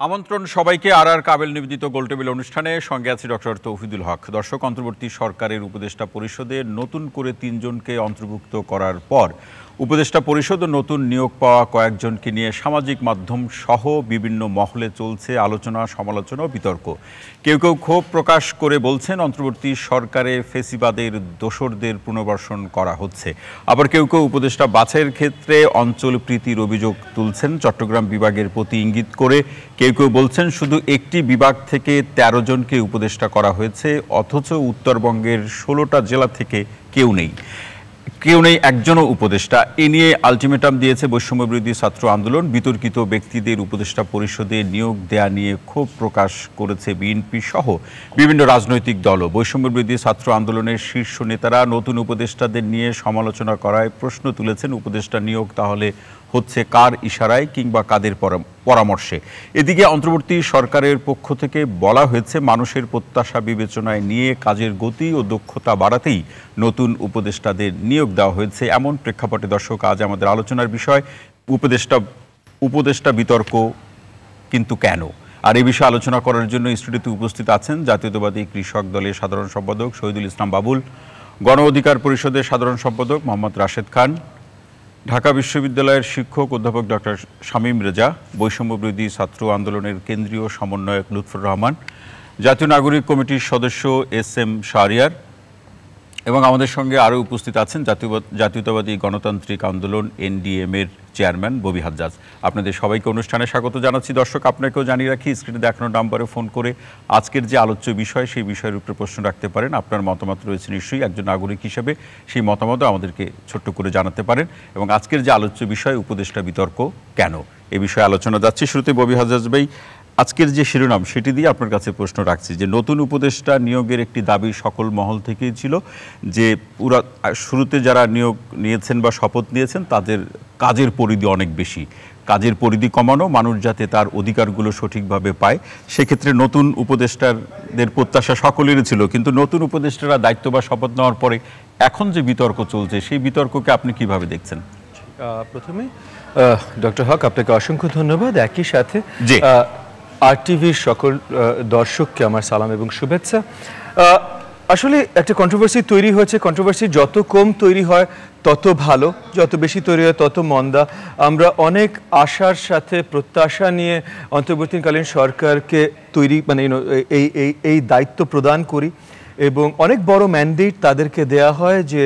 আমন্ত্রণ সবাইকে আর কাবেল নিবেদিত গোলটেবিল অনুষ্ঠানে। সঙ্গে আছে ডক্টর তৌহিদুল হক। দর্শক, অন্তর্বর্তী সরকারের উপদেষ্টা পরিষদে নতুন করে ৩ জনকে অন্তর্ভুক্ত করার পর উপদেষ্টা পরিষদ নতুন নিয়োগ পাওয়া কয়েকজনকে নিয়ে সামাজিক মাধ্যম সহ বিভিন্ন মহলে চলছে আলোচনা, সমালোচনা ও বিতর্ক। কেউ কেউ ক্ষোভ প্রকাশ করে বলছেন অন্তর্বর্তী সরকারে ফেসিবাদের দোসরদের পুনর্বাসন করা হচ্ছে। আবার কেউ কেউ উপদেষ্টা বাছাইয়ের ক্ষেত্রে অঞ্চল প্রীতির অভিযোগ তুলছেন চট্টগ্রাম বিভাগের প্রতি ইঙ্গিত করে। কেউ কেউ বলছেন শুধু একটি বিভাগ থেকে ১৩ জনকে উপদেষ্টা করা হয়েছে, অথচ উত্তরবঙ্গের ১৬টা জেলা থেকে কেউ নেই একজনও উপদেষ্টা। এ নিয়ে আলটিমেটাম দিয়েছে বৈষম্যবিরোধী ছাত্র আন্দোলন। বিতর্কিত ব্যক্তিদের উপদেষ্টা পরিষদে নিয়োগ দেয়া নিয়ে ক্ষোভ প্রকাশ করেছে বিএনপি সহ বিভিন্ন রাজনৈতিক দলও। বৈষম্যবিরোধী ছাত্র আন্দোলনের শীর্ষ নেতারা নতুন উপদেষ্টাদের নিয়ে সমালোচনা করায় প্রশ্ন তুলেছেন, উপদেষ্টা নিয়োগ তাহলে হচ্ছে কার ইশারায় কিংবা কাদের পরামর্শে? এদিকে অন্তর্বর্তী সরকারের পক্ষ থেকে বলা হয়েছে মানুষের প্রত্যাশা বিবেচনায় নিয়ে কাজের গতি ও দক্ষতা বাড়াতেই নতুন উপদেষ্টাদের নিয়োগ দেওয়া হয়েছে। এমন প্রেক্ষাপটে দর্শক, আজ আমাদের আলোচনার বিষয় উপদেষ্টা বিতর্ক কিন্তু কেন। আর এই বিষয়ে আলোচনা করার জন্য স্টুডিওতে উপস্থিত আছেন জাতীয়তাবাদী কৃষক দলের সাধারণ সম্পাদক শহীদুল ইসলাম বাবুল, গণ অধিকার পরিষদের সাধারণ সম্পাদক মোহাম্মদ রাশেদ খান, ঢাকা বিশ্ববিদ্যালয়ের শিক্ষক অধ্যাপক ডক্টর শামীম রেজা, বৈষম্যবিরোধী ছাত্র আন্দোলনের কেন্দ্রীয় সমন্বয়ক লুৎফর রহমান, জাতীয় নাগরিক কমিটির সদস্য এস.এম. শাহরিয়ার এবং আমাদের সঙ্গে আরও উপস্থিত আছেন জাতীয়তাবাদী গণতান্ত্রিক আন্দোলন এনডিএম-এর চেয়ারম্যান ববি হাজ্জাজ। আপনাদের সবাইকে অনুষ্ঠানে স্বাগত জানাচ্ছি। দর্শক, আপনাকেও জানিয়ে রাখি, স্ক্রিনে দেখানো নাম্বারে ফোন করে আজকের যে আলোচ্য বিষয় সেই বিষয়ের উপরে প্রশ্ন রাখতে পারেন। আপনার মতামত রয়েছে নিশ্চয়ই, একজন নাগরিক হিসেবে সেই মতামতও আমাদেরকে ছোট্ট করে জানাতে পারেন। এবং আজকের যে আলোচ্য বিষয় উপদেষ্টা বিতর্ক কেন, এ বিষয়ে আলোচনা যাচ্ছে। শুরুতে ববি হাজ্জাজ ভাই, আজকের যে শিরোনাম সেটি দিয়ে আপনার কাছে প্রশ্ন রাখছি যে নতুন উপদেষ্টা নিয়োগের একটি দাবি সকল মহল থেকেই ছিল যে শুরুতে যারা নিয়োগ নিয়েছেন বা শপথ নিয়েছেন তাদের কাজের পরিধি অনেক বেশি, কাজের পরিধি কমানো, মানুষ যাতে তার অধিকারগুলো সঠিকভাবে পায় সেক্ষেত্রে নতুন উপদেষ্টাদের প্রত্যাশা সকলেরই ছিল। কিন্তু নতুন উপদেষ্টারা দায়িত্ব বা শপথ নেওয়ার পরে এখন যে বিতর্ক চলছে সেই বিতর্ককে আপনি কিভাবে দেখছেন? প্রথমে ডক্টর হক, আপনাকে অসংখ্য ধন্যবাদ। একই সাথে আরটিভির সকল দর্শককে আমার সালাম এবং শুভেচ্ছা। আসলে একটা কন্ট্রোভার্সি তৈরি হয়েছে। কন্ট্রোভার্সি যত কম তৈরি হয় তত ভালো, যত বেশি তৈরি হয় তত মন্দা। আমরা অনেক আশার সাথে প্রত্যাশা নিয়ে অন্তর্বর্তীকালীন সরকারকে এই দায়িত্ব প্রদান করি এবং অনেক বড় ম্যান্ডেট তাদেরকে দেয়া হয় যে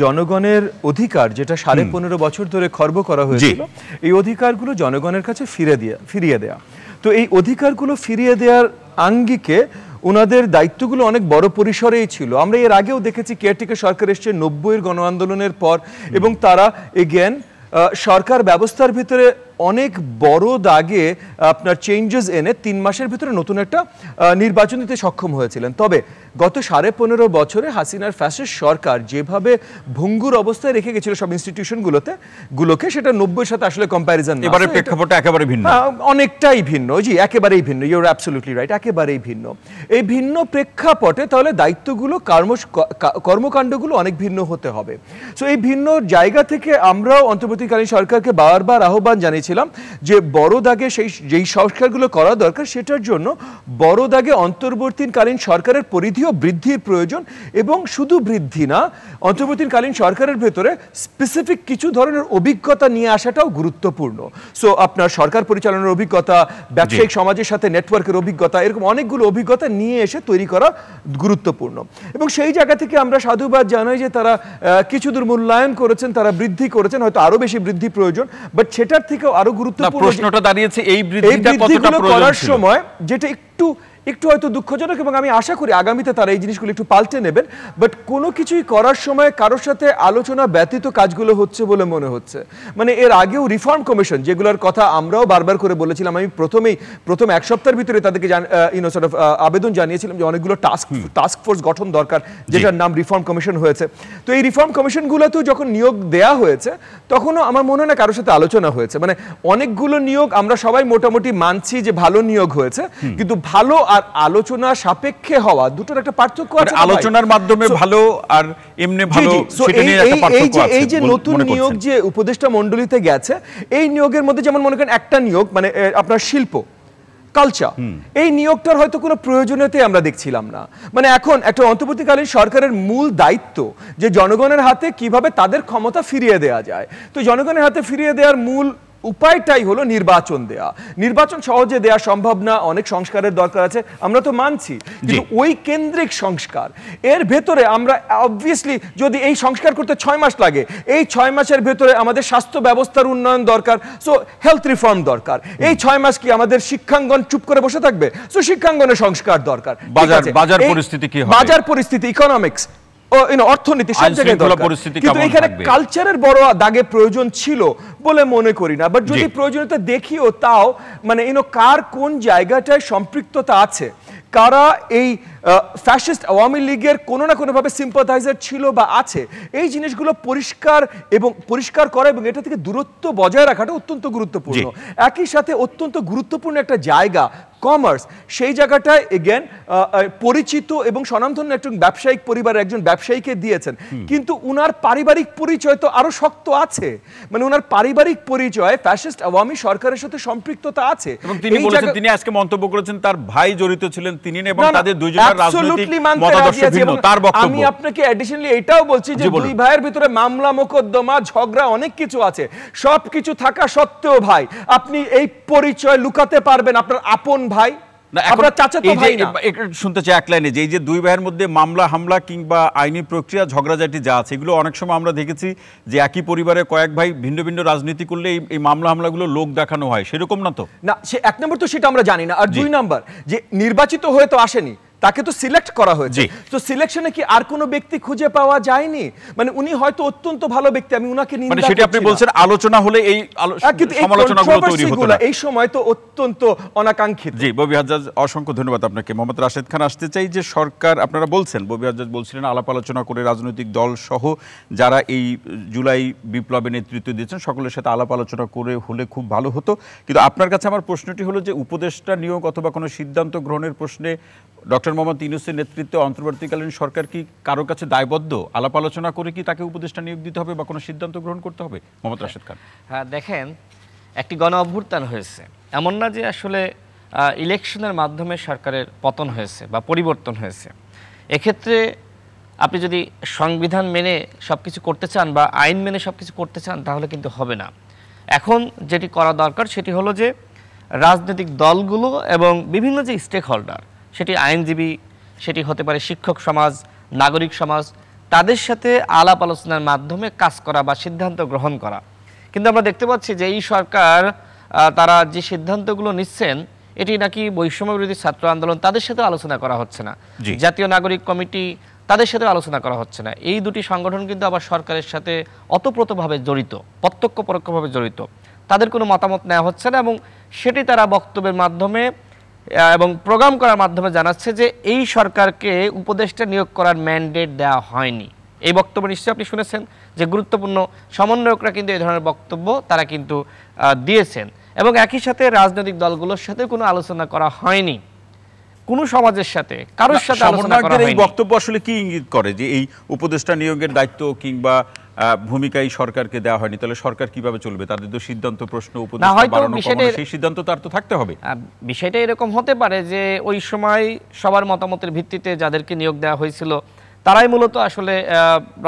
জনগণের অধিকার, যেটা 15.5 বছর ধরে খর্ব করা হয়েছিল, এই অধিকারগুলো জনগণের কাছে ফিরিয়ে দেয়া। তো এই অধিকারগুলো ফিরিয়ে দেওয়ার আঙ্গিকে ওনাদের দায়িত্বগুলো অনেক বড় পরিসরেই ছিল। আমরা এর আগেও দেখেছি কেয়ারটেকার সরকার এসছে 90-এর গণ আন্দোলনের পর, এবং তারা এগেন সরকার ব্যবস্থার ভিতরে অনেক বড় দাগে আপনার চেঞ্জেস এনে 3 মাসের ভিতরে নতুন একটা নির্বাচন দিতে সক্ষম হয়েছিলেন। তবে গত 15.5 বছরে হাসিনার ফ্যাসিস্ট সরকার যেভাবে ভঙ্গুর অবস্থায় রেখে গেছিল সব ইনস্টিটিউশনগুলোকে, সেটা 90-এর সাথে আসলে কম্প্যারিজন না। এবারে প্রেক্ষাপটটা একেবারে ভিন্ন, অনেকটাই ভিন্ন। জি, একেবারেই ভিন্ন। ইউ আর অ্যাবসলিউটলি রাইট, একেবারেই ভিন্ন। এই ভিন্ন প্রেক্ষাপটে তাহলে দায়িত্বগুলো, কর্মকাণ্ডগুলো অনেক ভিন্ন হতে হবে। সো এই ভিন্ন জায়গা থেকে আমরাও অন্তর্বর্তীকালীন সরকারকে বারবার আহ্বান জানিয়েছিলাম যে বড় দাগে যেই সংস্কারগুলো করা দরকার সেটার জন্য বড় দাগে অন্তর্বর্তীকালীন সরকারের পরিধিও বৃদ্ধির প্রয়োজন, এবং শুধু বৃদ্ধি না, অন্তর্বর্তীকালীন সরকারের ভেতরে স্পেসিফিক কিছু ধরনের অভিজ্ঞতা নিয়ে আসাটাও গুরুত্বপূর্ণ। সো আপনার সরকার পরিচালনার অভিজ্ঞতা, ব্যবসায়িক সমাজের সাথে নেটওয়ার্কের অভিজ্ঞতা, এরকম অনেকগুলো অভিজ্ঞতা নিয়ে এসে তৈরি করা গুরুত্বপূর্ণ। এবং সেই জায়গা থেকে আমরা সাধুবাদ জানাই যে তারা কিছু দূর মূল্যায়ন করেছেন, তারা বৃদ্ধি করেছেন, হয়তো আরো বেশি বৃদ্ধি প্রয়োজন, বাট সেটার থেকেও আরো গুরুত্বপূর্ণ প্রশ্নটা দাঁড়িয়েছে এই বৃদ্ধিটা কতটা করার সময়, যেটা একটু হয়তো দুঃখজনক, এবং আমি আশা করি আগামীতে তারা এই জিনিসগুলো একটু পাল্টে নেবেন। বাট কোনো কিছুই করার সময় কারোর সাথে আলোচনা ব্যতীত কাজগুলো হচ্ছে বলে মনে হচ্ছে। মানে এর আগেও রিফর্ম কমিশন, যেগুলোর কথা আমরাও বারবার করে বলেছিলাম, আমি প্রথম 1 সপ্তাহের ভিতরে তাদেরকে আবেদন জানিয়েছিলাম যে অনেকগুলো টাস্ক ফোর্স গঠন দরকার, যেটার নাম রিফর্ম কমিশন হয়েছে। তো এই রিফর্ম কমিশনগুলোতেও যখন নিয়োগ দেয়া হয়েছে তখনও আমার মনে হয় না কারোর সাথে আলোচনা হয়েছে। মানে অনেকগুলো নিয়োগ আমরা সবাই মোটামুটি মানছি যে ভালো নিয়োগ হয়েছে, কিন্তু ভালো আর আলোচনা সাপেক্ষে হওয়া দুটোর একটা পার্থক্য আছে। আলোচনার মাধ্যমে ভালো আর এমনি ভালো, সেটা নিয়ে একটা পার্থক্য আছে। এই যে নতুন নিয়োগ যে উপদেষ্টা মণ্ডলীতে গেছে, এই নিয়োগের মধ্যে যেমন মনে করেন একটা নিয়োগ, মানে আপনার শিল্প, কালচার, এই নিয়োগটার হয়তো কোনো প্রয়োজনীয়তাই আমরা দেখছিলাম না। মানে এখন একটা অন্তর্বর্তীকালীন সরকারের মূল দায়িত্ব যে জনগণের হাতে কিভাবে তাদের ক্ষমতা ফিরিয়ে দেওয়া যায়। তো জনগণের হাতে ফিরিয়ে দেওয়ার মূল উপায়টাই হলো নির্বাচন দেয়া। নির্বাচন সহজে দেয়া সম্ভব না, অনেক সংস্কারের দরকার আছে, আমরা তো মানছি, কিন্তু ওই কেন্দ্রিক সংস্কার এর ভেতরে আমরা অবভিয়াসলি যদি এই সংস্কার করতে 6 মাস লাগে, এই 6 মাসের ভেতরে আমাদের স্বাস্থ্য ব্যবস্থার উন্নয়ন দরকার, সো হেলথ রিফর্ম দরকার। এই 6 মাস কি আমাদের শিক্ষাঙ্গন চুপ করে বসে থাকবে? সো শিক্ষাঙ্গনের সংস্কার দরকার। বাজার পরিস্থিতি কি হবে? বাজার পরিস্থিতি, ইকোনমিক্স, অর্থনীতি সব জায়গায় দরকার, কিন্তু এখানে কালচারের বড় দাগে প্রয়োজন ছিল বলে মনে করি না। বাট যদি প্রয়োজনীয়তা দেখিও, তাও মানে কার কোন জায়গাটায় সম্পৃক্ততা আছে, কারা এই ফ্যাসিস্ট আওয়ামী লীগের কোনো না কোনোভাবে সিম্পাথাইজার ছিল বা আছে, এই জিনিসগুলো পরিষ্কার করা এবং এটা থেকে দূরত্ব বজায় রাখাটা অত্যন্ত গুরুত্বপূর্ণ। একই সাথে অত্যন্ত গুরুত্বপূর্ণ একটা জায়গা কমার্স, সেই জায়গাটায় এগেন পরিচিত এবং স্বনামধন্য একজন ব্যবসায়িক পরিবারের একজন ব্যবসায়ীকে দিয়েছেন, কিন্তু উনার পারিবারিক পরিচয় তো আরো শক্ত আছে। মানে উনার পারিবারিক পরিচয় ফ্যাসিস্ট আওয়ামী সরকারের সাথে সম্পৃক্ততা আছে। এবং তিনি বলেছেন, তিনি আজকে মন্তব্য করেছেন তার ভাই জড়িত ছিলেন, তিনি এবং তাদের দুইজনের রাজনৈতিক মতাদর্শ ভিন্ন, তার বক্তব্য। আমি আপনাকে অ্যাডিশনালি এটাও বলছি যে দুই ভাইয়ের ভিতরে মামলা মোকদ্দমা ঝগড়া অনেক কিছু আছে, সবকিছু থাকা সত্ত্বেও ভাই আপনি এই পরিচয় লুকাতে পারবেন আপনার আপন ভাই, আপনার চাচাতো ভাই না? শুনতে চাই এক লাইনে যে এই যে দুই ভাইয়ের মধ্যে মামলা হামলা কিংবা আইনি প্রক্রিয়া ঝগড়াঝাটি যা আছে, এগুলো অনেক সময় আমরা দেখেছি যে একই পরিবারে কয়েক ভাই ভিন্ন ভিন্ন রাজনীতি করলে এই মামলা হামলাগুলো লোক দেখানো হয়, সেরকম না তো? না, সে এক নম্বর তো সেটা আমরা জানি না, আর দুই নম্বর যে নির্বাচিত হয়ে তো আসেনি, তাকে তো সিলেক্ট করা হয়েছে। তো সিলেকশনে কি আর কোনো ব্যক্তি খুঁজে পাওয়া যায়নি? মানে উনি হয়তো অত্যন্ত ভালো ব্যক্তি, আমি উনাকে নিন্দা করছি না। সেটা আপনি বলছেন আলোচনা হলে এই সমালোচনাগুলো তৈরি হতো না, এই সময় তো অত্যন্ত অনাকাঙ্ক্ষিত। জি, ববি হাজ্জাজ, অসংখ্য ধন্যবাদ আপনাকে। মোহাম্মদ রাশেদ খান, আসতে চাই যে সরকার, আপনারা বলছেন, ববি হাজ্জাজ বলছিলেন আলাপ আলোচনা করে রাজনৈতিক দল সহ যারা এই জুলাই বিপ্লবে নেতৃত্ব দিয়েছেন সকলের সাথে আলাপ আলোচনা করে হলে খুব ভালো হতো। কিন্তু আপনার কাছে আমার প্রশ্নটি হলো যে উপদেষ্টা নিয়োগ অথবা কোনো সিদ্ধান্ত গ্রহণের প্রশ্নে ডক্টর মোহাম্মদ ইউনূসের নেতৃত্বে অন্তর্বর্তীকালীন সরকার কি কারো কাছে দায়বদ্ধ? আলাপ আলোচনা করে কি তাকে উপদেষ্টা নিয়োগ দিতে হবে বা কোনো সিদ্ধান্ত গ্রহণ করতে হবে? মোহাম্মদ রাশেদ খান। হ্যাঁ, দেখেন, একটি গণ অভ্যুত্থান হয়েছে, এমন না যে আসলে ইলেকশনের মাধ্যমে সরকারের পতন হয়েছে বা পরিবর্তন হয়েছে। এক্ষেত্রে আপনি যদি সংবিধান মেনে সব কিছু করতে চান বা আইন মেনে সব কিছু করতে চান, তাহলে কিন্তু হবে না। এখন যেটি করা দরকার সেটি হলো যে রাজনৈতিক দলগুলো এবং বিভিন্ন যে স্টেক হোল্ডার, সেটি আইনজীবী, সেটি হতে পারে শিক্ষক সমাজ, নাগরিক সমাজ, তাদের সাথে আলাপ আলোচনার মাধ্যমে কাজ করা বা সিদ্ধান্ত গ্রহণ করা। কিন্তু আমরা দেখতে পাচ্ছি যে এই সরকার তারা যে সিদ্ধান্তগুলো নিচ্ছেন, এটি নাকি বৈষম্য বিরোধী ছাত্র আন্দোলন, তাদের সাথে আলোচনা করা হচ্ছে না, জাতীয় নাগরিক কমিটি, তাদের সাথে আলোচনা করা হচ্ছে না। এই দুটি সংগঠন কিন্তু আবার সরকারের সাথে অতপ্রতভাবে জড়িত, প্রত্যক্ষ পরোক্ষভাবে জড়িত, তাদের কোনো মতামত নেওয়া হচ্ছে না, এবং সেটি তারা বক্তব্যের মাধ্যমে এবং প্রোগ্রাম করার মাধ্যমে জানাচ্ছে যে এই সরকারকে উপদেষ্টা নিয়োগ করার ম্যান্ডেট দেওয়া হয়নি। এই বক্তব্য নিশ্চয়ই আপনি শুনেছেন যে গুরুত্বপূর্ণ সমন্বয়করা কিন্তু এই ধরনের বক্তব্য তারা কিন্তু দিয়েছেন, এবং একই সাথে রাজনৈতিক দলগুলোর সাথে কোনো আলোচনা করা হয়নি, কোনো সমাজের সাথে কারোর সাথে আলোচনা করা হয়নি। এই বক্তব্য আসলে কি ইঙ্গিত করে যে এই উপদেষ্টা নিয়োগের দায়িত্ব কিংবা ভূমিকাই সরকারকে দেওয়া হয়নি? তাহলে সরকার কিভাবে চলবে? তাদের তো সিদ্ধান্ত প্রশ্ন, উপদেষ্টা বাড়ানো কমানো, সেই সিদ্ধান্ত তার তো থাকতে হবে। বিষয়টা এরকম হতে পারে যে ওই সময় সবার মতামতের ভিত্তিতে যাদেরকে নিয়োগ দেওয়া হয়েছিল তারাই মূলত আসলে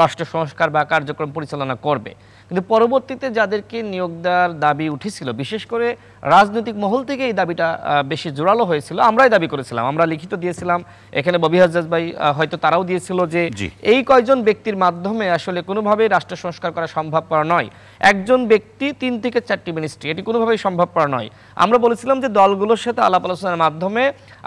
রাষ্ট্র সংস্কার বা কার্যক্রম পরিচালনা করবে, কিন্তু পরবর্তীতে যাদেরকে নিয়োগ দেওয়ার দাবি উঠেছিল, বিশেষ করে রাজনৈতিক মহল থেকে এই দাবিটা বেশি জোরালো হয়েছিল। আমরাই দাবি করেছিলাম, আমরা লিখিত দিয়েছিলাম, এখানে ববি হাজ্জাজ ভাই হয়তো তারাও দিয়েছিল যে এই কয়জন ব্যক্তির মাধ্যমে আসলে কোনোভাবেই রাষ্ট্র সংস্কার করা সম্ভবপর নয়। একজন ব্যক্তি 3 থেকে 4টি মিনিস্ট্রি, এটি কোনোভাবেই সম্ভবপর নয়। আমরা বলেছিলাম যে দলগুলোর সাথে আলাপ আলোচনার মাধ্যমে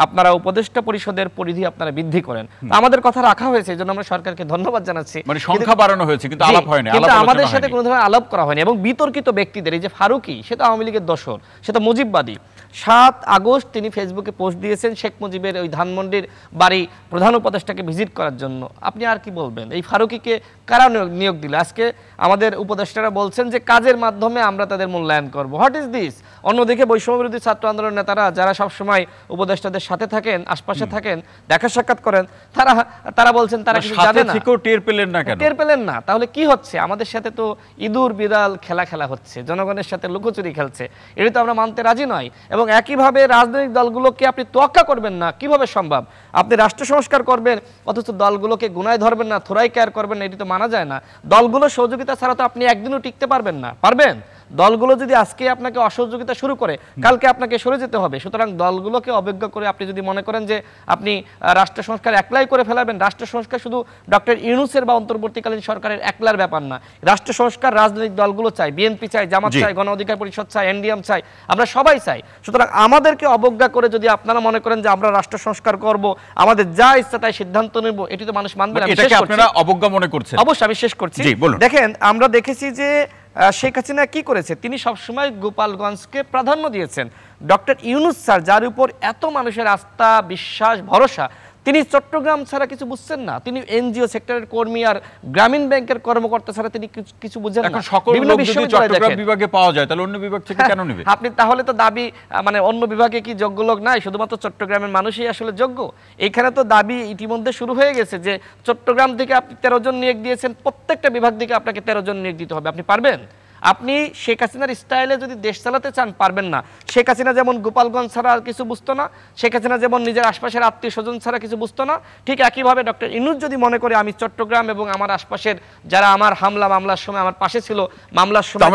আপনারা উপদেষ্টা পরিষদের পরিধি আপনারা বৃদ্ধি করেন। আমাদের কথা রাখা হয়েছে, এই জন্য আমরা সরকারকে ধন্যবাদ জানাচ্ছি। মানে সংখ্যা বাড়ানো হয়েছে কিন্তু আলাপ হয়নি, কিন্তু আমাদের সাথে কোনো ধরনের আলাপ করা হয়নি। এবং বিতর্কিত ব্যক্তিদের, এই যে ফারুকী, সেটা আওয়ামী লীগের দোসর, সেটা মুজিববাদী। 7 আগস্ট তিনি ফেসবুকে পোস্ট দিয়েছেন শেখ মুজিবের ওই ধানমন্ডির বাড়ি প্রধান উপদেষ্টাকে ভিজিট করার জন্য। আপনি আর কি বলবেন? এই ফারুকীকে কারা নিয়োগ দিল? আজকে আমাদের উপদেষ্টারা বলছেন যে কাজের মাধ্যমে আমরা তাদের মূল্যায়ন করব। What is this? অন্যদিকে বৈষম্য বিরোধী ছাত্র আন্দোলনের নেতারা যারা সবসময় উপদেষ্টাদের সাথে থাকেন, আশপাশে থাকেন, দেখা সাক্ষাৎ করেন, তারা বলছেন তারা কিছু জানে না। টের পেলেন না কেন? টের পেলেন না, তাহলে কি হচ্ছে? আমাদের সাথে তো ইঁদুর বিড়াল খেলা হচ্ছে, জনগণের সাথে লুকোচুরি খেলছে, এটা তো আমরা মানতে রাজি নয়। এবং এবং একইভাবে রাজনৈতিক দলগুলোকে আপনি তোয়াক্কা করবেন না, কিভাবে সম্ভব? আপনি রাষ্ট্র সংস্কার করবেন অথচ দলগুলোকে গুনায় ধরবেন না, থোড়াই কেয়ার করবেন না, এটি তো মানা যায় না। দলগুলোর সহযোগিতা ছাড়া তো আপনি একদিনও টিকতে পারবেন না। পারবেন? দলগুলো যদি আজকে আপনাকে অসহযোগিতা শুরু করে, কালকে আপনাকে সরে যেতে হবে। সুতরাং দলগুলোকে অবজ্ঞা করে আপনি যদি মনে করেন যে আপনি রাষ্ট্র সংস্কার একলাই করে ফেলাবেন, রাষ্ট্র সংস্কার শুধু ডক্টর ইউনূসের বা অন্তর্বর্তীকালীন সরকারের একলার ব্যাপার না। রাষ্ট্র সংস্কার রাজনৈতিক দলগুলো চাই, বিএনপি চাই, জামাত চাই, গণ অধিকার পরিষদ চাই, এনডিএম চাই, আমরা সবাই চাই। সুতরাং আমাদেরকে অবজ্ঞা করে যদি আপনারা মনে করেন যে আমরা রাষ্ট্র সংস্কার করব, আমাদের যা ইচ্ছা তাই সিদ্ধান্ত নেব, এটি তো মানুষ মানবে না। এটাকে আপনারা অবজ্ঞা মনে করছেন? অবশ্যই, আমি শেষ করছি। দেখেন, আমরা দেখেছি যে শেখ হাসিনা কি করেছে, তিনি সবসময় গোপালগঞ্জকে প্রাধান্য দিয়েছেন। ডক্টর ইউনূস স্যার, যার উপর এত মানুষের আস্থা, বিশ্বাস, ভরসা, তিনি চট্টগ্রাম ছাড়া কিছু বুঝছেন না। তিনি এনজিও সেক্টরের কর্মী আর গ্রামীণ ব্যাংকের কর্মকর্তা ছাড়া তিনি কিছু বুঝেন না। এখন সকল লোক যদি চট্টগ্রাম বিভাগে পাওয়া যায় তাহলে অন্য বিভাগ থেকে কেন নেবে? আপনি তাহলে তো দাবি, মানে অন্য বিভাগে কি যোগ্য লোক নাই, শুধুমাত্র চট্টগ্রামের মানুষই আসলে যোগ্য? এইখানে তো দাবি ইতিমধ্যে শুরু হয়ে গেছে যে চট্টগ্রাম থেকে আপনি 13 জন নিয়োগ দিয়েছেন, প্রত্যেকটা বিভাগ থেকে আপনাকে 13 জন নিয়োগ দিতে হবে। আপনি পারবেন? আপনি শেখ হাসিনার স্টাইলে যদি দেশ চালাতে চান, পারবেন না। শেখ হাসিনা যেমন গোপালগঞ্জ ছাড়া আর কিছু বুঝতো না, শেখ হাসিনা যেমন নিজের আশপাশের আত্মীয় স্বজন ছাড়া কিছু বুঝতো না, ঠিক একইভাবে ডক্টর ইউনূস যদি মনে করে আমি চট্টগ্রাম এবং আমার আশপাশের যারা আমার হামলা মামলার সময় আমার পাশে ছিল, মামলার সময়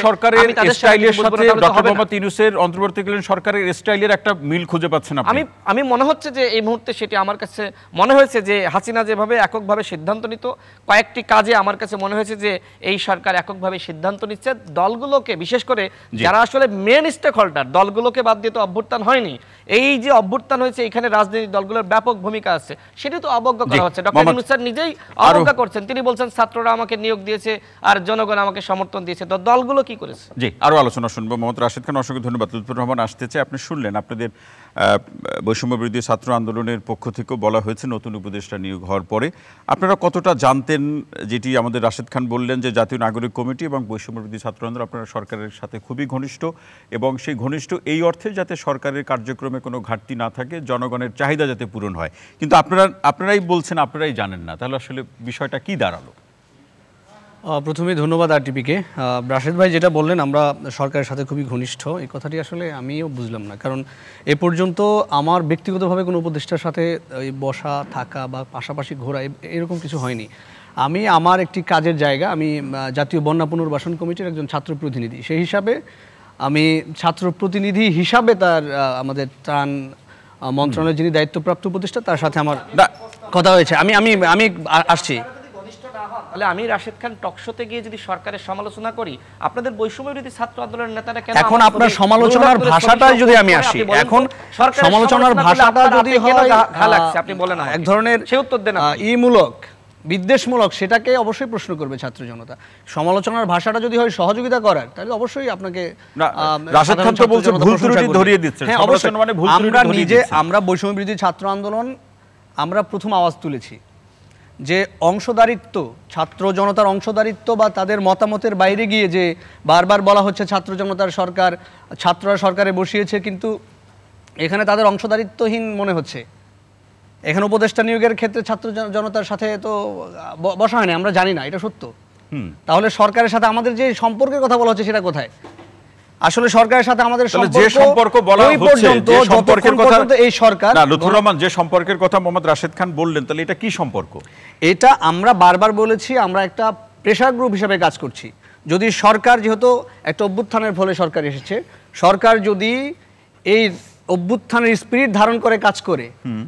সরকারের স্টাইলের সাথে ডক্টর মোহাম্মদ ইউনূসের অন্তর্বর্তীকালীন সরকারের স্টাইলের একটা মিল খুঁজে পাচ্ছেন আপনি? আমি মনে হচ্ছে যে এই মুহূর্তে সেটি আমার কাছে মনে হয়েছে যে হাসিনা যেভাবে এককভাবে সিদ্ধান্ত নিত, কয়েকটি কাজে আমার কাছে মনে হয়েছে যে এই সরকার এককভাবে সিদ্ধান্ত নিচ্ছে। দলগুলোকে, বিশেষ করে যারা আসলে মেন স্টেক হোল্ডার, দলগুলোকে বাদ দিয়ে তো অভ্যুত্থান হয়নি। এই যে অভ্যুত্থান হয়েছে, এখানে রাজনৈতিক দলগুলোর ব্যাপক ভূমিকা আছে, সেটি তো অবজ্ঞা করা হচ্ছে। ডক্টর ইউনূস স্যার নিজেই অবজ্ঞা করছেন। তিনি বলছেন ছাত্ররা আমাকে নিয়োগ দিয়েছে আর জনগণ আমাকে সমর্থন দিয়েছে। তো দলগুলো কি করেছে? জি, আরো আলোচনা শুনবো। মোহাম্মদ রাশেদ খান, অসংখ্য ধন্যবাদ। লুৎফর রহমান আসতেছে। আপনি শুনলেন, আপনাদের বৈষম্য বিরোধী ছাত্র আন্দোলনের পক্ষ থেকেও বলা হয়েছে নতুন উপদেষ্টা নিয়োগ হওয়ার পরে আপনারা কতটা জানতেন, যেটি আমাদের রাশেদ খান বললেন যে জাতীয় নাগরিক কমিটি এবং বৈষম্য বিরোধী ছাত্র আন্দোলন আপনারা সরকারের সাথে খুবই ঘনিষ্ঠ, এবং সেই ঘনিষ্ঠ এই অর্থে যাতে সরকারের কার্যক্রমে কোনো ঘাটতি না থাকে, জনগণের চাহিদা যাতে পূরণ হয়। কিন্তু আপনারাই বলছেন আপনারাই জানেন না, তাহলে আসলে বিষয়টা কি দাঁড়ালো? প্রথমে ধন্যবাদ আরটিপিকে। রাশেদ ভাই যেটা বললেন আমরা সরকারের সাথে খুবই ঘনিষ্ঠ, এই কথাটি আসলে আমিও বুঝলাম না, কারণ এ পর্যন্ত আমার ব্যক্তিগতভাবে কোনো উপদেষ্টার সাথে বসা, থাকা বা পাশাপাশি ঘোরা এরকম কিছু হয়নি। আমি আমার একটি কাজের জায়গা, আমি জাতীয় বন্যা পুনর্বাসন কমিটির একজন ছাত্র প্রতিনিধি, সেই হিসাবে আমি ছাত্র প্রতিনিধি হিসাবে তার আমাদের ত্রাণ মন্ত্রণালয়ের যিনি দায়িত্বপ্রাপ্ত উপদেষ্টা তার সাথে আমার কথা হয়েছে। আমি আমি আমি আসছি। তাহলে আমি রাশেদ খান টকশোতে গিয়ে যদি সরকারের সমালোচনা করি, আপনাদের বৈষম্য বিরোধী ছাত্র আন্দোলনের নেতারা কেন? এখন আপনার সমালোচনার ভাষাটা যদি আমি আসি, এখন সমালোচনার ভাষাটা যদি হয় আপনি বলেন এক ধরনের সে উত্তর দেন ইমূলক, বিদ্বেষমূলক, সেটাকে অবশ্যই প্রশ্ন করবে ছাত্র জনতা। সমালোচনার ভাষাটা যদি হয় সহযোগিতা করার, তাহলে অবশ্যই আপনাকে রাশেদ খান তো বলছেন ভুল ত্রুটি ধরিয়ে দিচ্ছেন। হ্যাঁ, অবশ্যই। আমরা বৈষম্য বিরোধী ছাত্র আন্দোলন আমরা প্রথম আওয়াজ তুলেছি যে অংশদারিত্ব, ছাত্র জনতার অংশদারিত্ব বা তাদের মতামতের বাইরে গিয়ে যে বারবার বলা হচ্ছে ছাত্র জনতার সরকার, ছাত্ররা সরকারে বসিয়েছে, কিন্তু এখানে তাদের অংশদারিত্বহীন মনে হচ্ছে। এখানে উপদেষ্টা নিয়োগের ক্ষেত্রে ছাত্র জনতার সাথে তো বসা হয়নি, আমরা জানি না, এটা সত্য। তাহলে সরকারের সাথে আমাদের যে সম্পর্কের কথা বলা হচ্ছে সেটা কোথায়? আসলে সরকারের সাথে আমাদের সম্পর্ক বলা হচ্ছে, যে সম্পর্কের কথা এই সরকার না, লুৎফর রহমান যে সম্পর্কের কথা মোহাম্মদ রাশেদ খান বললেন, তাহলে এটা কি সম্পর্ক? এটা আমরা বারবার বলেছি, আমরা একটা প্রেসার গ্রুপ হিসেবে কাজ করছি। যদি সরকার, যেহেতু একটা অভ্যুত্থানের ফলে সরকার এসেছে, সরকার যদি এই অভ্যুত্থানের স্পিরিট ধারণ করে কাজ করে,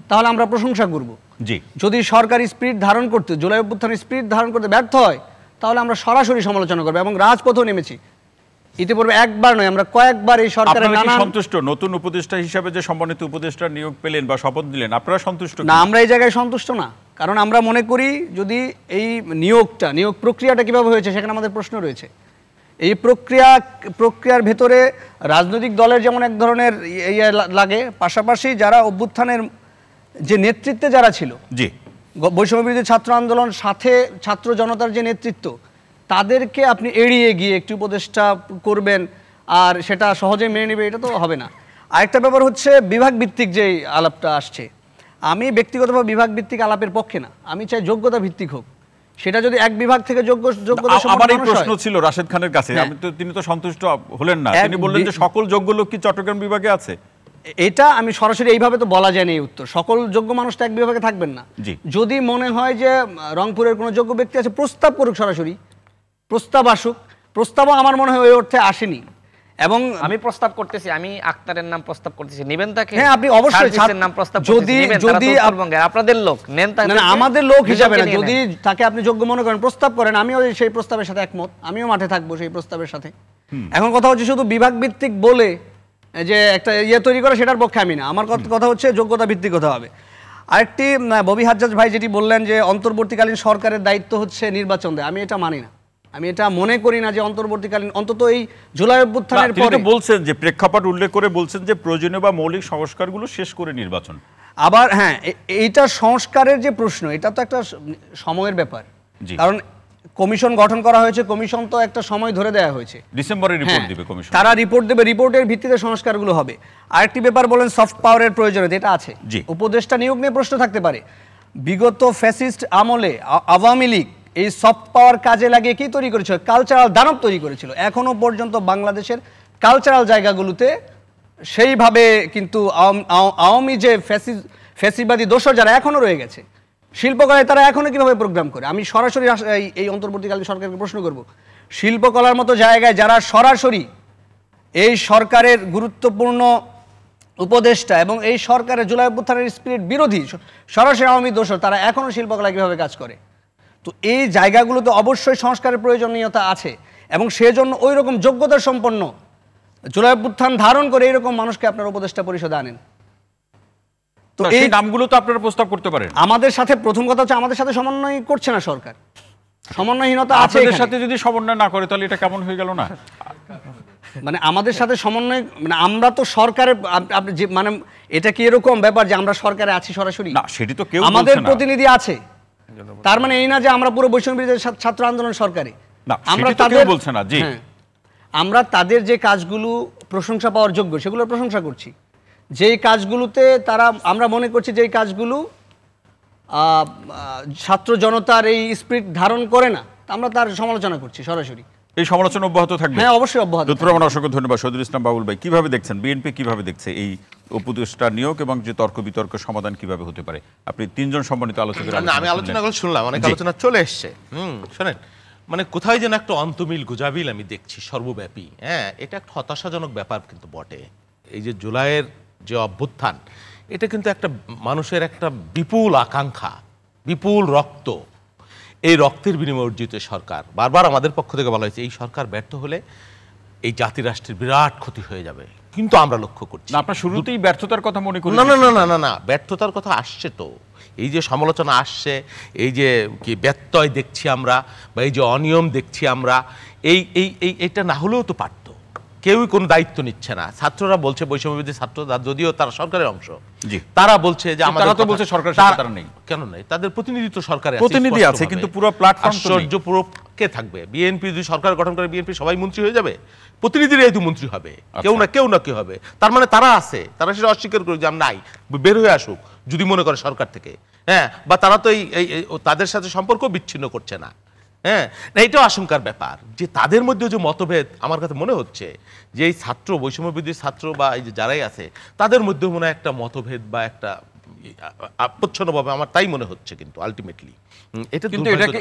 তাহলে আমরা প্রশংসা করব। জি, যদি সরকার স্পিরিট ধারণ করতে, জুলাই অভ্যুত্থানের স্পিরিট ধারণ করতে ব্যর্থ হয়, তাহলে আমরা সরাসরি সমালোচনা করব এবং রাজপথেও নেমেছি। ইতিপূর্বে একবার নয়, আমরা কয়েকবার এই সরকারের নানা সন্তুষ্ট নতুন উপদেষ্টা হিসেবে যে সম্মানিত উপদেষ্টা নিয়োগ পেলেন বা শপথ দিলেন, আপনারা সন্তুষ্ট না? আমরা এই জায়গায় সন্তুষ্ট না, কারণ আমরা মনে করি যদি এই নিয়োগ প্রক্রিয়াটা কিভাবে হয়েছে সেখানে আমাদের প্রশ্ন রয়েছে। এই প্রক্রিয়ার ভেতরে রাজনৈতিক দলের যেমন এক ধরনের ইয়ে লাগে, পাশাপাশি যারা অভ্যুত্থানের যে নেতৃত্বে যারা ছিল, জি, বৈষম্য বিরোধী ছাত্র আন্দোলন সাথে ছাত্র জনতার যে নেতৃত্ব, তাদেরকে আপনি এড়িয়ে গিয়ে একটি উপদেষ্টা করবেন আর সেটা সহজে মেনে নেবে, এটা তো হবে না। আরেকটা ব্যাপার হচ্ছে বিভাগ ভিত্তিক যে আলাপটা আসছে, আমি ব্যক্তিগতভাবে বিভাগ ভিত্তিক আলাপের পক্ষে না, আমি চাই যোগ্যতা ভিত্তিক হোক। সেটা যদি এক বিভাগ থেকে যোগ্যতা আমার এই প্রশ্ন ছিল রাশেদ খানের কাছে, তিনি তো সন্তুষ্ট হলেন না, তিনি বললেন যে সকল যোগ্য লোক কি চট্টগ্রাম বিভাগে আছে। এটা আমি সরাসরি এইভাবে তো বলা যায় না, এই উত্তর সকল যোগ্য মানুষ তো এক বিভাগে থাকবেন না। যদি মনে হয় যে রংপুরের কোনো যোগ্য ব্যক্তি আছে, প্রস্তাব করুক, সরাসরি প্রস্তাব আসুক। প্রস্তাবও আমার মনে হয় ওই অর্থে আসেনি। এবং আমি প্রস্তাব করতেছি, আমি আক্তারের নাম প্রস্তাব করতেছি, নেবেন তাকে? হ্যাঁ, আপনি অবশ্যই নাম প্রস্তাব যদি আপনাদের লোক নেন, না আমাদের লোক হিসাবে না, যদি তাকে আপনি যোগ্য মনে করেন প্রস্তাব করেন, আমিও সেই প্রস্তাবের সাথে একমত, আমিও মাঠে থাকবো সেই প্রস্তাবের সাথে। এখন কথা হচ্ছে শুধু বিভাগ ভিত্তিক বলে যে একটা তৈরি করা, সেটার পক্ষে আমি না। আমার কথা হচ্ছে যোগ্যতা ভিত্তিক হতে হবে। আরেকটি ববি হাজ্জাজ ভাই যেটি বললেন যে অন্তর্বর্তীকালীন সরকারের দায়িত্ব হচ্ছে নির্বাচন দেয়, আমি এটা মানি না। আমি এটা মনে করি না যে অন্তর্বর্তীকালীন, অন্তত এই জুলাই অভ্যুত্থানের পরে বলছেন যে প্রেক্ষাপট উল্লেখ করে বলছেন যে প্রয়োজনীয় বা মৌলিক সংস্কারগুলো শেষ করে নির্বাচন। আবার হ্যাঁ, এইটা সংস্কারের যে প্রশ্ন, এটা তো একটা সময়ের ব্যাপার। কারণ কমিশন গঠন করা হয়েছে, কমিশন তো একটা সময় ধরে দেওয়া হয়েছে, ডিসেম্বরে রিপোর্ট দিবে কমিশন, তারা রিপোর্ট দেবে, রিপোর্টের ভিত্তিতে সংস্কারগুলো হবে। আরেকটি ব্যাপার বলেন সফট পাওয়ারের প্রয়োজনীয়তা, এটা আছে। উপদেষ্টা নিয়োগ নিয়ে প্রশ্ন থাকতে পারে। বিগত ফ্যাসিস্ট আমলে আওয়ামী লীগ এই সফট পাওয়ার কাজে লাগিয়ে কি তৈরি করেছিল? কালচারাল দানব তৈরি করেছিল। এখনো পর্যন্ত বাংলাদেশের কালচারাল জায়গাগুলোতে সেইভাবে কিন্তু আওয়ামী যে ফ্যাসিবাদী দোসর যারা এখনো রয়ে গেছে, শিল্পকলায় তারা এখনো কিভাবে প্রোগ্রাম করে। আমি সরাসরি এই অন্তর্বর্তীকালীন সরকারকে প্রশ্ন করব, শিল্পকলার মতো জায়গায় যারা সরাসরি এই সরকারের গুরুত্বপূর্ণ উপদেষ্টা এবং এই সরকারের জুলাই অভ্যুত্থানের স্পিরিট বিরোধী সরাসরি আওয়ামী দোসর, তারা এখনো শিল্পকলায় কিভাবে কাজ করে? তো এই জায়গাগুলোতে অবশ্যই সংস্কারের প্রয়োজনীয়তা আছে, এবং সেজন্য ওই রকম যোগ্যতা সম্পন্ন জুলাই অভ্যুত্থান ধারণ করে এইরকম মানুষকে আপনার উপদেষ্টা পরিষদে আনেন। তো এই নামগুলো তো আপনারা প্রস্তাব করতে পারেন। আমাদের সাথে প্রথম কথা হচ্ছে আমাদের সাথে সমন্বয় করছে না সরকার, সমন্বয়হীনতা আছে। আপনাদের সাথে যদি সমন্বয় না করে তাহলে এটা কেমন হয়ে গেল না? মানে আমাদের সাথে সমন্বয়, মানে আমরা তো সরকারের, মানে এটা কি এরকম ব্যাপার যে আমরা সরকারে আছি সরাসরি? না, সেটি তো কেউ, আমাদের প্রতিনিধি আছে, তার মানে এই না যে আমরা পুরো বৈষম্য বিরোধী ছাত্র আন্দোলন সরকারে। আমরা তাদের বলছে না, জি, আমরা তাদের যে কাজগুলো প্রশংসা পাওয়ার যোগ্য সেগুলোর প্রশংসা করছি। যেই কাজগুলোতে তারা, আমরা মনে করছি যে এই কাজগুলো ছাত্র জনতার এই স্পিরিট ধারণ করে না, আমরা তার সমালোচনা করছি সরাসরি। এই সমালোচনা অব্যাহত থাকবে? হ্যাঁ, অবশ্যই অব্যাহত। অসংখ্য ধন্যবাদ। শহীদুল ইসলাম বাবুল ভাই, কিভাবে দেখছেন, বিএনপি কিভাবে দেখছে এই উপদেষ্টা নিয়োগ এবং যে তর্ক বিতর্ক সমাধান কিভাবে হতে পারে? আপনি তিনজন সম্মানিত আলোচকের আমি আলোচনাগুলো শুনলাম, অনেক আলোচনা চলে এসছে। শোনেন, মানে কোথায় যেন একটা অন্তমিল গুজাবিল আমি দেখছি সর্বব্যাপী। হ্যাঁ, এটা একটা হতাশাজনক ব্যাপার কিন্তু বটে। এই যে জুলাইয়ের যে অভ্যুত্থান, এটা কিন্তু একটা মানুষের একটা বিপুল আকাঙ্ক্ষা, বিপুল রক্ত, এই রক্তের বিনিময়ে অর্জিত সরকার। বারবার আমাদের পক্ষ থেকে বলা হয়েছে এই সরকার ব্যর্থ হলে এই জাতি রাষ্ট্রের বিরাট ক্ষতি হয়ে যাবে, কিন্তু আমরা লক্ষ্য করছি না। আপনার শুরুতেই ব্যর্থতার কথা মনে করি? না না না না না না, ব্যর্থতার কথা আসছে তো, এই যে সমালোচনা আসছে, এই যে কি ব্যত্যয় দেখছি আমরা, বা এই যে অনিয়ম দেখছি আমরা, এইটা না হলেও তো পারত। কেউই কোনো দায়িত্ব নিচ্ছে না। ছাত্ররা বলছে, বৈষম্যবিরোধী ছাত্র, যদিও তারা সরকারের অংশ, তারা বলছে যে তারা তো বলছে সরকারের সাথে তারা নেই। কেন নেই? তাদের প্রতিনিধি তো সরকারে প্রতিনিধি আছে, কিন্তু পুরো প্ল্যাটফর্ম আশ্চর্য, পুরো কে থাকবে? বিএনপি যদি সরকার গঠন করে, বিএনপি সবাই মন্ত্রী হয়ে যাবে? প্রতিনিধিরাই তো মন্ত্রী হবে, কেউ না কেউ হবে। তার মানে তারা আছে, তারা সেটা অস্বীকার করে যে নাই, বের হয়ে আসুক যদি মনে করে সরকার থেকে। হ্যাঁ, বা তারা তো এই তাদের সাথে সম্পর্ক বিচ্ছিন্ন করছে না। হ্যাঁ, না, এটাও আশঙ্কার ব্যাপার যে তাদের মধ্যে যে মতভেদ, আমার কাছে মনে হচ্ছে যে এই ছাত্র, বৈষম্যবিরোধী ছাত্র বা এই যে যারাই আছে, তাদের মধ্যে মনে হয় একটা মতভেদ বা একটা প্রচ্ছন্নভাবে, আমার তাই মনে হচ্ছে। কিন্তু আলটিমেটলি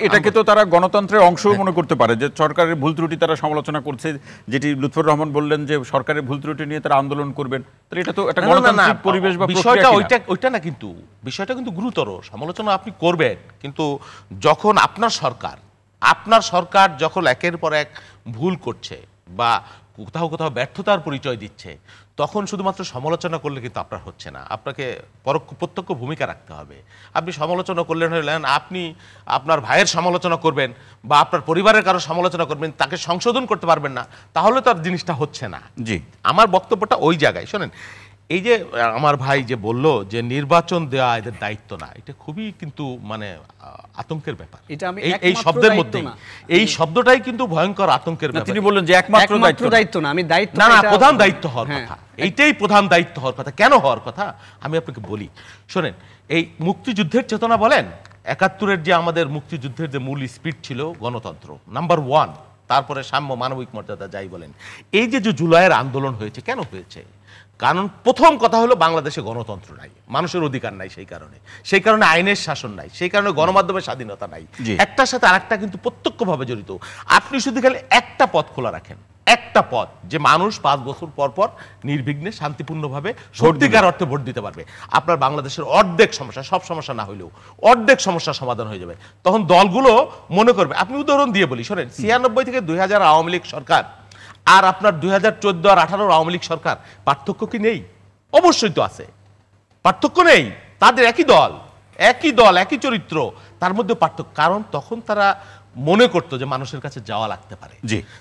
এটাকে তো তারা গণতন্ত্রের অংশ মনে করতে পারে, যে সরকারের ভুল ত্রুটি তারা সমালোচনা করছে, যেটি লুৎফর রহমান বললেন যে সরকারের ভুল ত্রুটি নিয়ে তারা আন্দোলন করবেন। তাহলে এটা তো একটা গণতান্ত্রিক পরিবেশ বা বিষয়টা ওইটা না, কিন্তু বিষয়টা কিন্তু গুরুতর। সমালোচনা আপনি করবেন, কিন্তু যখন আপনার সরকার যখন একের পর এক ভুল করছে বা কোথাও কোথাও ব্যর্থতার পরিচয় দিচ্ছে, তখন শুধুমাত্র সমালোচনা করলে কিন্তু আপনার হচ্ছে না, আপনাকে প্রত্যক্ষ ভূমিকা রাখতে হবে। আপনি সমালোচনা করলেন হলেন, আপনি আপনার ভাইয়ের সমালোচনা করবেন বা আপনার পরিবারের কারো সমালোচনা করবেন, তাকে সংশোধন করতে পারবেন না, তাহলে তো আর জিনিসটা হচ্ছে না। জি, আমার বক্তব্যটা ওই জায়গায়। শোনেন, এই যে আমার ভাই যে বলল যে নির্বাচন দেওয়া এদের দায়িত্ব না, এটা খুবই কিন্তু মানে আতঙ্কের ব্যাপার। এই শব্দের মধ্যে এই শব্দটাই কিন্তু ভয়ঙ্কর আতঙ্কের ব্যাপার। তিনি বললেন যে একমাত্র দায়িত্ব না, আমি দায়িত্ব না, প্রধান দায়িত্ব হওয়ার কথা, এইটাই প্রধান দায়িত্ব হওয়ার কথা। কেন হওয়ার কথা আমি আপনাকে বলি। শোনেন, এই মুক্তিযুদ্ধের চেতনা বলেন 71-এর যে আমাদের মুক্তিযুদ্ধের যে মূল স্পিরিট ছিল গণতন্ত্র নাম্বার 1, তারপরে সাম্য, মানবিক মর্যাদা যাই বলেন, এই যে জুলাইয়ের আন্দোলন হয়েছে কেন হয়েছে? কারণ প্রথম কথা হলো বাংলাদেশে গণতন্ত্র নাই, মানুষের অধিকার নাই, সেই কারণে আইনের শাসন নাই, সেই কারণে গণমাধ্যমের স্বাধীনতা নাই। একটার সাথে আরেকটা কিন্তু প্রত্যক্ষভাবে জড়িত। আপনি শুধু খালি একটা পথ খোলা রাখেন, একটা পথ, যে মানুষ 5 বছর পর পর নির্বিঘ্নে শান্তিপূর্ণভাবে সত্যিকার অর্থে ভোট দিতে পারবে। আপনার বাংলাদেশের অর্ধেক সমস্যা, সব সমস্যা না হইলেও অর্ধেক সমস্যার সমাধান হয়ে যাবে। তখন দলগুলো মনে করবে, আপনি উদাহরণ দিয়ে বলি, শোনেন, 96 থেকে 2000 আওয়ামী লীগ সরকার আর আপনার 2014 আর 18 আওয়ামী লীগ সরকার, পার্থক্য কি নেই? অবশ্যই তো আছে, পার্থক্য নেই। তাদের একই দল, একই চরিত্র, তার মধ্যে পার্থক্য। কারণ তখন তারা মনে করতো যে মানুষের কাছে যাওয়া লাগতে পারে।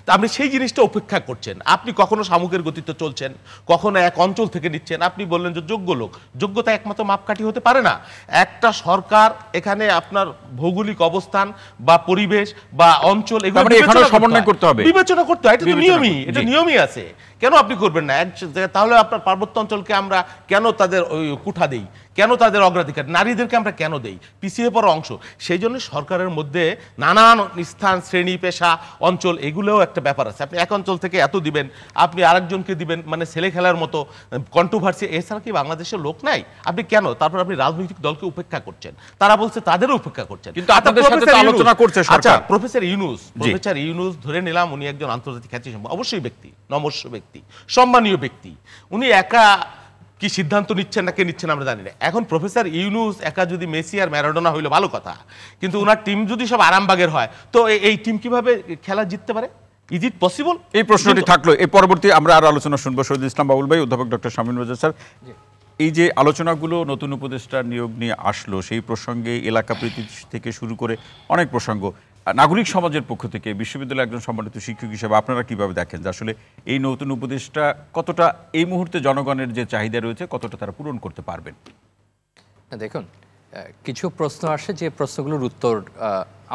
তা আপনি সেই জিনিসটা উপেক্ষা করছেন। আপনি কখনো শামুকের গতিতে চলছেন, কখনো এক অঞ্চল থেকে নিচ্ছেন। আপনি বললেন যে যোগ্য লোক, যোগ্যতা একমাত্র মাপকাঠি হতে পারে না। একটা সরকার এখানে আপনার ভৌগোলিক অবস্থান বা পরিবেশ বা অঞ্চল এগুলো সমন্বয় করতে হবে, বিবেচনা করতে হয়। এটা তো নিয়মই, এটা নিয়মই আছে। কেন আপনি করবেন না? তাহলে আপনার পার্বত্য অঞ্চলকে আমরা কেন তাদের ওই কুঠা দেই, কেন তাদের অগ্রাধিকার, নারীদেরকে আমরা কেন দেই, পিছিয়ে পড়া অংশ? সেই জন্য সরকারের মধ্যে নানান স্থান, শ্রেণী, পেশা, অঞ্চল, এগুলোও একটা ব্যাপার আছে। আপনি এক অঞ্চল থেকে এত দিবেন, আপনি আরেকজনকে দিবেন, মানে ছেলে খেলার মতো কন্ট্রোভার্সি। এছাড়া কি বাংলাদেশের লোক নাই? আপনি কেন? তারপর আপনি রাজনৈতিক দলকে উপেক্ষা করছেন, তারা বলছে তাদেরও উপেক্ষা করছেন। কিন্তু আপনাদের সাথে তো আলোচনা করছে সরকার। আচ্ছা, প্রফেসর ইউনূস ধরে নিলাম, উনি একজন আন্তর্জাতিক খ্যাতি অবশ্যই ব্যক্তি, নমস্য ব্যক্তি, সম্মানীয় ব্যক্তি। উনি একা কি সিদ্ধান্ত নিচ্ছেন না কে নিচ্ছেন আমরা জানি না। এখন প্রফেসর ইউনূস একা যদি মেসি আর ম্যারাডোনা হইলো ভালো কথা, কিন্তু ওনার টিম যদি সব আরামবাগের হয়, তো এই টিম কিভাবে খেলা জিততে পারে? Is it possible? এই প্রশ্নটি থাকলো। এই পরবর্তী আমরা আর আলোচনা শুনবো। শহীদুল ইসলাম বাবুল ভাই, অধ্যাপক ডক্টর শামীম রেজা স্যার, এই যে আলোচনাগুলো নতুন উপদেষ্টার নিয়োগ নিয়ে আসলো, সেই প্রসঙ্গে এলাকা প্রীতি থেকে শুরু করে অনেক প্রসঙ্গ, নাগরিক সমাজের পক্ষ থেকে বিশ্ববিদ্যালয়ের একজন সম্মানিত শিক্ষক হিসেবে আপনারা কিভাবে দেখেন যে আসলে এই নতুন উপদেষ্টা কতটা এই মুহূর্তে জনগণের যে চাহিদা রয়েছে কতটা তারা পূরণ করতে পারবেন? দেখুন, কিছু প্রশ্ন আসে যে প্রশ্নগুলোর উত্তর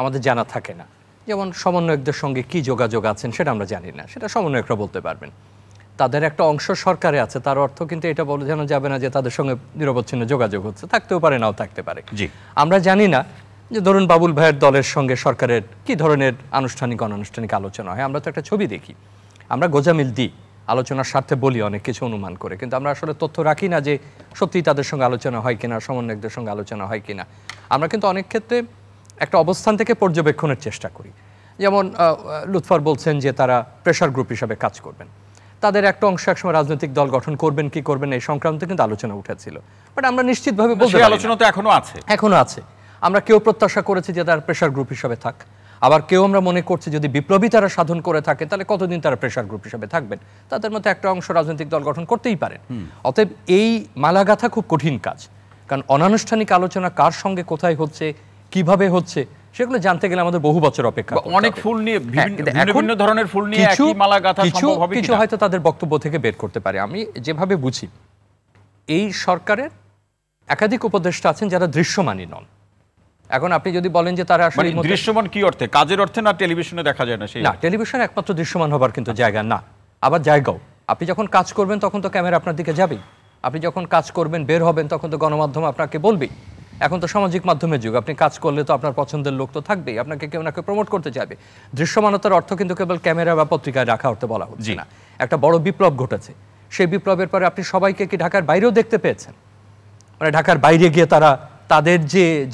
আমাদের জানা থাকে না। যেমন সমন্বয়কদের সঙ্গে কি যোগাযোগ আছেন সেটা আমরা জানি না, সেটা সমন্বয়করা বলতে পারবেন। তাদের একটা অংশ সরকারে আছে, তার অর্থ কিন্তু এটা বলে জানা যাবে না যে তাদের সঙ্গে নিরবচ্ছিন্ন যোগাযোগ হচ্ছে, থাকতেও পারে, নাও থাকতে পারে। আমরা জানি না যে ধরুন বাবুল ভাইয়ের দলের সঙ্গে সরকারের কি ধরনের আনুষ্ঠানিক অনানুষ্ঠানিক আলোচনা হয়। আমরা তো একটা ছবি দেখি, আমরা গোজামিল দিই, আলোচনার স্বার্থে বলি অনেক কিছু অনুমান করে, কিন্তু আমরা আসলে তথ্য রাখি না যে সত্যিই তাদের সঙ্গে আলোচনা হয় কিনা, সমন্বয়কদের সঙ্গে আলোচনা হয় কিনা। আমরা কিন্তু অনেক ক্ষেত্রে একটা অবস্থান থেকে পর্যবেক্ষণের চেষ্টা করি। যেমন লুৎফর বলছেন যে তারা প্রেশার গ্রুপ হিসাবে কাজ করবেন, তাদের একটা অংশ একসময় রাজনৈতিক দল গঠন করবেন কি করবেন এই সংক্রান্ত কিন্তু আলোচনা উঠেছিল। বাট আমরা নিশ্চিতভাবে বলতে পারি আলোচনা তো এখনো আছে। আমরা কেউ প্রত্যাশা করেছি যে তারা প্রেশার গ্রুপ হিসাবে থাক, আবার কেউ আমরা মনে করছি যদি বিপ্লবী তারা সাধন করে থাকে তাহলে কতদিন তারা প্রেশার গ্রুপ হিসাবে থাকবেন, তাদের মধ্যে একটা অংশ রাজনৈতিক দল গঠন করতেই পারেন। অতএব এই মালাগাথা খুব কঠিন কাজ, কারণ অনানুষ্ঠানিক আলোচনা কার সঙ্গে কোথায় হচ্ছে, কিভাবে হচ্ছে, সেগুলো জানতে গেলে আমাদের বহু বছর অপেক্ষা করতে হবে। অনেক ফুল নিয়ে বিভিন্ন ধরনের ফুল নিয়ে একই মালাগাথা সম্ভব হবে কিছু হয়তো তাদের বক্তব্য থেকে বের করতে পারে। আমি যেভাবে বুঝি, এই সরকারের একাধিক উপদেষ্টা আছেন যারা দৃশ্যমানই নন। এখন আপনি যদি বলেন যে তারা আসলে দৃশ্যমান কি অর্থে, কাজের অর্থে না টেলিভিশনে দেখা যায় না? সেই না, টেলিভিশনে একমাত্র দৃশ্যমান হবার কিন্তু জায়গা না, আবার জায়গাও। আপনি যখন কাজ করবেন তখন তো ক্যামেরা আপনার দিকে যাবেই, আপনি যখন কাজ করবেন বের হবেন তখন তো গণমাধ্যম আপনাকে বলবেই। এখন তো সামাজিক মাধ্যমের যুগ, আপনি কাজ করলে তো আপনার পছন্দের লোক তো থাকবেই, আপনাকে কেউ না কেউ প্রমোট করতে চাইবে। দৃশ্যমানতার অর্থ কিন্তু কেবল ক্যামেরা বা পত্রিকায় রাখা অর্থে বলা হচ্ছে না। একটা বড় বিপ্লব ঘটেছে, সেই বিপ্লবের পরে আপনি সবাইকে কি ঢাকার বাইরেও দেখতে পেয়েছেন? মানে ঢাকার বাইরে গিয়ে তারা তাদের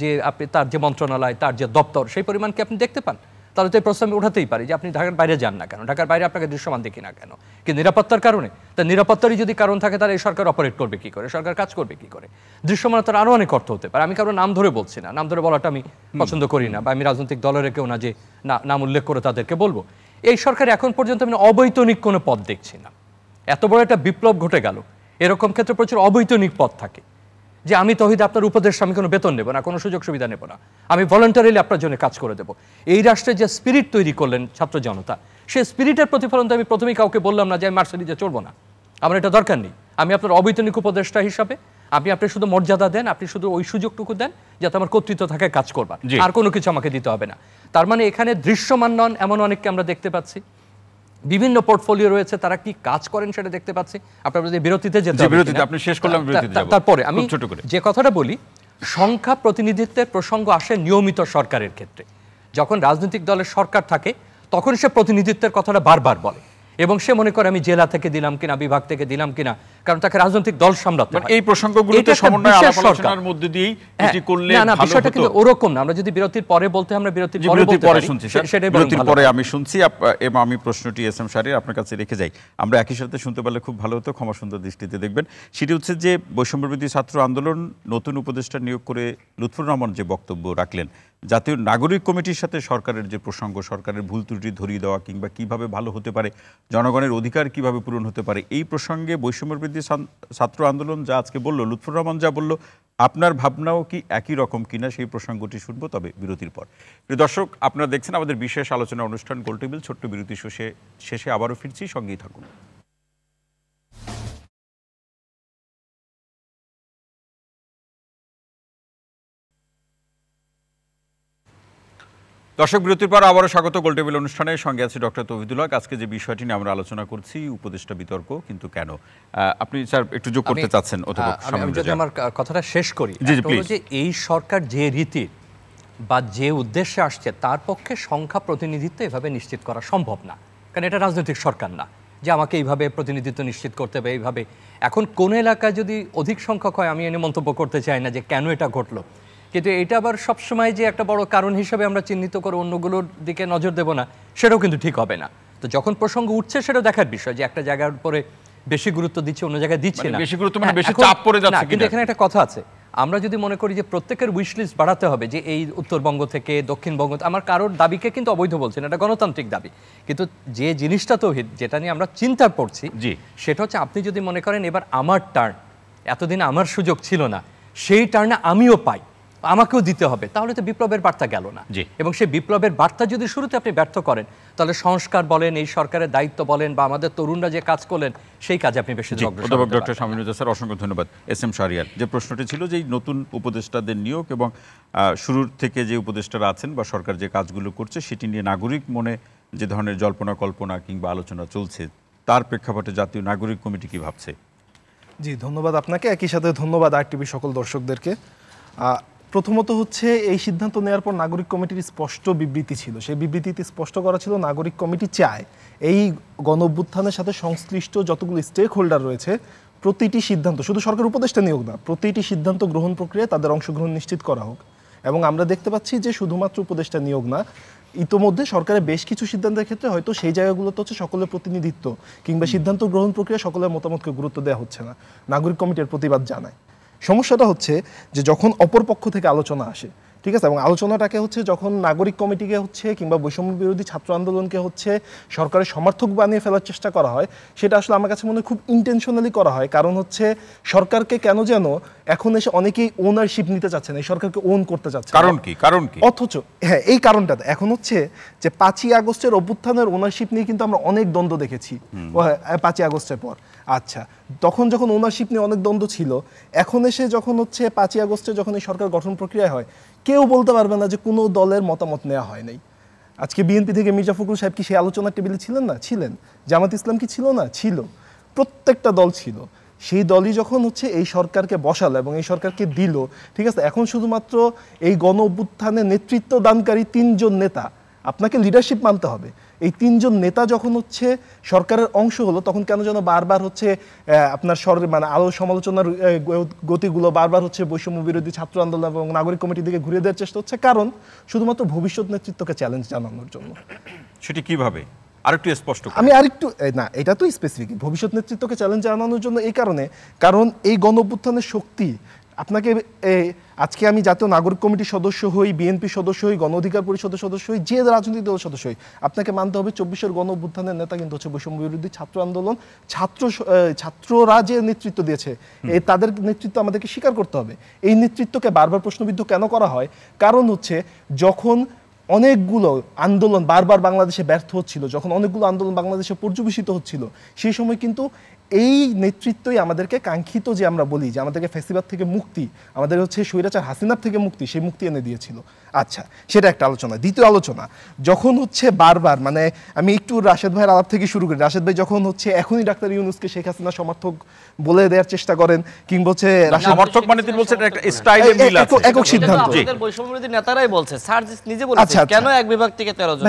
যে আপনি তার যে মন্ত্রণালয়, তার যে দপ্তর, সেই পরিমাণ কি আপনি দেখতে পান? তাহলে তো এই প্রশ্ন আমি উঠাতেই পারি যে আপনি ঢাকার বাইরে যান না কেন, ঢাকার বাইরে আপনাকে দৃশ্যমান দেখি না কেন? কি নিরাপত্তার কারণে? তা নিরাপত্তারই যদি কারণ থাকে তাহলে এই সরকার অপারেট করবে কি করে, সরকার কাজ করবে কি করে? দৃশ্যমানতার আরও অনেক অর্থ হতে পারে। আমি কারো নাম ধরে বলছি না, নাম ধরে বলাটা আমি পছন্দ করি না, বা আমি রাজনৈতিক দলের কেউ না যে নাম উল্লেখ করে তাদেরকে বলবো। এই সরকার এখন পর্যন্ত আমি অবৈতনিক কোনো পদ দেখছি না। এত বড় একটা বিপ্লব ঘটে গেল, এরকম ক্ষেত্রে প্রচুর অবৈতনিক পদ থাকে, যে আমি তহিদ আপনার উপদেশ, আমি কোনো বেতন নেব না, কোনো সুযোগ সুবিধা নেব না, আমি ভলান্টারিলি আপনার জন্য কাজ করে দেবো। এই রাষ্ট্রে যে স্পিরিট তৈরি করলেন ছাত্র জনতা, সেই স্পিরিটের প্রতিফলন তো আমি প্রথমেই কাউকে বললাম না যে আমি মার্সিডিজে চলবো না, আমার এটা দরকার নেই। আমি আপনার অবৈতনিক উপদেষ্টা হিসাবে আপনি শুধু মর্যাদা দেন, আপনি শুধু ওই সুযোগটুকু দেন যাতে আমার কর্তৃত্ব থাকে কাজ করবার, আর কোনো কিছু আমাকে দিতে হবে না। তার মানে এখানে দৃশ্যমান নন এমন অনেককে আমরা দেখতে পাচ্ছি, বিভিন্ন পোর্টফোলিও রয়েছে, তারা কি কাজ করেন সেটা দেখতে পাচ্ছি। আপনার যদি বিরতিতে যেতে হবে, আপনি শেষ করলাম, তারপরে আমি যে কথাটা বলি, সংখ্যা প্রতিনিধিত্বের প্রসঙ্গ আসে নিয়মিত সরকারের ক্ষেত্রে। যখন রাজনৈতিক দলের সরকার থাকে তখন সে প্রতিনিধিত্বের কথাটা বারবার বলে এবং সে মনে করে আমি জেলা থেকে দিলাম কিনা, বিভাগ থেকে দিলাম কিনা, কারণ তাকে রাজনৈতিক দল সামলাতে হয়। এই প্রসঙ্গগুলোতে সমন্বয় আলাপ আলোচনার মধ্যে দিয়েই এটি করলে ভালো হতো। বিষয়টা কিন্তু ওরকম না। আমরা যদি বিরতির পরে বলতে আমরা বিরতির পরে শুনছি, সেটাই বিরতির পরে আমি শুনছি। এবং আমি প্রশ্নটি এস এম শাহরিয়ার আপনার কাছে রেখে যাই, আমরা একই সাথে শুনতে পারলে খুব ভালো হতো, ক্ষমা সুন্দর দৃষ্টিতে দেখবেন। সেটি হচ্ছে যে বৈষম্যবিরোধী ছাত্র আন্দোলন নতুন উপদেষ্টা নিয়োগ করে লুৎফর রহমান যে বক্তব্য রাখলেন, জাতীয় নাগরিক কমিটির সাথে সরকারের যে প্রসঙ্গ, সরকারের ভুল ত্রুটি ধরিয়ে দেওয়া কিংবা কিভাবে ভালো হতে পারে, জনগণের অধিকার কিভাবে পূরণ হতে পারে, এই প্রসঙ্গে বৈষম্যবিরোধী ছাত্র আন্দোলন যা আজকে বলল, লুৎফর রহমান যা বলল, আপনার ভাবনাও কি একই রকম কিনা সেই প্রসঙ্গটি শুনবো, তবে বিরতির পর। প্রিয় দর্শক, আপনারা দেখছেন আমাদের বিশেষ আলোচনা অনুষ্ঠান গোলটেবিল। ছোট্ট বিরতি শেষে আবারও ফিরছি, সঙ্গেই থাকুন। দর্শক, বিরতির পর আবারও স্বাগত গোলটেবিল অনুষ্ঠানে। সঙ্গে আছে ডক্টর তৌহিদুল হক। আজকে যে বিষয়টি নিয়ে আমরা আলোচনা করছি, উপদেষ্টা বিতর্ক, কিন্তু কেন, আপনি স্যার একটু যোগ করতে চাচ্ছেন? আমি যদি আমার কথাটা শেষ করি, যে এই সরকার যে রীতি বা যে উদ্দেশ্যে আসছে তার পক্ষে সংখ্যা প্রতিনিধিত্ব এভাবে নিশ্চিত করা সম্ভব না, কারণ এটা রাজনৈতিক সরকার না যে আমাকে এইভাবে প্রতিনিধিত্ব নিশ্চিত করতে হবে। এইভাবে এখন কোন এলাকায় যদি অধিক সংখ্যক হয়, আমি এনে মন্তব্য করতে চাই না যে কেন এটা ঘটলো, কিন্তু এটা আবার সবসময় যে একটা বড় কারণ হিসেবে আমরা চিহ্নিত করে অন্যগুলোর দিকে নজর দেব না, সেটাও কিন্তু ঠিক হবে না। তো যখন প্রসঙ্গ উঠছে সেটাও দেখার বিষয় যে একটা জায়গার উপরে বেশি গুরুত্ব দিচ্ছে, অন্য জায়গায় দিচ্ছে না, বেশি গুরুত্ব মানে বেশি চাপ পড়ে যাচ্ছে। কিন্তু এখানে একটা কথা আছে, আমরা যদি মনে করি যে প্রত্যেকের উইশ লিস্ট বাড়াতে হবে, যে এই উত্তরবঙ্গ থেকে দক্ষিণবঙ্গ, আমার কারোর দাবিকে কিন্তু অবৈধ বলছেন, এটা গণতান্ত্রিক দাবি, কিন্তু যে জিনিসটা তো যেটা নিয়ে আমরা চিন্তা করছি সেটা হচ্ছে আপনি যদি মনে করেন এবার আমার টার্ন, এতদিন আমার সুযোগ ছিল না, সেই টার্নে আমিও পাই, আমাকেও দিতে হবে, তাহলে তো বিপ্লবের বার্তা গেল না। এবং সেই বিপ্লবের বার্তা যদি শুরুতে আপনি ব্যর্থ করেন, তাহলে সংস্কার বলেন, এই সরকারের দায়িত্ব বলেন, বা আমাদের তরুণরা যে কাজ করলেন সেই কাজে আপনি বেশি ডক্টর শামীমুজ্জামান স্যার, অসংখ্য ধন্যবাদ। এস এম শাহরিয়ার, যে প্রশ্নটি ছিল যে নতুন উপদেষ্টাদের নিয়োগ এবং শুরুর থেকে যে উপদেষ্টারা আছেন বা সরকার যে কাজগুলো করছে সেটি নিয়ে নাগরিক মনে যে ধরনের জল্পনা কল্পনা কিংবা আলোচনা চলছে, তার প্রেক্ষাপটে জাতীয় নাগরিক কমিটি কি ভাবছে? জি, ধন্যবাদ আপনাকে, একই সাথে ধন্যবাদ RTV সকল দর্শকদেরকে। প্রথমত হচ্ছে, এই সিদ্ধান্ত নেওয়ার পর নাগরিক কমিটির স্পষ্ট বিবৃতি ছিল, সেই বিবৃতিতে স্পষ্ট করা ছিল নাগরিক কমিটি চায় এই গণঅভ্যুত্থানের সাথে সংশ্লিষ্ট যতগুলো স্টেক হোল্ডার রয়েছে প্রতিটি সিদ্ধান্ত, শুধু সরকার উপদেষ্টা নিয়োগ না, প্রতিটি সিদ্ধান্ত গ্রহণ প্রক্রিয়ায় তাদের অংশগ্রহণ নিশ্চিত করা হোক। এবং আমরা দেখতে পাচ্ছি যে শুধুমাত্র উপদেষ্টা নিয়োগ না, ইতোমধ্যে সরকারের বেশ কিছু সিদ্ধান্তের ক্ষেত্রে হয়তো সেই জায়গাগুলোতে হচ্ছে সকলের প্রতিনিধিত্ব কিংবা সিদ্ধান্ত গ্রহণ প্রক্রিয়া সকলের মতামতকে গুরুত্ব দেওয়া হচ্ছে না, নাগরিক কমিটির প্রতিবাদ জানায়। সমস্যাটা হচ্ছে যে যখন অপর পক্ষ থেকে আলোচনা আসে, ঠিক আছে, এবং আলোচনাটাকে হচ্ছে যখন নাগরিক কমিটিকে হচ্ছে কিংবা বৈষম্য বিরোধী ছাত্র আন্দোলনকে হচ্ছে সরকারের সমর্থক বানিয়ে ফেলার চেষ্টা করা হয়, সেটা আসলে আমার কাছে মনে হয় খুব ইন্টেনশনালি করা হয়। কারণ হচ্ছে সরকারকে কেন যেন এখন এসে অনেকেই ওনারশিপ নিতে চাচ্ছেন, এই সরকারকে ওন করতে চাচ্ছেন। কারণ কি? অথচ হ্যাঁ, এই কারণটা এখন হচ্ছে যে 5ই আগস্টের অভ্যুত্থানের ওনারশিপ নিয়ে কিন্তু আমরা অনেক দ্বন্দ্ব দেখেছি 5ই আগস্টের পর। আচ্ছা, তখন যখন ওনারশিপ নিয়ে অনেক দ্বন্দ্ব ছিল, এখন এসে যখন হচ্ছে 5ই আগস্টে যখন এই সরকার গঠন প্রক্রিয়া হয়, কেউ বলতে পারবে না যে কোনো দলের মতামত নেওয়া হয় নাই। আজকে বিএনপি থেকে মির্জা ফখরুল সাহেব কি সেই আলোচনার টেবিলে ছিলেন না? ছিলেন। জামাত ইসলাম কি ছিল না? ছিল। প্রত্যেকটা দল ছিল। সেই দলই যখন হচ্ছে এই সরকারকে বসালো এবং এই সরকারকে দিল, ঠিক আছে, এখন শুধুমাত্র এই গণ অভ্যুত্থানে নেতৃত্ব দানকারী 3 জন নেতা, আপনাকে লিডারশিপ মানতে হবে, এই 3 জন নেতা যখন হচ্ছে সরকারের অংশ হলো, তখন কেন যেন বারবার হচ্ছে আপনার মানে আলো সমালোচনার গতিগুলো বারবার হচ্ছে বৈষম্য বিরোধী ছাত্র আন্দোলন এবং নাগরিক কমিটির দিকে ঘুরিয়ে দেওয়ার চেষ্টা হচ্ছে, কারণ শুধুমাত্র ভবিষ্যৎ নেতৃত্বকে চ্যালেঞ্জ জানানোর জন্য। সেটি কিভাবে আরেকটু স্পষ্ট? আমি আরেকটু না, এটা তো স্পেসিফিক ভবিষ্যৎ নেতৃত্বকে চ্যালেঞ্জ জানানোর জন্য, এই কারণে কারণ এই গণ অভ্যুত্থানের শক্তি আপনাকে আজকে আমি জাতীয় নাগরিক কমিটির সদস্য হই, বিএনপি সদস্য হই, গণ অধিকার পরিষদের সদস্য হই, যে রাজনৈতিক দলের সদস্য হই, আপনাকে মানতে হবে 24-এর গণ অভ্যুত্থানের নেতা কিন্তু হচ্ছে বৈষম্য বিরোধী ছাত্র আন্দোলন, ছাত্ররা যে নেতৃত্ব দিয়েছে তাদের নেতৃত্ব আমাদেরকে স্বীকার করতে হবে। এই নেতৃত্বকে বারবার প্রশ্নবিদ্ধ কেন করা হয়? কারণ হচ্ছে যখন অনেকগুলো আন্দোলন বারবার বাংলাদেশে ব্যর্থ হচ্ছিল, যখন অনেকগুলো আন্দোলন বাংলাদেশে পর্যবেসিত হচ্ছিল, সেই সময় কিন্তু এই নেতৃত্বই আমাদেরকে কাঙ্ক্ষিত, যে আমরা বলি যে আমাদেরকে ফ্যাসিবাদ থেকে মুক্তি, আমাদের হচ্ছে স্বৈরাচার হাসিনার থেকে মুক্তি, সেই মুক্তি এনে দিয়েছিল। আচ্ছা, সেটা একটা আলোচনা। দ্বিতীয় আলোচনা, যখন হচ্ছে বারবার মানে আমি একটু রাশেদ ভাইয়ের আলাপ থেকে শুরু করি। রাশেদ ভাই যখন হচ্ছে এখনই ডাক্তার ইউনূসকে শেখ হাসিনা সমর্থক বলে দেওয়ার চেষ্টা করেন, কিংবা হচ্ছে সমর্থক মানে তিনি বলছেন একটা স্টাইলে মিল আছে, একক সিদ্ধান্ত। আমাদের বৈষম্যবিরোধী নেতারাই বলছে, সার্জিস নিজে বলেছে কেন এক বিভাগ থেকে 13 জন।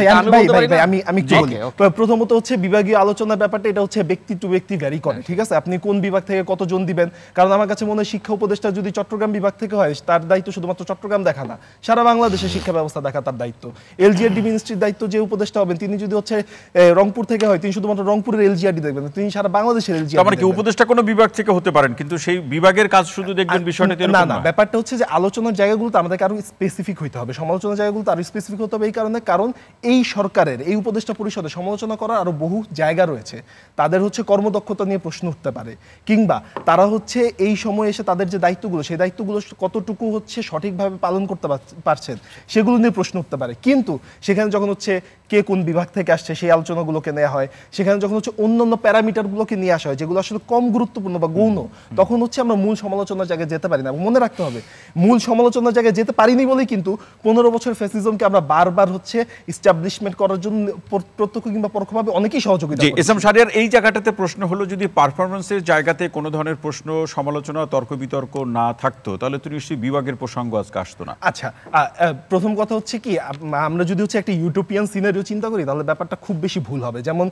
আমি কি বলি, প্রথমত হচ্ছে বিভাগীয় আলোচনার ব্যাপারটা এটা হচ্ছে ব্যক্তি টু ব্যক্তি ভ্যারি করে, ঠিক আছে? আপনি কোন বিভাগ থেকে কতজন দিবেন, কারণ আমার কাছে মনে হয় শিক্ষা উপদেষ্টা যদি চট্টগ্রাম বিভাগ থেকে হয়, তার দায়িত্ব শুধুমাত্র চট্টগ্রাম দেখা না, সারা বাংলাদেশের শিক্ষা ব্যবস্থা দেখা তার দায়িত্ব। এলজিআরডি মিনিস্ট্রির দায়িত্ব যে উপদেষ্টা হবেন, তিনি যদি হচ্ছে রংপুর থেকে হয়, তিনি শুধুমাত্র রংপুরের এলজিআরডি দেখবেন, তিনি সারা বাংলাদেশের এলজিআরডি। মানে কি উপদেষ্টা কোনো বিভাগ থেকে হতে পারেন, কিন্তু সেই বিভাগের কাজ শুধু দেখবেন বিষয়টা না না, ব্যাপারটা হচ্ছে যে আলোচনার জায়গাগুলোতে আমাদেরকে আরো স্পেসিফিক হইতে হবে, সমালোচনার জায়গাগুলোতে আরো স্পেসিফিক হতে হবে। এই কারণে, কারণ এই সরকারের এই উপদেষ্টা পরিষদে সমালোচনা করার আরো বহু জায়গা রয়েছে। তাদের হচ্ছে কর্মদক্ষতা নিয়ে প্রশ্ন উঠতে পারে, কিংবা তারা হচ্ছে এই সময়ে এসে তাদের যে দায়িত্বগুলো, সেই দায়িত্বগুলো কতটুকু হচ্ছে সঠিকভাবে পালন করতে পারছেন সেগুলো নিয়ে প্রশ্ন উঠতে পারে। কিন্তু সেখানে যখন হচ্ছে কে কোন বিভাগ থেকে আসছে সেই আলোচনাগুলোকে নেওয়া হয়, সেখানে যখন হচ্ছে অন্যান্য প্যারামিটারগুলোকে নিয়ে আসা হয় যেগুলো আসলে কম গুরুত্বপূর্ণ বা গৌণ, তখন হচ্ছে আমরা মূল সমালোচনার জায়গায় যেতে পারি না। মনে রাখতে হবে, মূল সমালোচনার জায়গায় যেতে পারিনি বলেই কিন্তু 15 বছর ফ্যাসিজমকে আমরা বারবার হচ্ছে ইস্টাবলিশমেন্ট করার জন্য প্রত্যক্ষ কিংবা পরোক্ষভাবে অনেকেই সহযোগিতা করেছে। এসএম শাহরিয়ার, এই জায়গাটাতে প্রশ্ন হলো, যদি পারফরমেন্সের জায়গাতে কোনো ধরনের প্রশ্ন সমালোচনা তর্ক বিতর্ক না থাকতো, তাহলে তো নিশ্চয়ই বিভাগের প্রসঙ্গ আজকে আসতো না। আচ্ছা, প্রথম কথা হচ্ছে কি, আমরা যদি হচ্ছে একটা ইউটোপিয়ান সিনারিও চিন্তা করি, তাহলে ব্যাপারটা খুব বেশি ভুল হবে। যেমন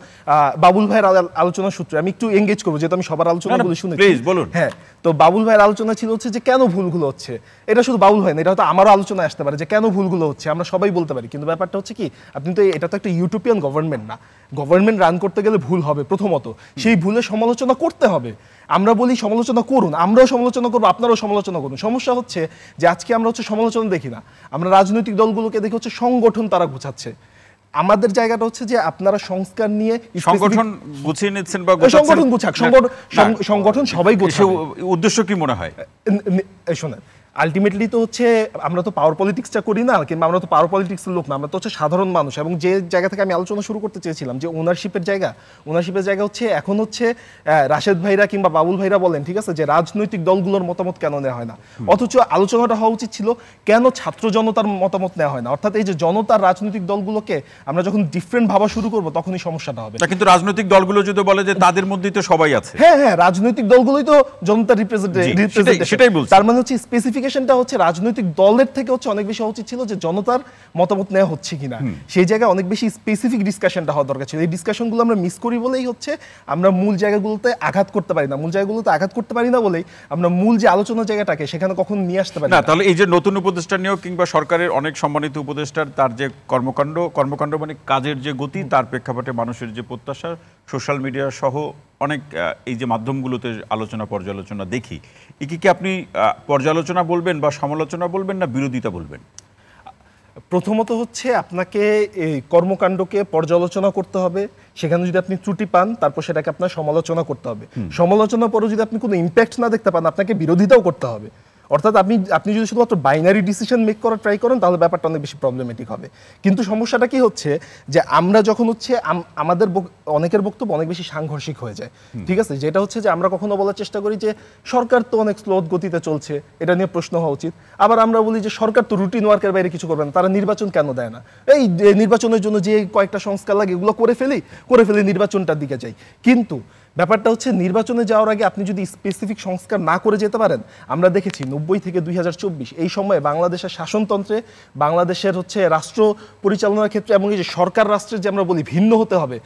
বাবুল ভাইয়ের আলোচনার সূত্রে আমি একটু এঙ্গেজ করবো, যেহেতু আমি সবার আলোচনাগুলো শুনেছি। প্লিজ বলুন। হ্যাঁ, তো বাবুল ভাইয়ের আলোচনা ছিল হচ্ছে যে কেন ভুলগুলো হচ্ছে। এটা শুধু বাবুল ভাই না, এটা হয়তো আমারও আলোচনায় আসতে পারে যে কেন ভুলগুলো হচ্ছে, আমরা সবাই বলতে পারি। কিন্তু ব্যাপারটা হচ্ছে কি, আপনি তো, এটা তো একটা ইউটোপিয়ান গভর্নমেন্ট না। গভর্নমেন্ট রান করতে গেলে ভুল হবে, প্রথমত সেই ভুলের সমালোচনা করতে হবে। আমরা বলি সমালোচনা করুন, আমরাও সমালোচনা করবো, আপনারাও সমালোচনা করুন। সমস্যা হচ্ছে যে আজকে আমরা হচ্ছে সমালোচনা দেখি না, আমরা রাজনৈতিক দলগুলোকে দেখি হচ্ছে সংগঠন তারা গুছাচ্ছে। আমাদের জায়গাটা হচ্ছে যে আপনারা সংস্কার নিয়ে সংগঠন গুছিয়ে নিচ্ছেন বা সংগঠন গুছাক, সংগঠন সবাই গুছাবে। উদ্দেশ্য কি মনে হয়? শোনেন, আলটিমেটলি তো হচ্ছে আমরা তো পাওয়ার পলিটিক্সটা করি না, কিংবা আমরা তো পাওয়ার পলিটিক্সের লোক না, আমরা তো হচ্ছে সাধারণ মানুষ। এবং যে জায়গা থেকে আমি আলোচনা শুরু করতে চেয়েছিলাম যে ওনারশিপের জায়গা হচ্ছে এখন হচ্ছে রাশেদ ভাইরা কিংবা বাবুল ভাইরা বলেন, ঠিক আছে, যে রাজনৈতিক দলগুলোর মতামত কেন নেওয়া হয় না, অথচ আলোচনাটা হওয়া উচিত ছিল কেন ছাত্র জনতার মতামত নেওয়া হয় না। অর্থাৎ এই যে জনতার রাজনৈতিক দলগুলোকে আমরা যখন ডিফারেন্ট ভাবা শুরু করবো, তখনই সমস্যাটা হবে। কিন্তু রাজনৈতিক দলগুলো যদি বলে যে তাদের মধ্যেই তো সবাই আছে, হ্যাঁ হ্যাঁ, রাজনৈতিক দলগুলোই তো জনতার রিপ্রেজেন্টেটিভ, সেটাই বলছি। তার মানে হচ্ছে স্পেসিফিক হচ্ছে রাজনৈতিক দলের থেকে হচ্ছে অনেক বেশি উচিত ছিল যে জনতার মতামত নেওয়া হচ্ছে কিনা, সেই জায়গায় অনেক বেশি স্পেসিফিক ডিসকাশনটা হওয়া দরকার ছিল। এই ডিসকাশনগুলো আমরা মিস করি বলেই হচ্ছে আমরা মূল জায়গাগুলোতে আঘাত করতে পারি না, বলেই আমরা মূল যে আলোচনার জায়গাটাকে সেখানে কখন নিয়ে আসতে পারি না। তাহলে এই যে নতুন উপদেষ্টা নিয়োগ কিংবা সরকারের অনেক সম্মানিত উপদেষ্টার তার যে কর্মকাণ্ড মানে কাজের যে গতি, তার প্রেক্ষাপটে মানুষের যে প্রত্যাশা, সোশ্যাল মিডিয়া সহ অনেক এই যে মাধ্যমগুলোতে আলোচনা পর্যালোচনা দেখি, কি আপনি পর্যালোচনা বলবেন বা সমালোচনা বলবেন না বিরোধিতা বলবেন? প্রথমত হচ্ছে আপনাকে এই কর্মকাণ্ডকে পর্যালোচনা করতে হবে, সেখানে যদি আপনি ত্রুটি পান তারপর সেটাকে আপনার সমালোচনা করতে হবে। সমালোচনার পরও যদি আপনি কোনো ইম্প্যাক্ট না দেখতে পান, আপনাকে বিরোধিতাও করতে হবে। অর্থাৎ আপনি যদি শুধুমাত্র বাইনারি ডিসিশন মেক করার ট্রাই করেন, তাহলে ব্যাপারটা অনেক বেশি প্রবলেমেটিক হবে। কিন্তু সমস্যাটা কি হচ্ছে যে আমরা যখন হচ্ছে আমাদের অনেকের বক্তব্য অনেক বেশি সাংঘর্ষিক হয়ে যায়, ঠিক আছে, যেটা হচ্ছে যে আমরা কখনো বলার চেষ্টা করি যে সরকার তো অনেক স্লো গতিতে চলছে, এটা নিয়ে প্রশ্ন হওয়া উচিত। আবার আমরা বলি যে সরকার তো রুটিন ওয়ার্কের বাইরে কিছু করবে না, তারা নির্বাচন কেন দেয় না, এই নির্বাচনের জন্য যে কয়েকটা সংস্কার লাগে এগুলো করে ফেলি নির্বাচনটার দিকে যাই। কিন্তু ব্যাপারটা হচ্ছে নির্বাচনে যাওয়ার আগে আপনি যদি স্পেসিফিক সংস্কার না করে যেতে পারেন, আমরা দেখেছি 90 থেকে 2024 এই সময়ে বাংলাদেশের শাসনতন্ত্রে, বাংলাদেশের হচ্ছে রাষ্ট্র পরিচালনার ক্ষেত্রে, এবং এই যে সরকার রাষ্ট্রের যে আমরা বলি ভিন্ন হতে হবে,